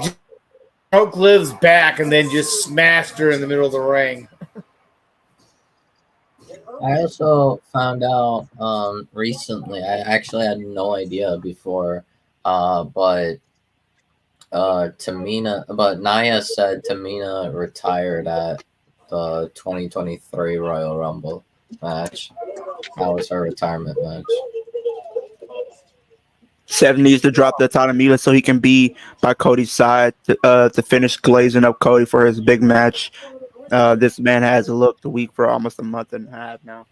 broke Liv's back and then just smashed her in the middle of the ring. I also found out recently, I actually had no idea before, but Nia said Tamina retired at the 2023 Royal Rumble match. That was her retirement match. Seth needs to drop the autonomy so he can be by Cody's side to finish glazing up Cody for his big match. This man has looked weak for almost a month and a half now.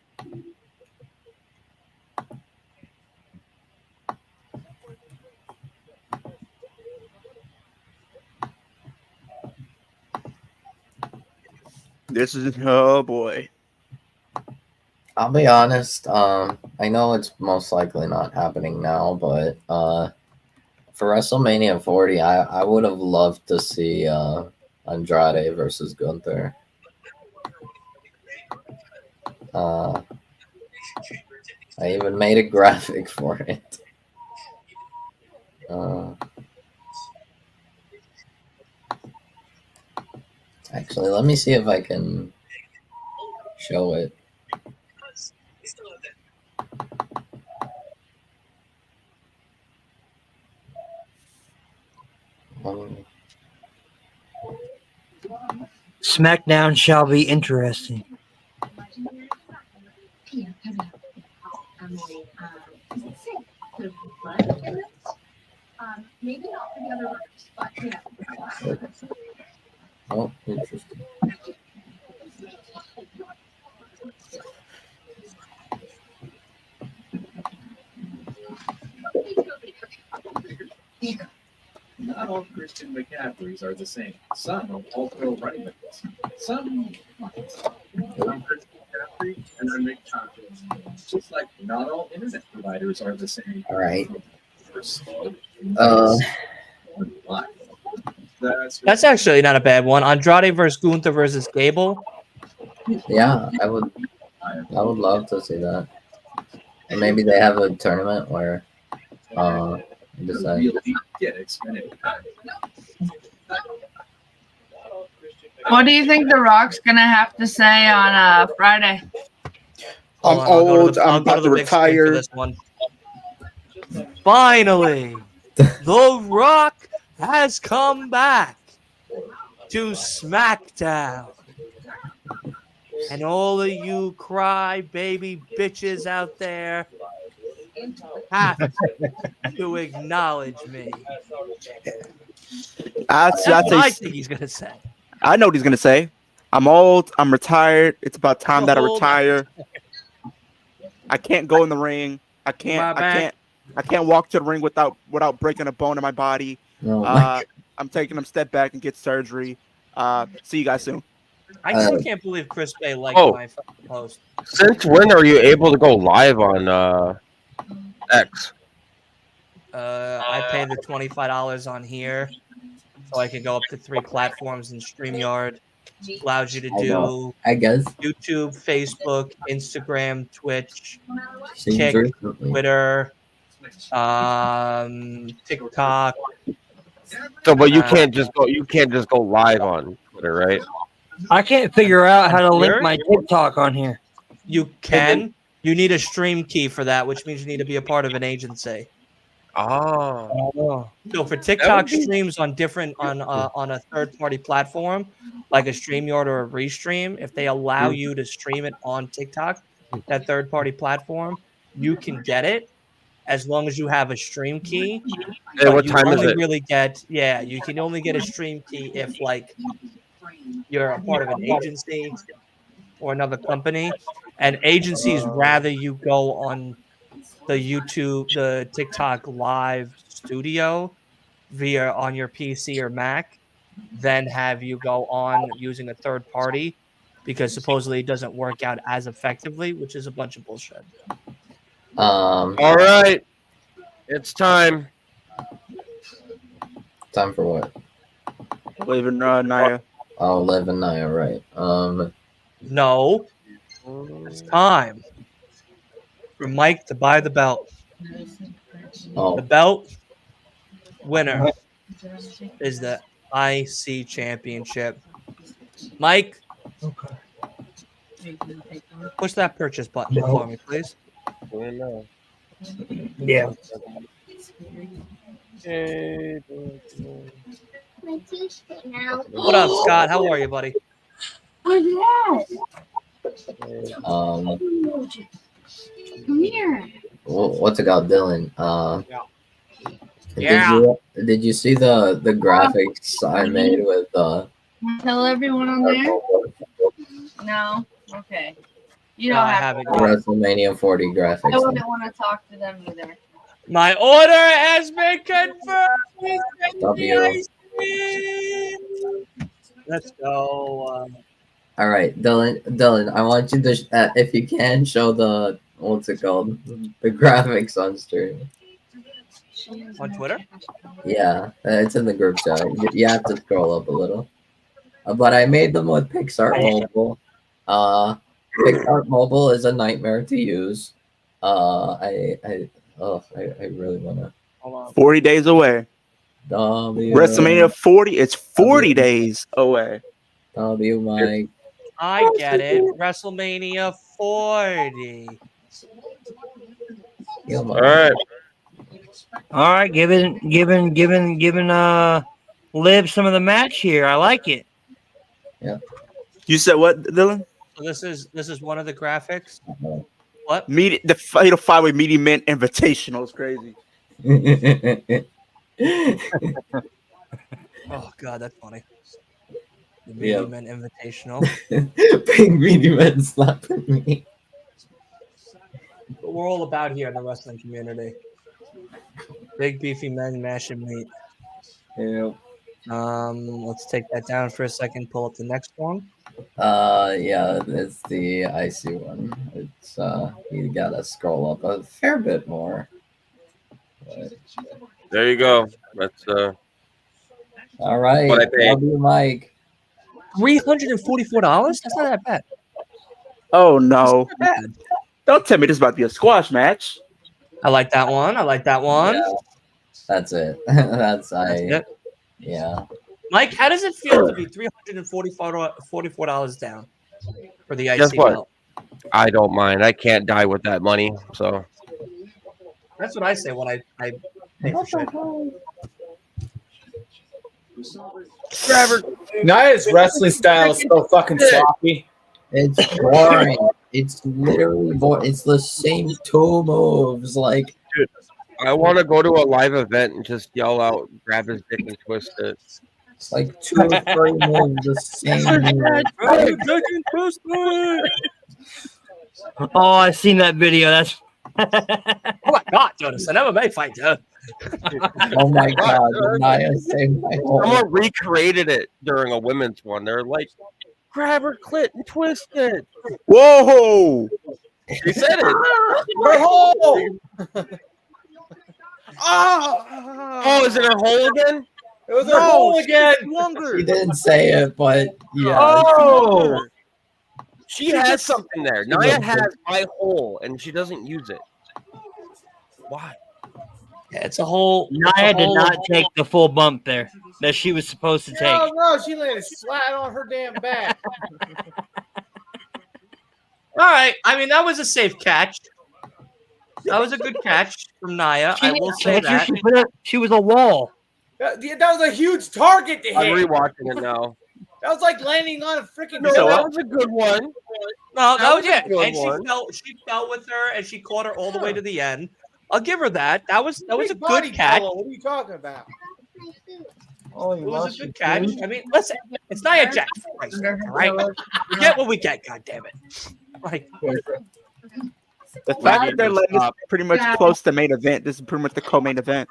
This is oh boy. I'll be honest. I know it's most likely not happening now, but for WrestleMania 40, I would have loved to see Andrade versus Gunther. I even made a graphic for it. Actually, let me see if I can show it. SmackDown shall be interesting. Maybe not for the other runners, but yeah. Oh, interesting. Not all Christian McCaffreys are the same. Some are all pro running backs. Some Christian McCaffrey and their McCaffreys. Just like not all internet providers are the same. All right. That's actually not a bad one. Andrade versus Gunther versus Gable. Yeah, I would love to see that. And maybe they have a tournament where decide. What do you think The Rock's gonna have to say on Friday? I'm old. I'm about to retire. This one. Finally, The Rock has come back to SmackDown. And all of you cry baby bitches out there have to acknowledge me. That's what I think he's gonna say. I know what he's gonna say. I'm old. I'm retired. It's about time that I retire. I can't go in the ring. I can't walk to the ring without breaking a bone in my body. I'm taking a step back and get surgery. See you guys soon. I still can't believe Chris Bay liked my post. Since when are you able to go live on X? I pay the $25 on here, so I can go up to 3 platforms in StreamYard. Allows you to do, I guess, YouTube, Facebook, Instagram, Twitch, Seems recently. Twitter, TikTok. So, but you can't just go. You can't just go live on Twitter, right? I can't figure out how to link my TikTok on here. You can. You need a stream key for that, which means you need to be a part of an agency. Oh. So for TikTok streams on different on a third-party platform, like a StreamYard or a Restream, if they allow you to stream it on TikTok, that third-party platform, you can get it as long as you have a stream key. Hey, what time is it? You can only get a stream key if like you're a part of an agency or another company, and agencies rather you go on the YouTube, the TikTok live studio via on your PC or Mac, than have you go on using a third party, because supposedly it doesn't work out as effectively, which is a bunch of bullshit. All right, it's time. Time for what? Liv and Nia. Oh, Liv and Nia, right? No, it's time for Mike to buy the belt. Oh. The belt winner is the IC Championship. Mike, push that purchase button for me, please. Yeah. What up, Scott? How are you, buddy? Come here. What's it called, Dylan? Yeah. Did you see the graphics I made with Tell everyone on there. No. Okay. You No, don't I have haven't to. yet. WrestleMania 40 I graphics? wouldn't want to talk to them either. My order has been confirmed. Please send me W. ice cream. Let's go. All right, Dylan, I want you to, if you can, show the what's it called, the graphics on stream. On Twitter? Yeah, it's in the group chat. You have to scroll up a little. But I made them with Pixar Mobile. Pixar Mobile is a nightmare to use. I really wanna. 40 days away. WrestleMania 40. It's 40 days away. W Mike. I get it. WrestleMania 40. All right. All right, giving Liv some of the match here. I like it. Yeah. You said what, Dylan? So this is one of the graphics. What? The Fatal 5-Way Meaty Men Invitational is crazy. Oh god, that's funny. The Yeah. Meaty Men Invitational. Big meaty men slapping me. What we're all about here in the wrestling community. Big beefy men mashing meat. Yeah. Let's take that down for a second. Pull up the next one. Yeah, it's the icy one. It's you gotta scroll up a fair bit more. But, There you go. That's all right, what I paid. W Mike. $344? That's not that bad. Oh no! That's not bad. Don't tell me this is about to be a squash match. I like that one. I like that one. Yeah, that's it. That's it. Yeah. Mike, how does it feel to be $344 down for the IC Guess what? belt? I don't mind. I can't die with that money. So That's what I say when I pay for shit. Nia's wrestling style is so fucking sloppy. It's boring. It's literally boring. It's the same two moves. Like, dude, I want to go to a live event and just yell out, grab his dick and twist it. It's like 2 or 3 moves, the same move. Oh, I've seen that video. That's oh my god, Jonas, an MMA fight, dude. Oh my god, Nia saved my whole. Someone recreated it during a women's one. They're like, grab her clit and twist it. Whoa! She said it. Her hole. Oh, is it her hole again? It was her hole again. Longer. She didn't say it, but yeah. Oh, she has something there. Nia has my hole, and she doesn't use it. Why? Yeah, it's a whole. Nia did not take the full bump there that she was supposed to take. Oh no, she landed flat on her damn back. All right. I mean, that was a safe catch. That was a good catch from Nia. I will say that. She was a wall. That was a huge target to hit. I'm rewatching it now. That was like landing on a freaking. No, that was a good one. No, that was a it. good And one. she fell with her, and she caught her all the way to the end. I'll give her that. That was a Big body good catch. pillow. What are you talking about? It was a good catch. I mean, listen, it's Nia Jax. Christ, all right, we get what we get. God damn it! Like, The fact that they're letting this pretty much close to main event. This is pretty much the co-main event.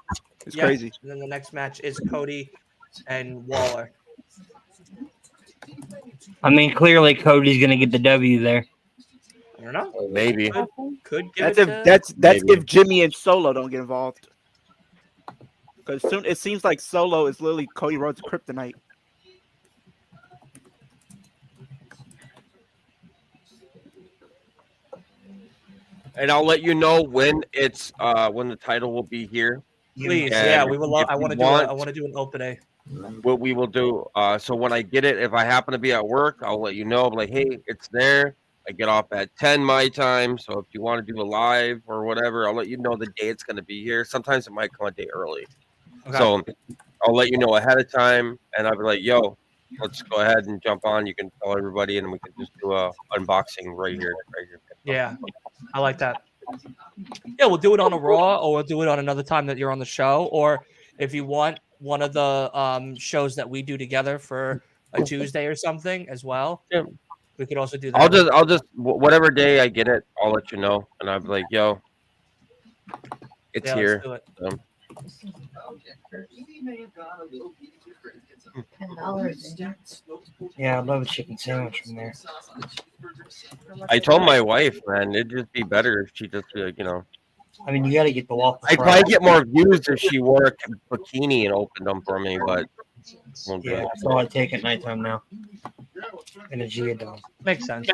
It's yeah. crazy. And then the next match is Cody and Waller. I mean, clearly Cody's going to get the W there. I don't know. Maybe. Could give That's it if to... that's Maybe. if Jimmy and Solo don't get involved. Because soon it seems like Solo is literally Cody Rhodes' kryptonite. And I'll let you know when it's when the title will be here. Please, And yeah, we will. if I you want to do an open A. What we will do. So when I get it, if I happen to be at work, I'll let you know. I'm like, hey, it's there. I get off at 10 my time. So if you want to do a live or whatever, I'll let you know the day it's going to be here. Sometimes it might come a day early. Okay. So I'll let you know ahead of time, and I'll be like, yo, let's go ahead and jump on. You can tell everybody, and we can just do a unboxing right here. Yeah, I like that. Yeah, we'll do it on a Raw, or we'll do it on another time that you're on the show, or if you want one of the shows that we do together for a Tuesday or something as well. Yeah. We could also do that. I'll just whatever day I get it, I'll let you know, and I'll be like, yo, it's Yeah, here. let's do it. Yeah, I love a chicken sandwich from there. I told my wife, man, it'd just be better if she just, I mean, you got to get the waffle I'd fries. probably get more views if she wore a bikini and opened them for me, but won't do Yeah, it. that's all I take at nighttime now. In a Geodome. Makes sense.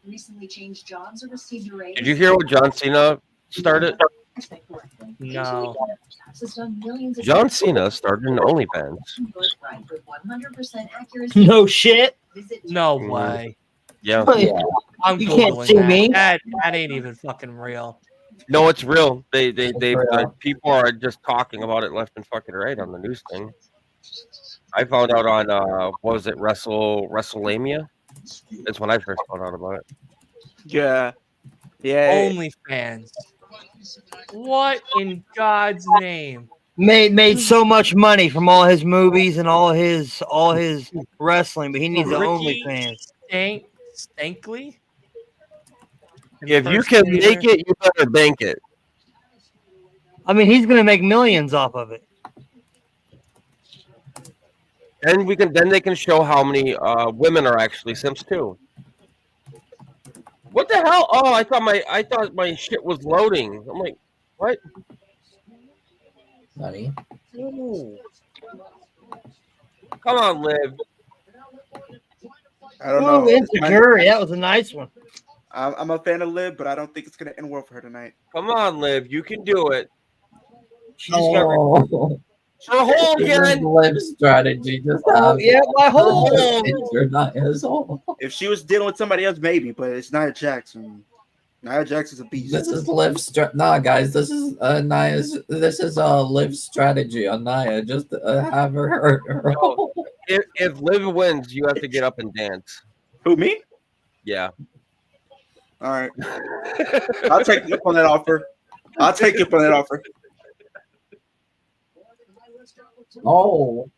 Recently changed jobs or received a raise. Did you hear what John Cena started? No. John Cena started an OnlyFans. 100% accuracy. No shit. No way. Yeah. I'm You can't Googling see that. me. That ain't even fucking real. No, it's real. They people are just talking about it left and fucking right on the news thing. I found out on what was it, WrestleMania? That's when I first found out about it. Yeah. OnlyFans. What in God's name? Made so much money from all his movies and all his wrestling, but he needs an Ricky OnlyFans. Stankley? If you can make it, you better bank it. I mean, he's gonna make millions off of it. Then they can show how many women are actually simps too. What the hell? Oh, I thought my shit was loading. I'm like, what? Buddy. Ooh. Come on, Liv. I don't Ooh, know. Insecure. That was a nice one. I'm a fan of Liv, but I don't think it's gonna end well for her tonight. Come on, Liv. You can do it. She just got Her hole again. Live strategy. Just my hole. You're not his hole. If she was dealing with somebody else, maybe, but it's Nia Jackson. Nia Jackson's a beast. This is Liv Nah, guys, this is Nia's. This is a Liv strategy on Nia. Just have her hurt her. No, if Liv wins, you have to get up and dance. Who, me? Yeah. All right. I'll take you up on that offer. Oh.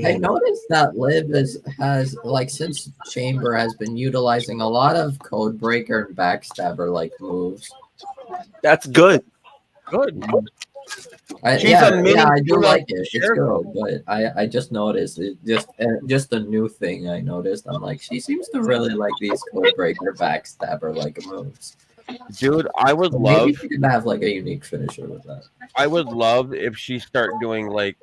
I noticed that Liv has like since Chamber has been utilizing a lot of code breaker and backstabber like moves. That's good. Good. I do like it. It's good, but I just noticed it just a new thing I noticed. I'm like, she seems to really like these code breaker backstabber like moves. Dude, I would Maybe love she can have like a unique finisher with that. I would love if she start doing like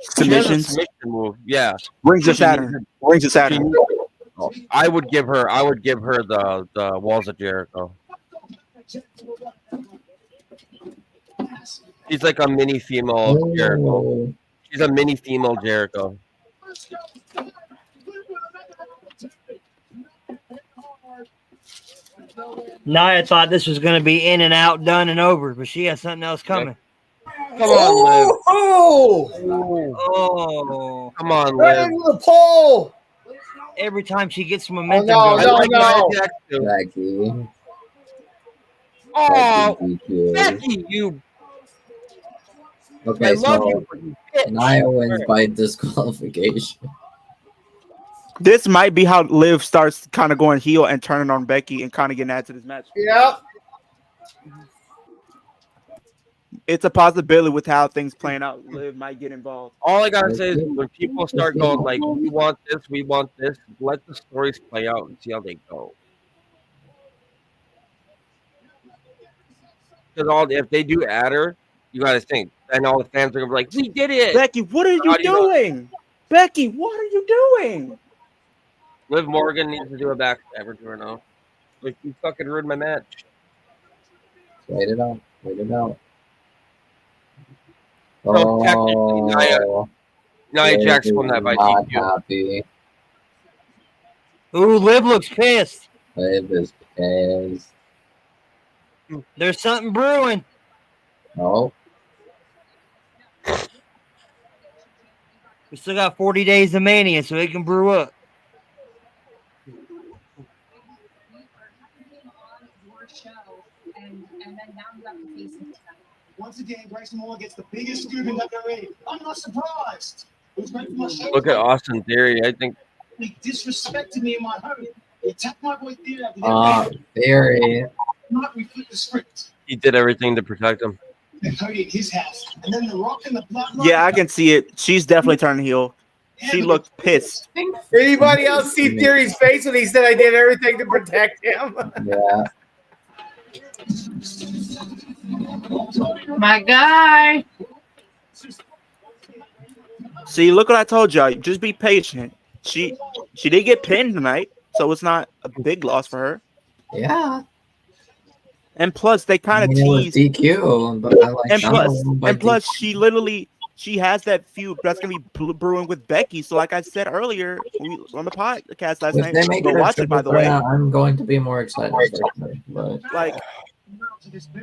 submissions. Submission move. Yeah. Rings of Saturn. I would give her the Walls of Jericho. She's like a mini female Jericho. She's a mini female Jericho. Nia thought this was going to be in and out, done and over, but she has something else coming. Come on, Liv. Oh. Come on, Right Liv. into the pole. Every time she gets some momentum no, going. no. Becky. Oh, DQ. Becky, you. Okay, I love so you, but you bitch. Nia wins by disqualification. This might be how Liv starts kind of going heel and turning on Becky and kind of getting added to this match. Yep. It's a possibility with how things playing out. Liv might get involved. All I gotta say is when people start going like, we want this, let the stories play out and see how they go. Because if they do add her, you gotta think, and all the fans are gonna be like, "We did it, Becky. What are you doing, Becky? What are you doing?" Liv Morgan needs to do a backstabber to her now. Like, you fucking ruined my match. Wait it out. So technically, Nia Jax won that by not DQ. happy. Ooh, Liv looks pissed. Liv is pissed. There's something brewing. Oh, We still got 40 days of Mania, so it can brew up. Once again, Grayson Waller gets the biggest scoop in WWE. I'm not surprised. It was great for my show. Look at Austin Theory. I think He disrespected me in my home. He attacked my boy Theory. Theory. Not we flipped the script. he did everything to protect him. And Cody at his house. And then the Rock and the Bloodline. Yeah, I can see it. She's definitely turning heel. She looked pissed. Anybody else see Theory's face when he said I did everything to protect him? Yeah. My guy. See, look what I told y'all. Just be patient. She did get pinned tonight, so it's not a big loss for her. Yeah. And plus, they kind of I mean, it was teased. DQ, but I like And plus, she has that feud that's gonna be brewing with Becky. So, like I said earlier on the podcast last if night, they make go it a watch it. By the way, I'm going to be more excited. But like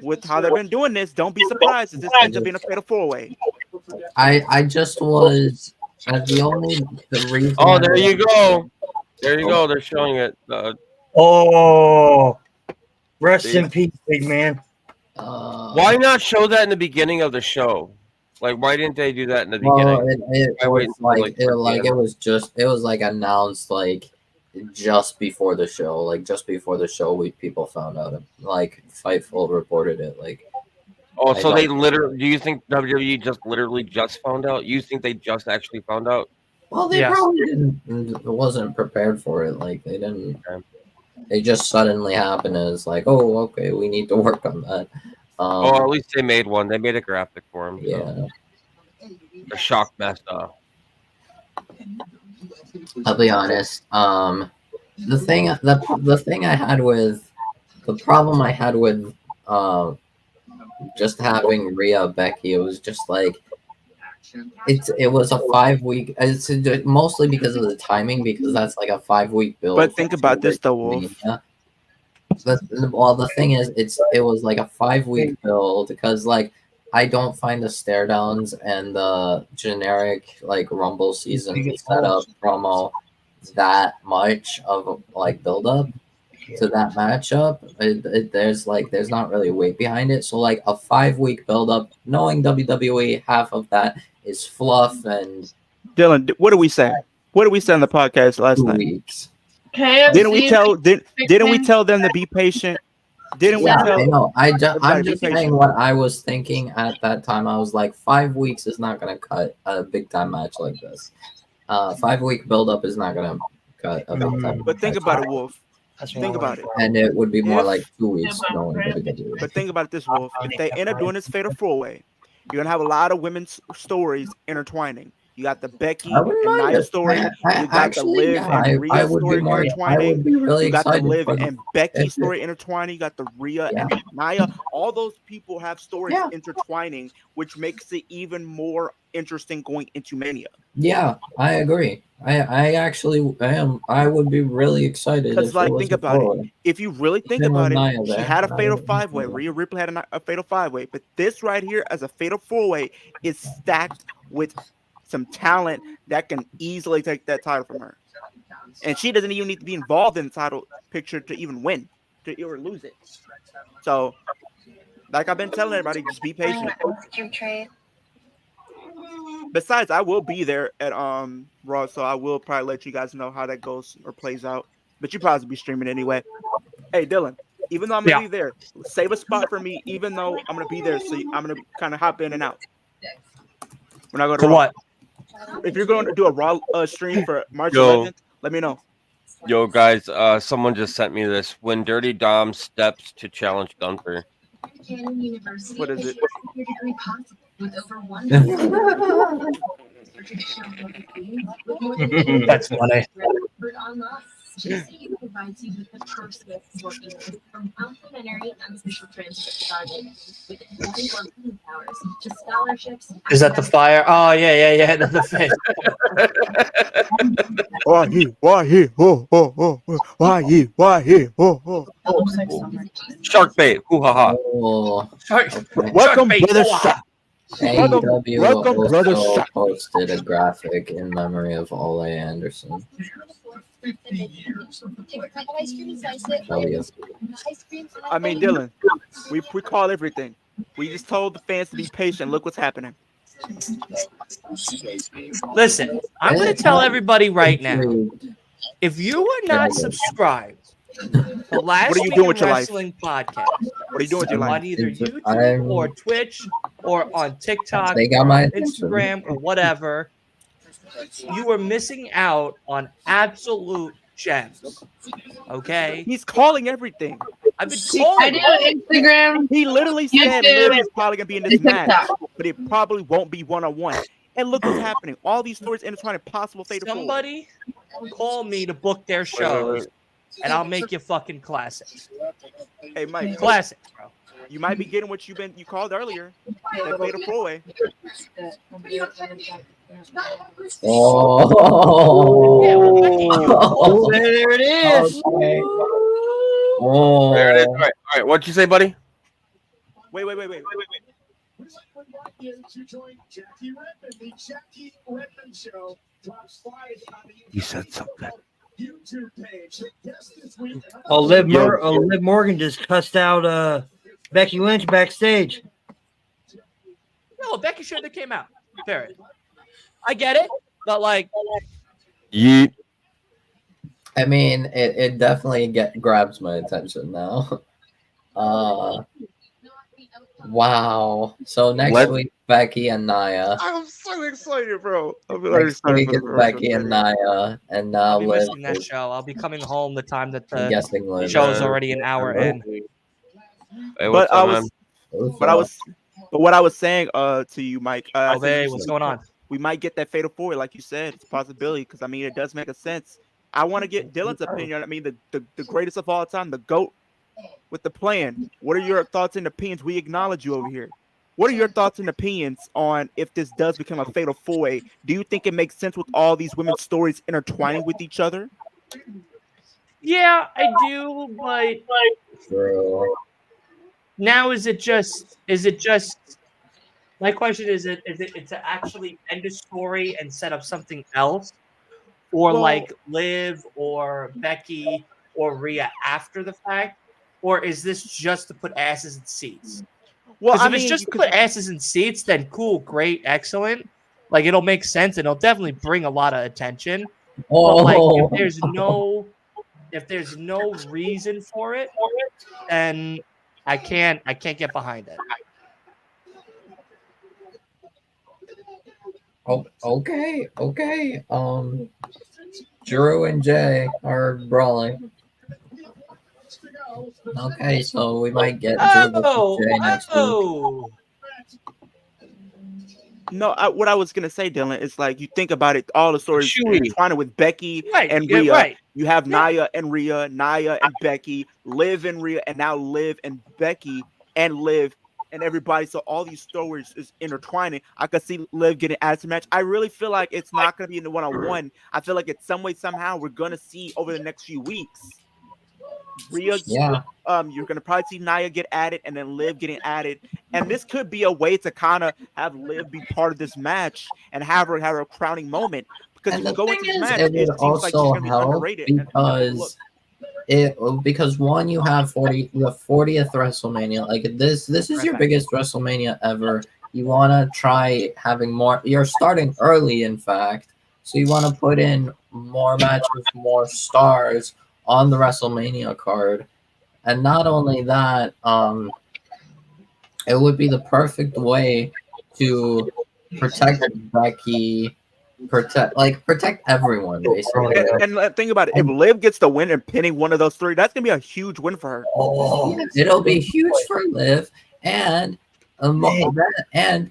with how they've been doing this, don't be surprised if this ends up being a fatal 4-way. I just was the reason. Oh, there you go. There you go. They're showing it. Oh, rest in peace, big man. Why not show that in the beginning of the show? Like, why didn't they do that in the beginning? It was like announced like just before the show. Like just before the show, people found out. Like Fightful reported it. Like, oh, so they literally? Do you think WWE just found out? You think they just actually found out? Well, they probably didn't. Wasn't prepared for it. Like they didn't. They just suddenly happened as like, oh, okay, we need to work on that. At least they made one. They made a graphic for him. Yeah. So. A shock mess. I'll be honest. The problem I had with just having Rhea Becky, it was just like it was a 5-week. It's mostly because of the timing, because that's like a 5-week build. But think about this though, Wolf. Well, the thing is, it was like a 5-week build because like I don't find the stare downs and the generic like Rumble season setup promo that much of like build up to that matchup. There's not really weight behind it. So like a 5-week build up, knowing WWE, half of that is fluff. And Dylan, what did we say? What did we say on the podcast last night? Weeks. KFC, Didn't we tell them to be patient? Didn't we tell? I know. I'm just saying what I was thinking at that time. I was like, 5 weeks is not going to cut a big time match like this. 5-week build up is not going to cut a big time. But think about it, Wolf. Think about it. And it would be more like 2 weeks knowing WWE. But think about it this, Wolf. If they end up doing this fatal 4-way, you're gonna have a lot of women's stories intertwining. You got the Becky and Nia story. You got the Liv and Rhea story intertwining. You got the Liv and Becky story intertwining. You got the Rhea and Nia. All those people have stories intertwining, which makes it even more interesting going into Mania. Yeah, I agree. I actually am. I would be really excited. Because, like, think about it. If you really think about it, she had a fatal 5-way. Rhea Ripley had a fatal 5-way. But this right here, as a fatal 4-way, is stacked with some talent that can easily take that title from her. And she doesn't even need to be involved in the title picture to even win, to or lose it. So, like I've been telling everybody, just be patient. Besides, I will be there at Raw, so I will probably let you guys know how that goes or plays out. But you probably be streaming anyway. Hey, Dylan, even though I'm gonna be there, save a spot for me. Even though I'm gonna be there, so I'm gonna kind of hop in and out when I go to Raw. What? If you're going to do a Raw stream for March 11th, let me know. Yo, guys, someone just sent me this. When Dirty Dom steps to challenge Gunther. What is it? That's funny. provides you with the perfect working from complimentary unofficial transcript started with 21 learning hours to scholarships. Is that the fire? Oh yeah. The fish. Shark bait. Hoo ha ha. Oh, Shark, okay. shark bait. Oh, AEW brother also Shaq. posted a graphic in memory of Ole Anderson. I mean, Dylan, we call everything. We just told the fans to be patient. Look what's happening. Listen, I'm going to tell everybody right now. If you are not subscribed to Last What are you Week doing in with your life? Wrestling podcast What are you doing with your life? on either YouTube or Twitch or on TikTok They got or my on attention. Instagram or whatever, you are missing out on absolute gems. Okay? He's calling everything. I've been calling. I do Instagram. He literally said YouTube, Liv is probably gonna be in this and match, TikTok. but it probably won't be one-on-one. And look what's happening. All these stories intertwined possible fate. Somebody call me to book their shows, and I'll make you fucking classics. Hey, Mike. Classics, bro. You might be getting what you called earlier. That fatal four-way. Oh, yeah, well, Becky, there it is. Okay. Oh, There it is. All right. What'd you say, buddy? Wait. You said something. Oh, Liv Morgan just cussed out Becky Lynch backstage. no, Becky shouldn't have came out. Period. I get it, but like, Yeet. I mean, it definitely grabs my attention now. Wow. So next week, Becky and Nia. I'm so excited, bro. Next week is Becky and Nia, and now I'll be Liv. missing that show. I'll be coming home the time that I'm the guessing Liv. show's already an hour in. Hey, But what's up, man? what I was saying to you, Mike. I Oh, said hey, what's going on? We might get that fatal four, like you said. It's a possibility because I mean it does make a sense. I want to get Dylan's opinion. I mean the greatest of all time, the GOAT with the plan. What are your thoughts and opinions? We acknowledge you over here. What are your thoughts and opinions on if this does become a fatal four-way? Do you think it makes sense with all these women's stories intertwining with each other? Yeah, I do, but now is it just my question is it to actually end a story and set up something else? Or like Liv or Becky or Rhea after the fact? Or is this just to put asses in seats? Well, Because if it's just to put asses in seats, then cool, great, excellent. Like it'll make sense and it'll definitely bring a lot of attention. But like if there's no reason for it, then I can't get behind it. Oh, okay. Drew and Jay are brawling. Okay, so we might get Drew versus Jay next week. No, what I was gonna say, Dylan, is like you think about it, all the stories intertwined with Becky and yeah, Rhea. right. You have Nia and Rhea, Nia and Becky, Liv and Rhea, and now Liv and Becky and Liv and everybody. So all these stories is intertwining. I could see Liv getting added to the match. I really feel like it's not gonna be in the one-on-one. I feel like it's some way, somehow, we're gonna see over the next few weeks. Rhea, you're gonna probably see Nia get added and then Liv getting added, and this could be a way to kind of have Liv be part of this match and have her crowning moment. Because if you go into this match, it it would seems like she's also gonna be help underrated. because one, you have the 40th WrestleMania. Like this is your biggest WrestleMania ever. You want to try having more. You're starting early, in fact, so you want to put in more matches, more stars on the WrestleMania card. And not only that, it would be the perfect way to protect Becky, protect everyone, basically. And think about it, if Liv gets the win and pinning one of those three, that's gonna be a huge win for her. It'll be huge for Liv, and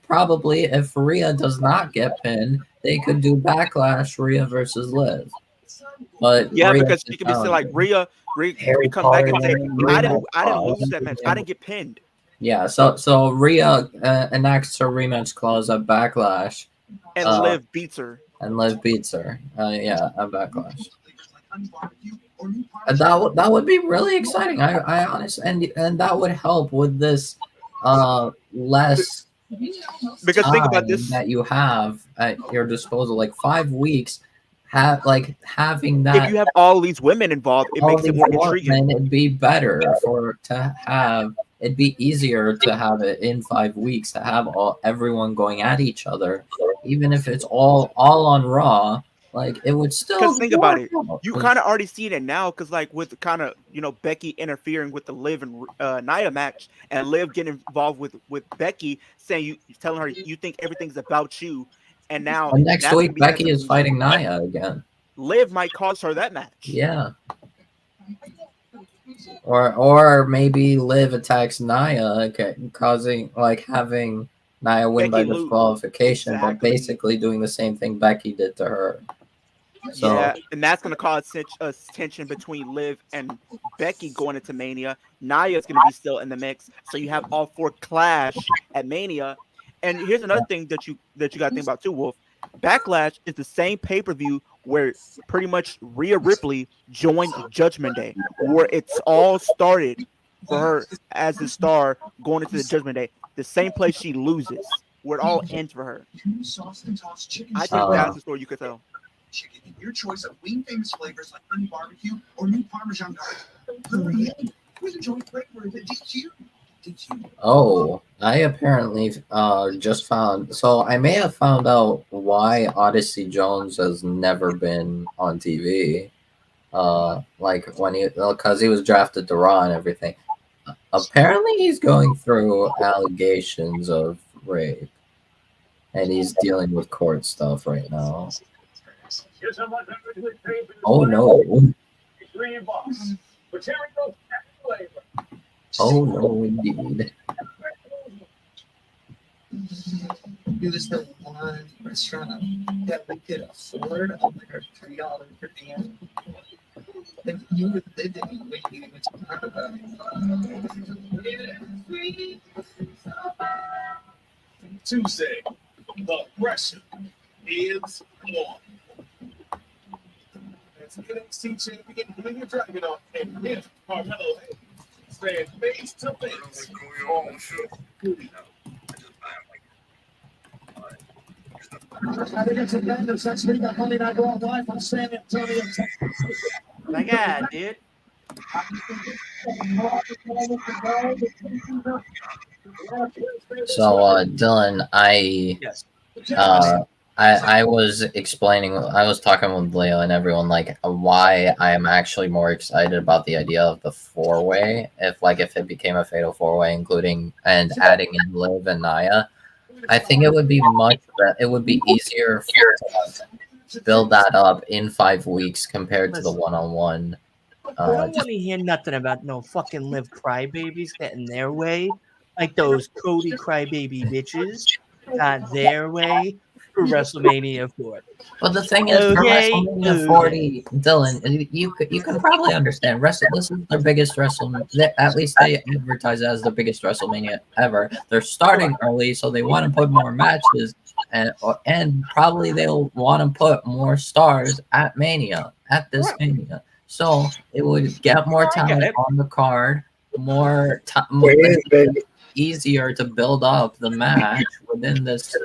probably if Rhea does not get pinned, they could do Backlash Rhea versus Liv. But Yeah, Rhea because just she can be still found like Rhea Harry can come back Potter and say, rematch I didn't clause. lose that match. I didn't get pinned. Yeah, so Rhea enacts her rematch clause at Backlash, And Liv beats her. And Liv beats her. Yeah, at Backlash. And that would be really exciting. I honestly, and that would help with this less because time think about this that you have at your disposal, like 5 weeks. Having that. If you have all these women involved, it makes it more intriguing. It'd be better to have. It'd be easier to have it in 5 weeks to have everyone going at each other, even if it's all on Raw. Like it would still. Because think about it, out. you kind of already seen it now. Because like with kind of Becky interfering with the Liv and Nia match, and Liv getting involved with Becky, saying telling her you think everything's about you, and now next week Becky is fighting Nia again. Liv might cause her that match. Yeah. Or maybe Liv attacks Nia, causing having Nia win by disqualification, but basically doing the same thing Becky did to her. So, yeah, and that's going to cause tension between Liv and Becky going into Mania. Nia's going to be still in the mix, so you have all four clash at Mania. And here's another thing that you got to think about too, Wolf. Backlash is the same pay-per-view where pretty much Rhea Ripley joined Judgment Day, where it's all started for her as the star going into the Judgment Day. The same place she loses, where it all ends for her. I think that's the story you could tell. Chicken in your choice of wing famous flavors like honey barbecue or new Parmesan garlic. Who's enjoying flavor of the DQ? Oh, I apparently just found. So I may have found out why Odyssey Jones has never been on TV. Like when because he was drafted to Raw and everything. Apparently, he's going through allegations of rape, and he's dealing with court stuff right now. Oh no! Oh no, indeed. It was the one restaurant that we could afford under $3 per diem. If you would live in it, we could even talk about it. Tuesday, the pressure is on. As NXT champion Ilya Dragunov and Miz Carmelo stand face to face on My God, dude. So, Dylan, I was explaining, I was talking with Leo and everyone, like, why I am actually more excited about the idea of the four-way, if it became a fatal four-way, including and adding in Liv and Nia. I think it would be it would be easier to build that up in 5 weeks compared to the one-on-one. I don't want to hear nothing about no fucking Liv crybabies getting their way. Like those Cody crybaby bitches got their way for WrestleMania 40. But the thing is, for WrestleMania 40, Dylan, you can probably understand. This is their biggest WrestleMania. At least they advertise it as the biggest WrestleMania ever. They're starting early, so they want to put more matches, and probably they'll want to put more stars at Mania, at this Mania. So it would get more talent on the card, more easier to build up the match within this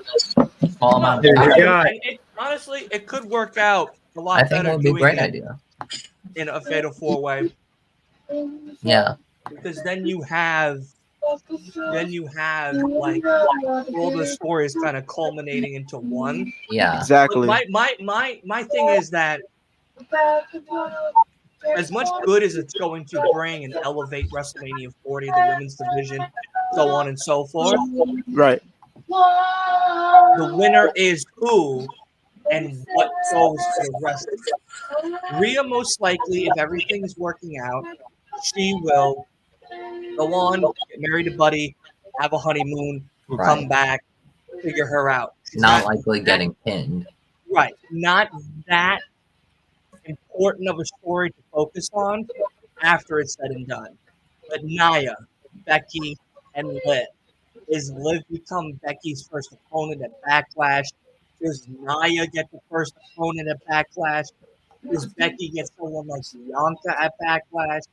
small amount of time. Honestly, it could work out a lot I think better. it would be a great idea in a fatal four-way. Yeah, because then you have like all the stories kind of culminating into one. Yeah, exactly. But my thing is that as much good as it's going to bring and elevate WrestleMania 40, the women's division, so on and so forth. Right. The winner is who and what goes to the rest of it. Rhea, most likely, if everything is working out, she will go on, get married to Buddy, have a honeymoon, come back, figure her out. Not likely getting pinned. Right. Not that important of a story to focus on after it's said and done. But Nia, Becky, and Liv. Is Liv become Becky's first opponent at Backlash? Does Nia get the first opponent at Backlash? Does Becky get someone like Bianca at Backlash?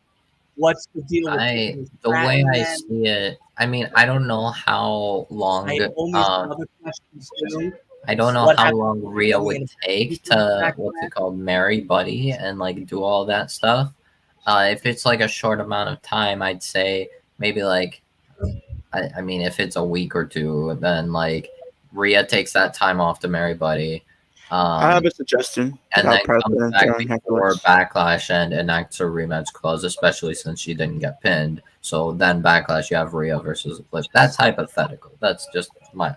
What's the deal with Tiffany The way Stratton I then? see it, I mean, I don't know how long. Naomi's another question too. I don't know What how happens long with Rhea Naomi would and take Becky to at what's Backlash? it called, marry Buddy and like do all that stuff. If it's like a short amount of time, I'd say maybe like, I mean, if it's a week or two, then like Rhea takes that time off to marry Buddy. I have a suggestion. And without then comes precedent back during before afterwards. Backlash and enacts a rematch clause, especially since she didn't get pinned. So then Backlash, you have Rhea versus Liv. That's hypothetical. That's just my.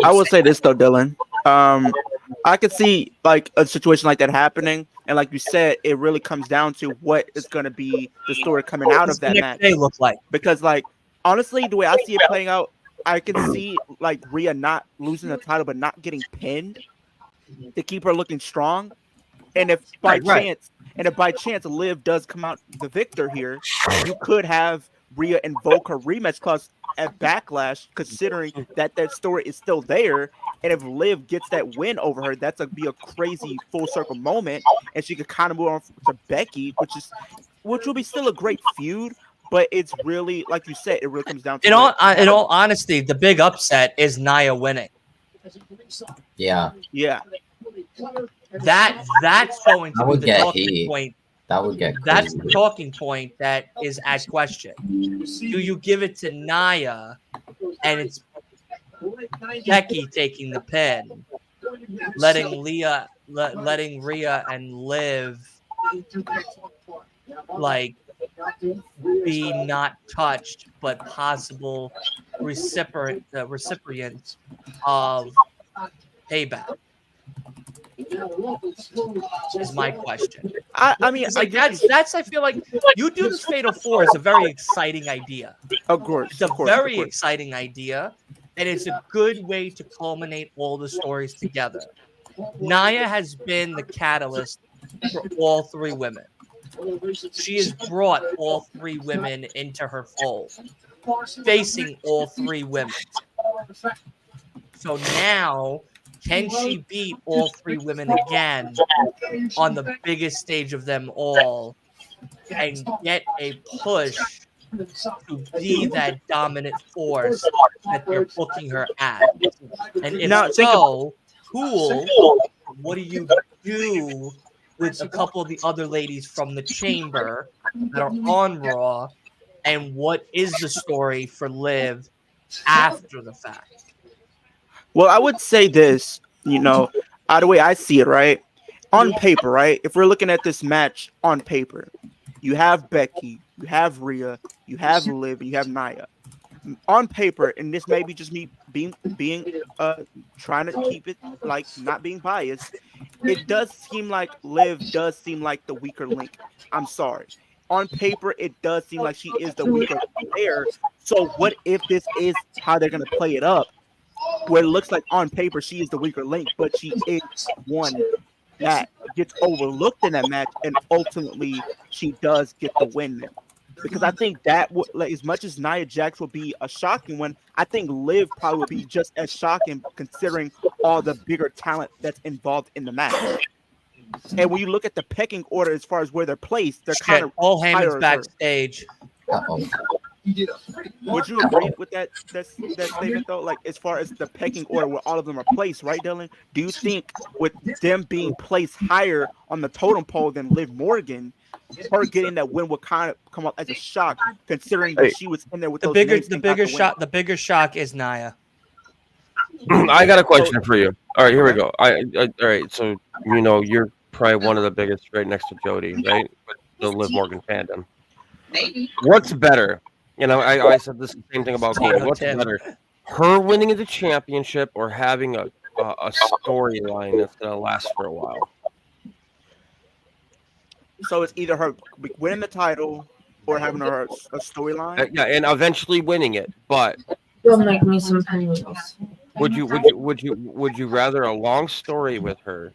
I will say this though, Dylan. I could see like a situation like that happening, and like you said, it really comes down to what is going to be the story coming out What's of the that next match. day look like? Because like honestly, the way I see it playing out, I can see like Rhea not losing the title but not getting pinned to keep her looking strong. And if by chance Liv does come out the victor here, you could have Rhea invoke her rematch clause at Backlash, considering that story is still there. And if Liv gets that win over her, that's be a crazy full circle moment, and she could kind of move on to Becky, which will be still a great feud. But it's really, like you said, it really comes down to In all honesty, the big upset is Nia winning. Yeah. Yeah. That's going to That be would the get talking heat. point. That would get That's crazy. the talking point that is at question. Do you give it to Nia and it's Becky taking the pin, letting Rhea and Liv like be not touched but possible recipients of payback? Is my question. I mean, like that's I feel like you do this Fatal 4 is a very exciting idea. Of course, it's a very exciting idea, and it's a good way to culminate all the stories together. Nia has been the catalyst for all three women. She has brought all three women into her fold, facing all three women. So now, can she beat all three women again on the biggest stage of them all and get a push to be that dominant force that they're booking her at? And if so, cool. What do you do with a couple of the other ladies from the chamber that are on Raw? And what is the story for Liv after the fact? Well, I would say this, the way I see it, right? On paper, right? If we're looking at this match on paper, you have Becky, you have Rhea, you have Liv, and you have Nia. On paper, and this may be just me being trying to keep it like not being biased, it does seem like Liv does seem like the weaker link. I'm sorry. On paper, it does seem like she is the weaker player. So what if this is how they're gonna play it up? Where it looks like on paper she is the weaker link, but she is one that gets overlooked in that match, and ultimately she does get the win now. Because I think that would, like, as much as Nia Jax will be a shocking one, I think Liv probably would be just as shocking considering all the bigger talent that's involved in the match. And when you look at the pecking order as far as where they're placed, they're kind of all Heyman's higher. backstage. Would you agree with that statement though? Like as far as the pecking order where all of them are placed, right, Dylan? Do you think with them being placed higher on the totem pole than Liv Morgan, her getting that win would kind of come up as a shock, considering that she was in there with the those bigger names the and got bigger the win? shock the bigger shock is Nia. I got a question for you. All right, here we go. All right, so you're probably one of the biggest, right next to Jody, right? With the Liv Morgan fandom. What's better? I said this same thing about Kane. What's better, her winning the championship or having a storyline that's gonna last for a while? So it's either her winning the title or having her a storyline. Yeah, and eventually winning it. But You'll make me some pennies. would you rather a long story with her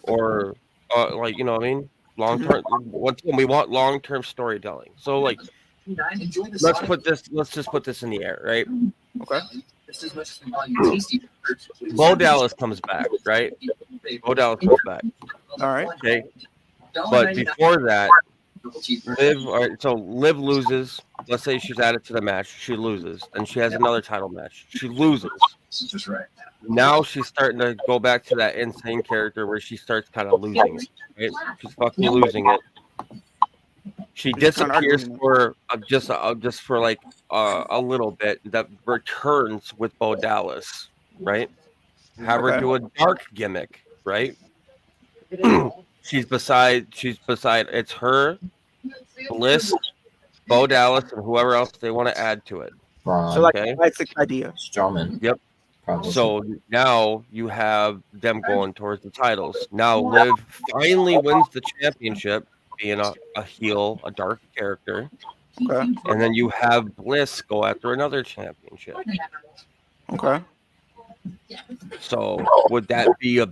or like you know what I mean, long term. Once again, we want long term storytelling. So like, let's just put this in the air, right? Okay. Bo Dallas comes back, right? Bo Dallas comes back. All right. Okay. But before that, Liv. All right, so Liv loses. Let's say she's added to the match. She loses. Then she has another title match. She loses. Now she's starting to go back to that insane character where she starts kind of losing it. Right? She's fucking losing it. She disappears for just for like a little bit. That returns with Bo Dallas, right? Have her do a dark gimmick, right? She's beside. It's her, Bliss, Bo Dallas, and whoever else they want to add to it. So like that's the idea. Strowman. Yep. Probably. So now you have them going towards the titles. Now Liv finally wins the championship, being a heel, a dark character. Okay. And then you have Bliss go after another championship. Okay. So would that be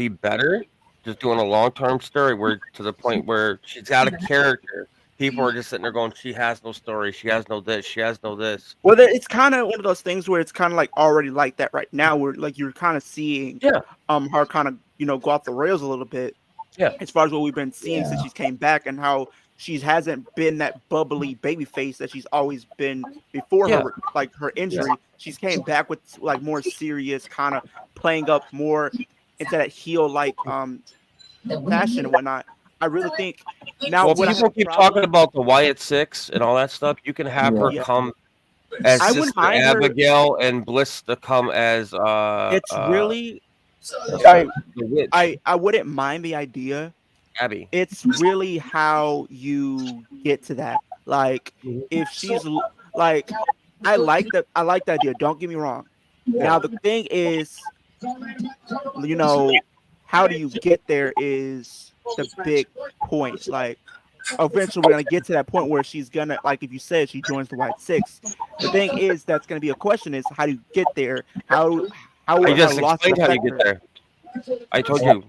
better? Just doing a long-term story where to the point where she's got a character. People are just sitting there going, she has no story. She has no this. She has no this. Well, it's kind of one of those things where it's kind of like already like that right now, where like you're kind of seeing, her kind of go off the rails a little bit. Yeah. As far as what we've been seeing since she's came back and how she hasn't been that bubbly baby face that she's always been before her injury. Yeah. She's came back with like more serious kind of playing up more into that heel like fashion and whatnot. I really think now when people keep talking about the Wyatt Six and all that stuff, you can have her come as Sister Abigail and Bliss to come as it's really I wouldn't mind the idea. Abby. It's really how you get to that. Like if she's like I like the idea, don't get me wrong. Now the thing is, how do you get there is the big point. Like eventually we're gonna get to that point where she's gonna, like if you said she joins the White Six. The thing is that's gonna be a question is how do you get there? How I just explained how you get there. I told you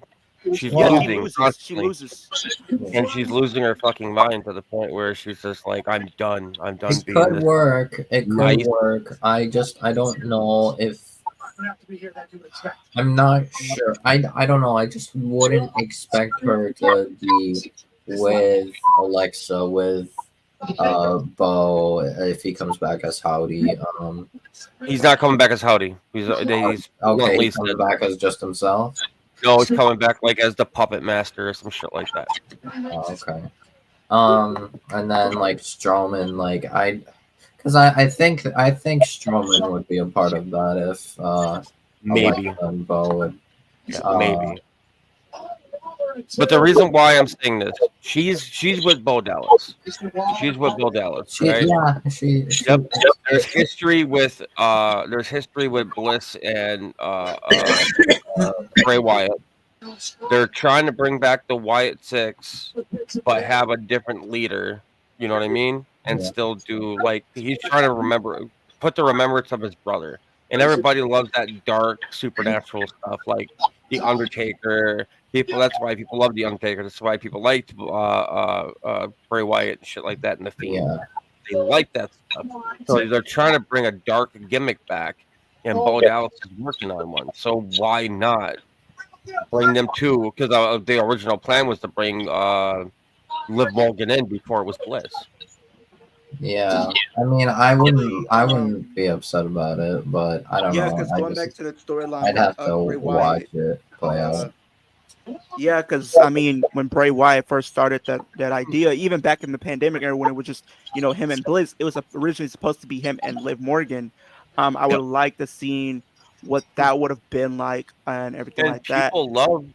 she's losing. She loses. And she's losing her fucking mind to the point where she's just like, I'm done. I'm done It being could this. work. It could work. I don't know if I'm not sure. I don't know. I just wouldn't expect her to be with Alexa, with Bo if he comes back as Howdy. He's not coming back as Howdy. He's okay. He's coming back as just himself. No, he's coming back like as the puppet master or some shit like that. Oh, okay. And then like Strowman, like because I think Strowman would be a part of that if maybe and Bo would, maybe. But the reason why I'm saying this, she's with Bo Dallas. She's with Bo Dallas, right? Yep. There's history with Bliss and Bray Wyatt. They're trying to bring back the Wyatt Six, but have a different leader. You know what I mean? And still do like he's trying to put the remembrance of his brother. And everybody loves that dark supernatural stuff, like the Undertaker. That's why people love the Undertaker. That's why people liked Bray Wyatt and shit like that in the Fiend. Yeah. They like that stuff. So they're trying to bring a dark gimmick back, and Bo Dallas is working on one. So why not bring them too? Because the original plan was to bring Liv Morgan in before it was Bliss. Yeah, I mean, I wouldn't be upset about it, but I don't know. Yeah, because going back to the storyline, I'd have to watch it play out. Yeah, because I mean, when Bray Wyatt first started that idea, even back in the pandemic era, when it was just him and Bliss, it was originally supposed to be him and Liv Morgan. I would like to see what that would have been like and everything like that. People love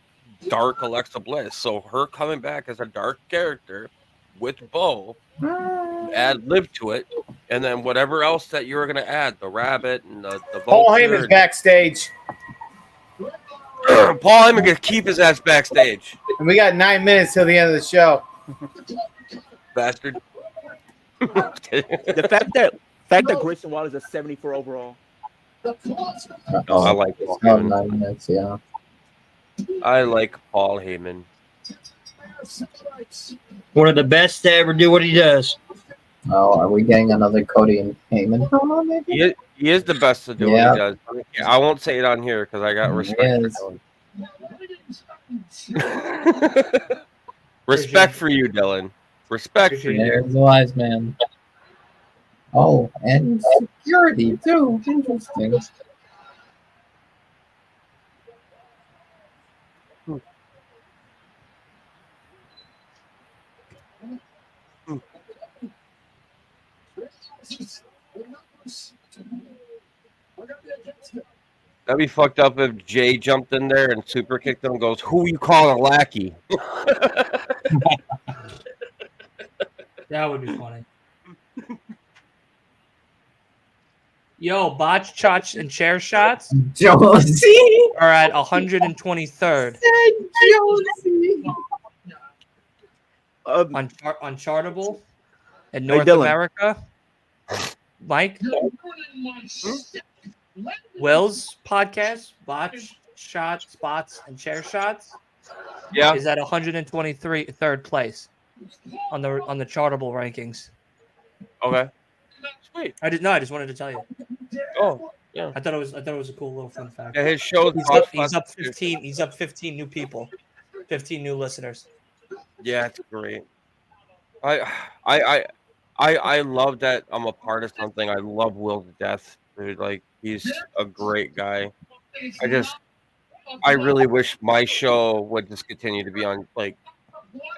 dark Alexa Bliss, so her coming back as a dark character with Bo, add Liv to it, and then whatever else that you're going to add, the rabbit and the Paul Heyman's backstage. Paul Heyman gonna keep his ass backstage. And we got 9 minutes till the end of the show. Bastard. The fact that Grayson Waller is a 74 overall. I like Paul Heyman. Yeah. I like Paul Heyman. One of the best to ever do what he does. Oh, are we getting another Cody and Heyman promo? Maybe. He is the best to do what he does. I won't say it on here because I got respect for Dylan. Respect for you, Dylan. Respect for you. There's the wise man. Oh, and security too. Interesting. That'd be fucked up if Jay jumped in there and super kicked him and goes, "Who you calling a lackey?" That would be funny. Yo, botch, shots, and chair shots Josie are at 123rd. Josie. On Chartable in North Dylan. America. Mike? Will's podcast, Botch, Shots, Spots, and Chair Shots, is at 123rd place on the Chartable rankings. Okay. Sweet. I just wanted to tell you. Oh, yeah. I thought it was a cool little fun fact. Yeah, his show. He's up 15. He's up 15 new people, 15 new listeners. Yeah, it's great. I love that I'm a part of something. I love Will to death, dude. Like, he's a great guy. I really wish my show would just continue to be on, like,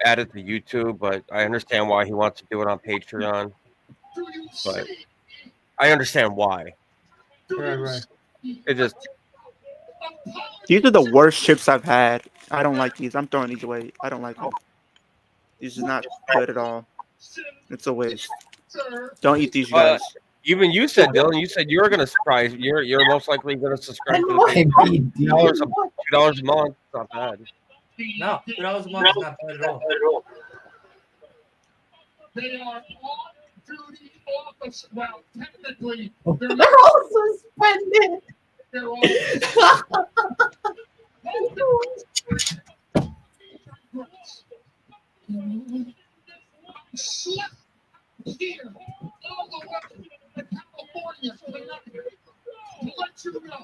added to YouTube, but I understand why he wants to do it on Patreon. But I understand why. Right. It just. These are the worst chips I've had. I don't like these. I'm throwing these away. I don't like them. These are not good at all. It's a waste. Don't eat these, you guys. Even you said, Dylan, you said you were gonna subscribe. You're most likely gonna subscribe to the $2 a month. It's not bad. No, $2 a month is not bad at all. They are on duty office. Well, technically, they're all suspended. They're all. Here, all the way to California, to let you know,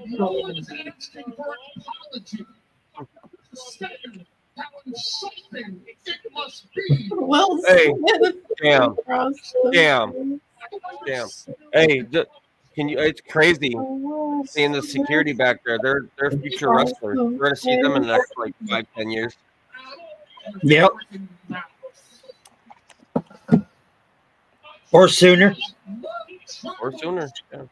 no one's asking for an apology. Saying how insulting it must be. Well, hey, damn. Hey, can you? It's crazy seeing the security back there. They're future wrestlers. We're gonna see them in the next like 5-10 years. Yep. Or sooner. Or sooner. Yeah.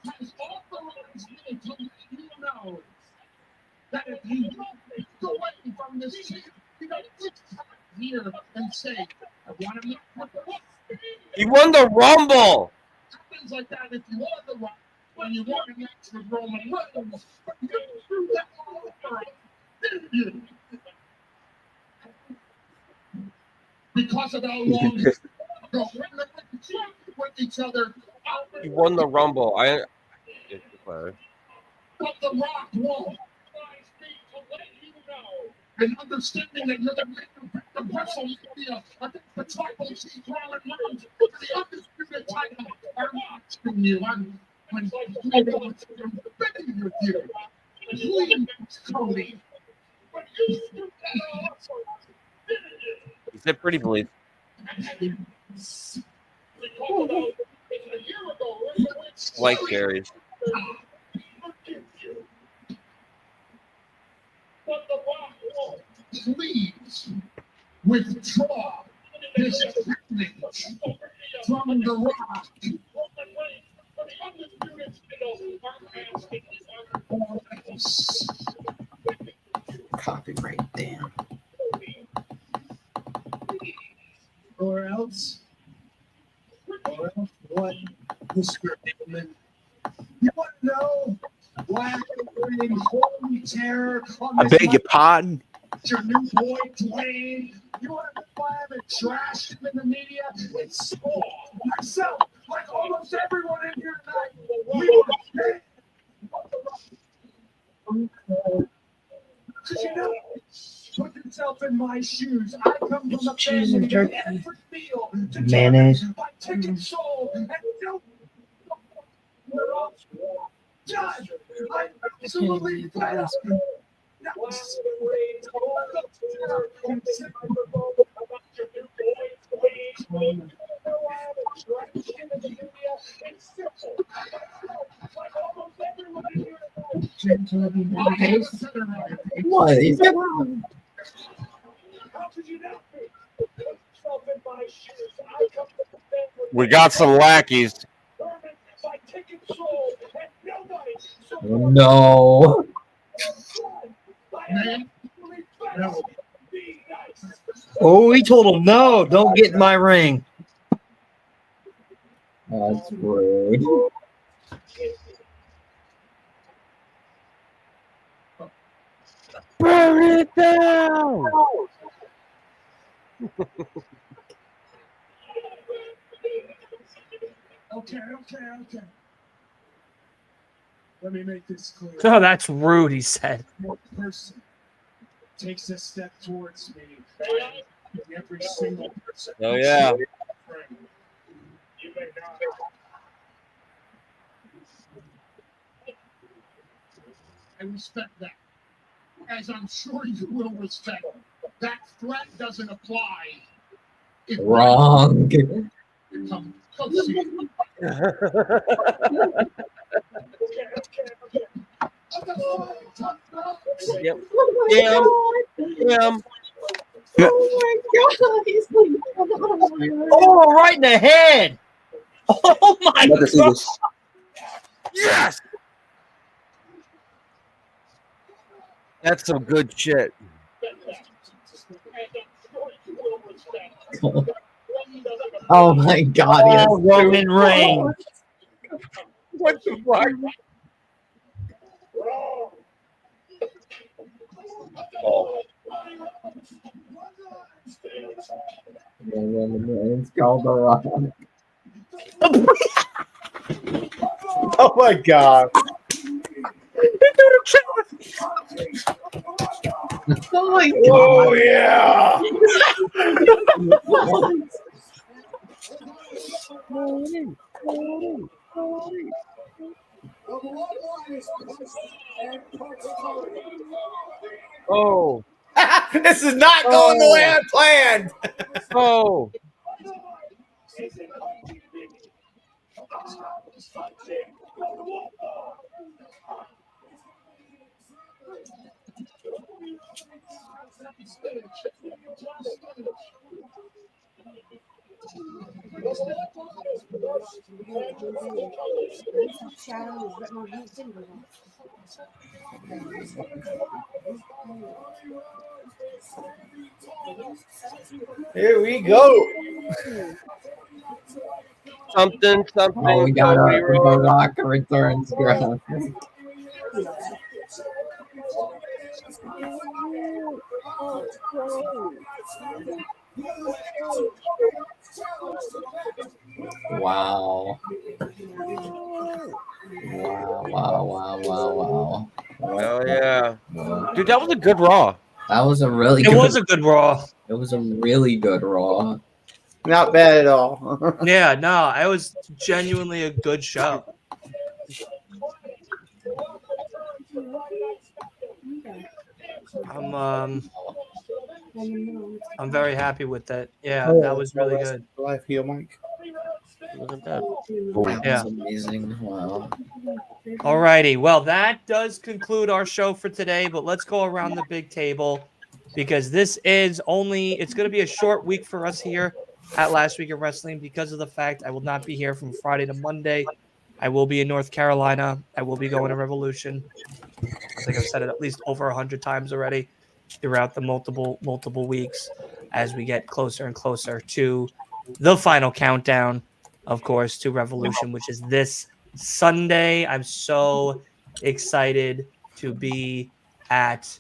Has authorized me to let you know that if you don't get away from this team, you don't sit here and say, I want to make the He won the Rumble. Things like that if you want the Rumble, when you want to match with Roman Reigns, but you didn't do that all over, did you? Because of how long it's ago, when they went with each other. He won the Rumble. But the Rock won't. And understanding that you're the man of WrestleMania against the Tribal Chief Roman Reigns for the undisputed title are watching you. I'm begging with you. Please, Cody. He said pretty please. Like Jerry's. But the Rock won't. Please withdraw his technique from the Rock. Copyright, damn. Or else what? Mr. Newman. You want to know why I'm bringing holy terror on I this beg your pardon. your new boy Dwayne? You want to know why I haven't trashed him in the media? It's myself, like almost everyone in here tonight. We were dead. What the you know? Put yourself in my shoes. I come from a family that every meal Mayonnaise. by ticket sold and no. We're all done. I'm absolutely fed up. What? He's like, We got some lackeys. no. Oh, he told him, no, don't get in my ring. That's rude. Burn it down. Okay. Let me make this clear. Oh, that's rude, he said. One person takes a step towards me. Every single person. Oh, yeah. You may not. I respect that. As I'm sure you will respect. That threat doesn't apply. Wrong. Come see. Yep. Damn. Oh, right in the head. Oh, my I'd love to see God. this. Yes. That's some good shit. Oh my God. Yes. Oh, Roman Reigns. What the fuck? Oh. It's called The Rock. Oh my God. Oh my God. Oh yeah. Oh. This is not going the way I planned. Oh. Here we go. Something. Oh, we got Cody a Rhodes. The Rock returns graphic. Wow. Wow. Hell yeah. Dude, that was a good Raw. That was a really It good was a good Raw. It was a really good Raw. Not bad at all. Yeah, no, it was genuinely a good show. I'm very happy with it. Yeah, that was really good. Live heel, Mike. Look at that. That's amazing. Wow. Alrighty, well, that does conclude our show for today, but let's go around the big table because this is it's going to be a short week for us here at Last Week in Wrestling because of the fact I will not be here from Friday to Monday. I will be in North Carolina. I will be going to Revolution. I think I've said it at least over 100 times already throughout the multiple weeks as we get closer and closer to the final countdown, of course, to Revolution, which is this Sunday. I'm so excited to be at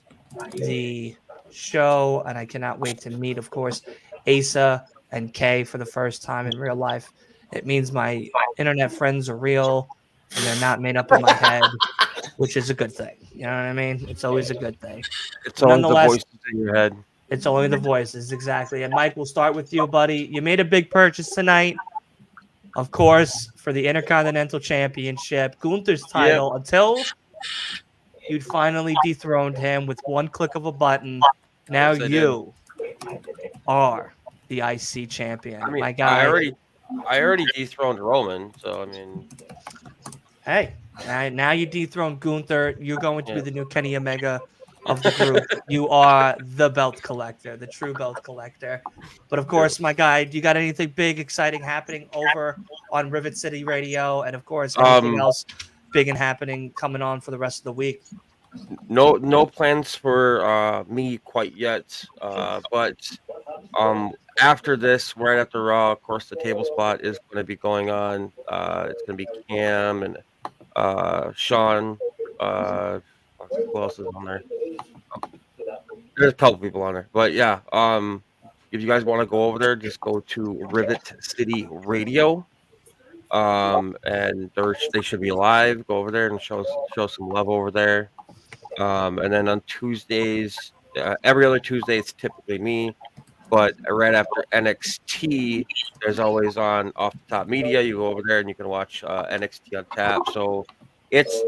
the show, and I cannot wait to meet, of course, Asa and Kay for the first time in real life. It means my internet friends are real and they're not made up in my head, which is a good thing. You know what I mean? It's always a good thing. It's But only the nonetheless, voices in your head. it's only the voices, exactly. And Mike, we'll start with you, buddy. You made a big purchase tonight, of course, for the Intercontinental Championship, Gunther's title, until you'd finally dethroned him with one click of a button. Now Yes, I did. you are the IC champion. I mean, My guy. I already dethroned Roman, so I mean, Hey, now you dethrone Gunther. You're going to be Yeah. the new Kenny Omega of the group. You are the belt collector, the true belt collector. But of course, my guy, do you got anything big, exciting happening over on Rivet City Radio? And of course, anything else big and happening coming on for the rest of the week? no plans for me quite yet. But after this, right after Raw, of course, the table spot is going to be going on. It's going to be Cam and Sean. Who else is on there? There's a couple people on there, but yeah. If you guys want to go over there, just go to Rivet City Radio. And they should be live. Go over there and show some love over there. And then on Tuesdays, every other Tuesday, it's typically me. But right after NXT, there's always on Off the Top Media. You go over there and you can watch NXT on tap. So it's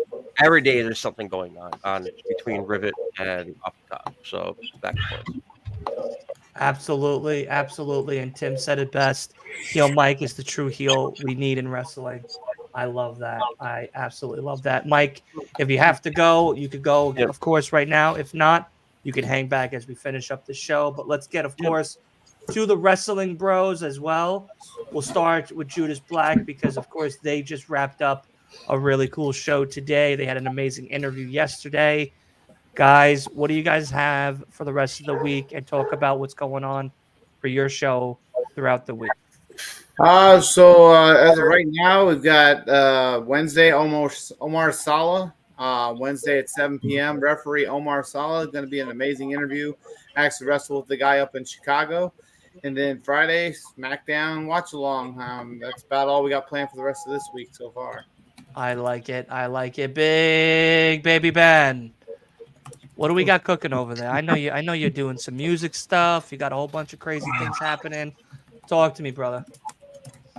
every day there's something going on between Rivet and Off the Top. So back and forth. Absolutely, absolutely. And Tim said it best. Mike is the true heel we need in wrestling. I love that. I absolutely love that. Mike, if you have to go, you could go, of course, right now. If not, you can hang back as we finish up the show. But let's get, of course, to the Wrestling Bros as well. We'll start with Judas Black because, of course, they just wrapped up a really cool show today. They had an amazing interview yesterday. Guys, what do you guys have for the rest of the week, and talk about what's going on for your show throughout the week? As of right now, we've got Wednesday, Omar Sala. Wednesday at 7 p.m. Referee Omar Sala, going to be an amazing interview. Actually wrestle with the guy up in Chicago. And then Friday, SmackDown watch along. That's about all we got planned for the rest of this week so far. I like it. Big Baby Ben. What do we got cooking over there? I know you're doing some music stuff. You got a whole bunch of crazy things happening. Talk to me, brother.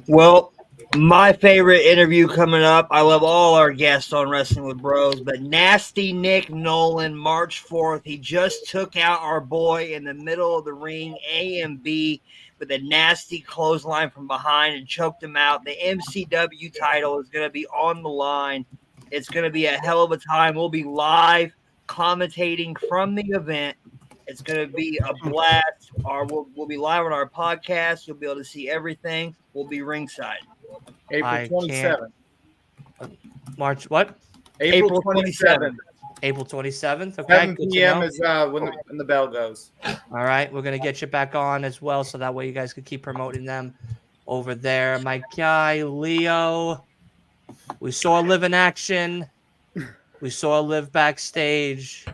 Well, my favorite interview coming up. I love all our guests on Wrestling with Bros, but Nasty Nick Nolan, March 4th. He just took out our boy in the middle of the ring, A&B, with a nasty clothesline from behind and choked him out. The MCW title is going to be on the line. It's going to be a hell of a time. We'll be live commentating from the event. It's going to be a blast. We'll be live on our podcast. You'll be able to see everything. We'll be ringside. April 27th. March what? April 27th. April 27th. Okay. 7 p.m. is when the bell goes. All right. We're going to get you back on as well, so that way you guys can keep promoting them over there. My guy, Leo, we saw Liv in action. We saw Liv backstage.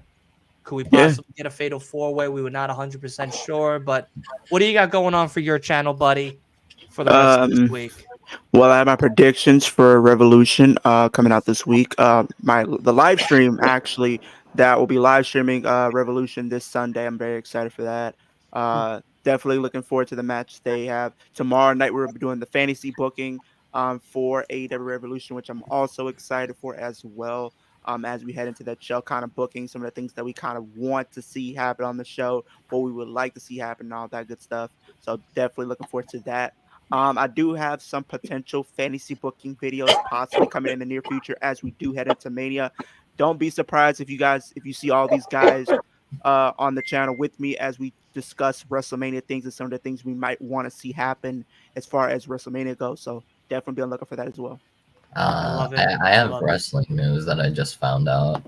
Could we possibly get a fatal four-way? We were not 100% sure, but what do you got going on for your channel, buddy, for the rest of this week? Well, I have my predictions for Revolution coming out this week. The live stream, actually, that will be live streaming Revolution this Sunday. I'm very excited for that. Definitely looking forward to the match they have. Tomorrow night, we're doing the fantasy booking for AEW Revolution, which I'm also excited for as well. As we head into that show, kind of booking some of the things that we kind of want to see happen on the show, what we would like to see happen, and all that good stuff. So definitely looking forward to that. I do have some potential fantasy booking videos possibly coming in the near future as we do head into Mania. Don't be surprised if you see all these guys on the channel with me as we discuss WrestleMania things and some of the things we might want to see happen as far as WrestleMania goes. So definitely be on the lookout for that as well. I have wrestling news that I just found out.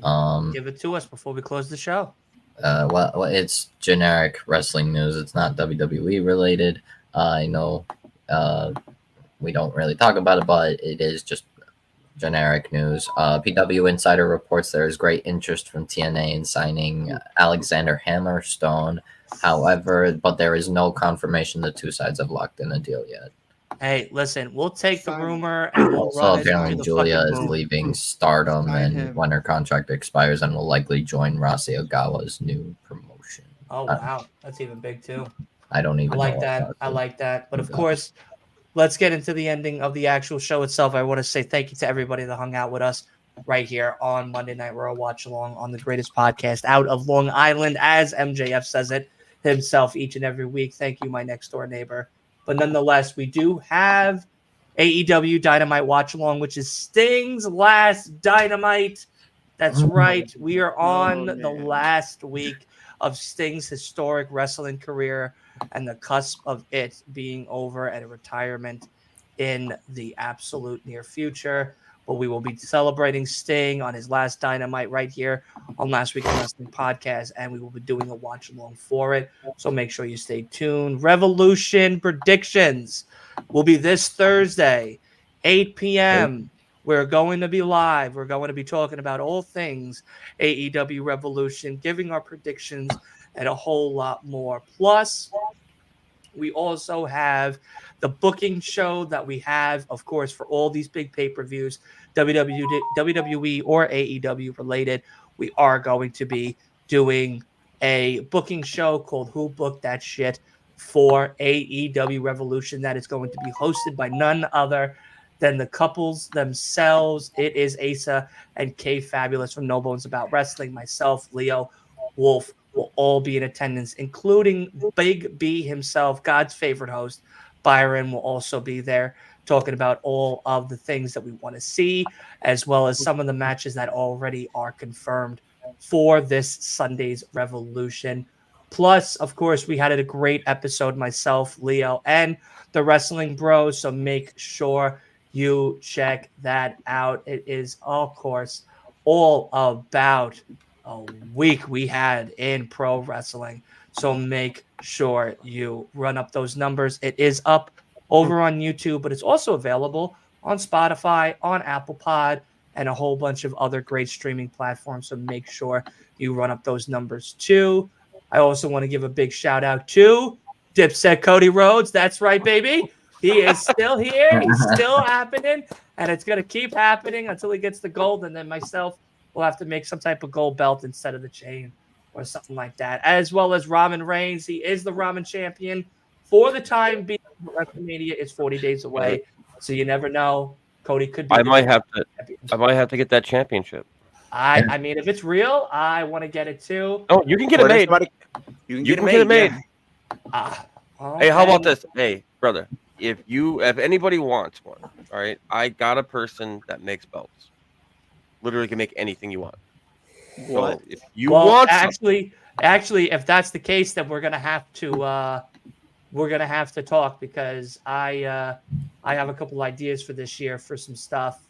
Give it to us before we close the show. Well, it's generic wrestling news. It's not WWE related. I know we don't really talk about it, but it is just generic news. PW Insider reports there is great interest from TNA in signing Alexander Hammerstone. However, but there is no confirmation the two sides have locked in a deal yet. Hey, listen, we'll take the rumor and we'll Also, run it apparently to the Julia fucking is moon. leaving Stardom Sign and him. when her contract expires and will likely join Rasi Ogawa's new promotion. Oh wow, that's even big too. I don't I even like know that. about I it. like that. But of Okay. course, let's get into the ending of the actual show itself. I want to say thank you to everybody that hung out with us right here on Monday Night Raw Watch Along on the greatest podcast out of Long Island, as MJF says it himself each and every week. Thank you, my next door neighbor. But nonetheless, we do have AEW Dynamite Watch Along, which is Sting's last Dynamite. That's right. We are on the last week of Sting's historic wrestling career and the cusp of it being over and a retirement in the absolute near future. But we will be celebrating Sting on his last Dynamite right here on Last Week in Wrestling Podcast, and we will be doing a watch along for it. So make sure you stay tuned. Revolution predictions will be this Thursday, 8 p.m. We're going to be live. We're going to be talking about all things AEW Revolution, giving our predictions and a whole lot more. Plus, we also have the booking show that we have, of course, for all these big pay-per-views, WWE or AEW related. We are going to be doing a booking show called Who Booked That Shit for AEW Revolution that is going to be hosted by none other than the couples themselves. It is Asa and Kay Fabulous from No Bones About Wrestling, myself, Leo, Wolf, will all be in attendance, including Big B himself, God's favorite host. Byron will also be there talking about all of the things that we want to see, as well as some of the matches that already are confirmed for this Sunday's Revolution. Plus, of course, we had a great episode, myself, Leo, and the Wrestling Bros. So make sure you check that out. It is, of course, all about a week we had in pro wrestling. So make sure you run up those numbers. It is up over on YouTube, but it's also available on Spotify, on Apple Pod, and a whole bunch of other great streaming platforms. So make sure you run up those numbers too. I also want to give a big shout out to Dipset Cody Rhodes. That's right, baby. He is still here. He's still happening, and it's going to keep happening until he gets the gold. And then myself, we'll have to make some type of gold belt instead of the chain or something like that. As well as Roman Reigns. He is the Roman champion for the time being. WrestleMania is 40 days away, so you never know. Cody could be. I might have to get that championship. I mean, if it's real, I want to get it too. Oh, you can get it made. You can get it made. Hey, how about this? Hey, brother, if anybody wants one, all right, I got a person that makes belts. Literally can make anything you want. What? So if you want actually, if that's the case, then we're gonna have to talk because I have a couple ideas for this year for some stuff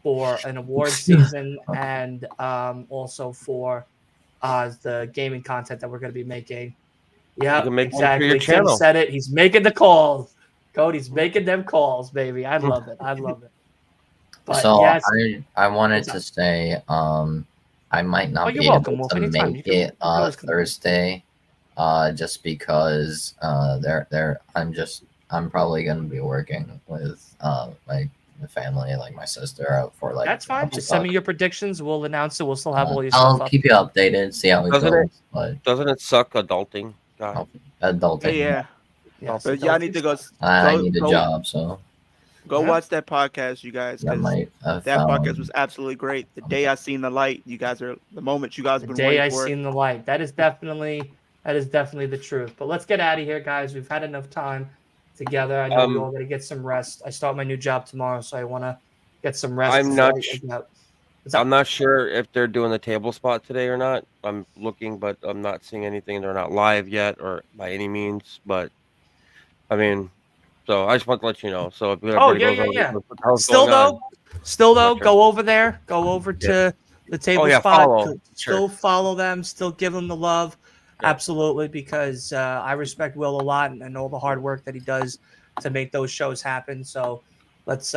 for an award season and also for the gaming content that we're going to be making. Yeah, can make one for exactly. your Tim channel. said it. He's making the calls. Cody's making them calls, baby. I love it. I love it. But So yes, I wanted to say I might not you're be welcome, able Wolf. to Anytime. make You can it always come. Thursday just because I'm probably gonna be working with my family, like my sister, for like That's fine. Just send me your predictions. We'll announce it. We'll still have all your I'll stuff up. keep you updated, see how it goes. But Doesn't it suck adulting? God. adulting. Yeah. Yes, But y'all need to go. I go- need a go- job, so Go watch that podcast, you guys, I because might that found- podcast was absolutely great. The day I seen the light, you guys are the moment you guys The been day waiting I for. seen the light. That is definitely the truth. But let's get out of here, guys. We've had enough time together. I know we all got to get some rest. I start my new job tomorrow, so I want to get some rest. I'm before not. I get out. I'm not sure if they're doing the table spot today or not. I'm looking, but I'm not seeing anything. They're not live yet, or by any means. But I mean, so I just want to let you know. So if everybody goes over, what the hell's going on? Still though, sure. go over there. Go over to the table spot. Follow. Still Sure. follow them. Still give them the love. Absolutely, because I respect Will a lot and all the hard work that he does to make those shows happen. So let's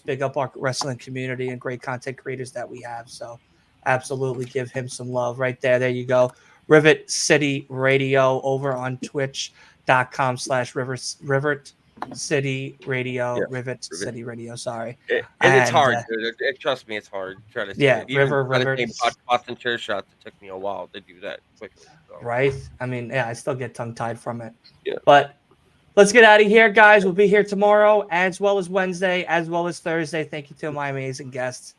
big up our wrestling community and great content creators that we have. So absolutely give him some love right there. There you go. Rivet City Radio over on twitch.com/Rivet City Radio, Rivet City Radio. Sorry, And it's hard, uh, dude. Trust me, it's hard. Try to say yeah, it. Even try to River. say Boston chair shots. It took me a while to do that quickly. So. Right? I mean, yeah, I still get tongue tied from it. Yeah. But let's get out of here, guys. We'll be here tomorrow, as well as Wednesday, as well as Thursday. Thank you to my amazing guests.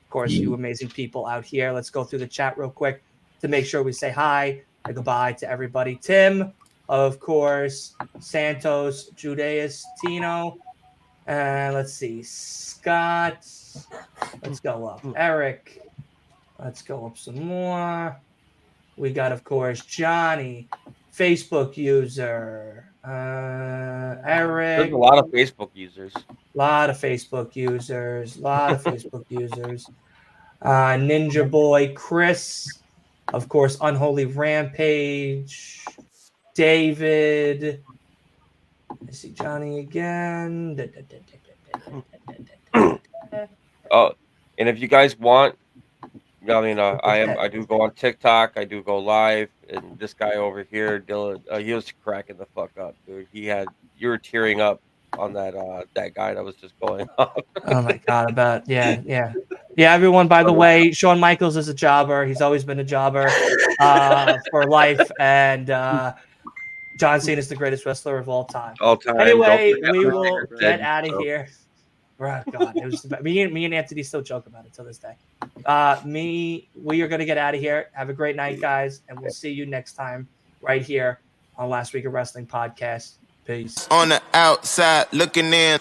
Of course, you amazing people out here. Let's go through the chat real quick to make sure we say hi and goodbye to everybody. Tim, of course, Santos, Judeus, Tino, and let's see, Scott. Let's go up. Eric. Let's go up some more. We got, of course, Johnny, Facebook user. Eric. There's a lot of Facebook users. Lot of Facebook users. Ninja Boy, Chris, of course, Unholy Rampage, David. I see Johnny again. Oh, and if you guys want, I mean, I do go on TikTok. I do go live, and this guy over here, Dylan, he was cracking the fuck up, dude. You were tearing up on that guy that was just going off. Oh my god! Yeah. Everyone, by the way, Shawn Michaels is a jobber. He's always been a jobber for life, and John Cena is the greatest wrestler of all time. Anyway, we will get out of here. Oh, God, it was me and Anthony still joke about it till this day. We are going to get out of here. Have a great night, guys, and we'll see you next time right here on Last Week of Wrestling Podcast. Peace. On the outside looking in.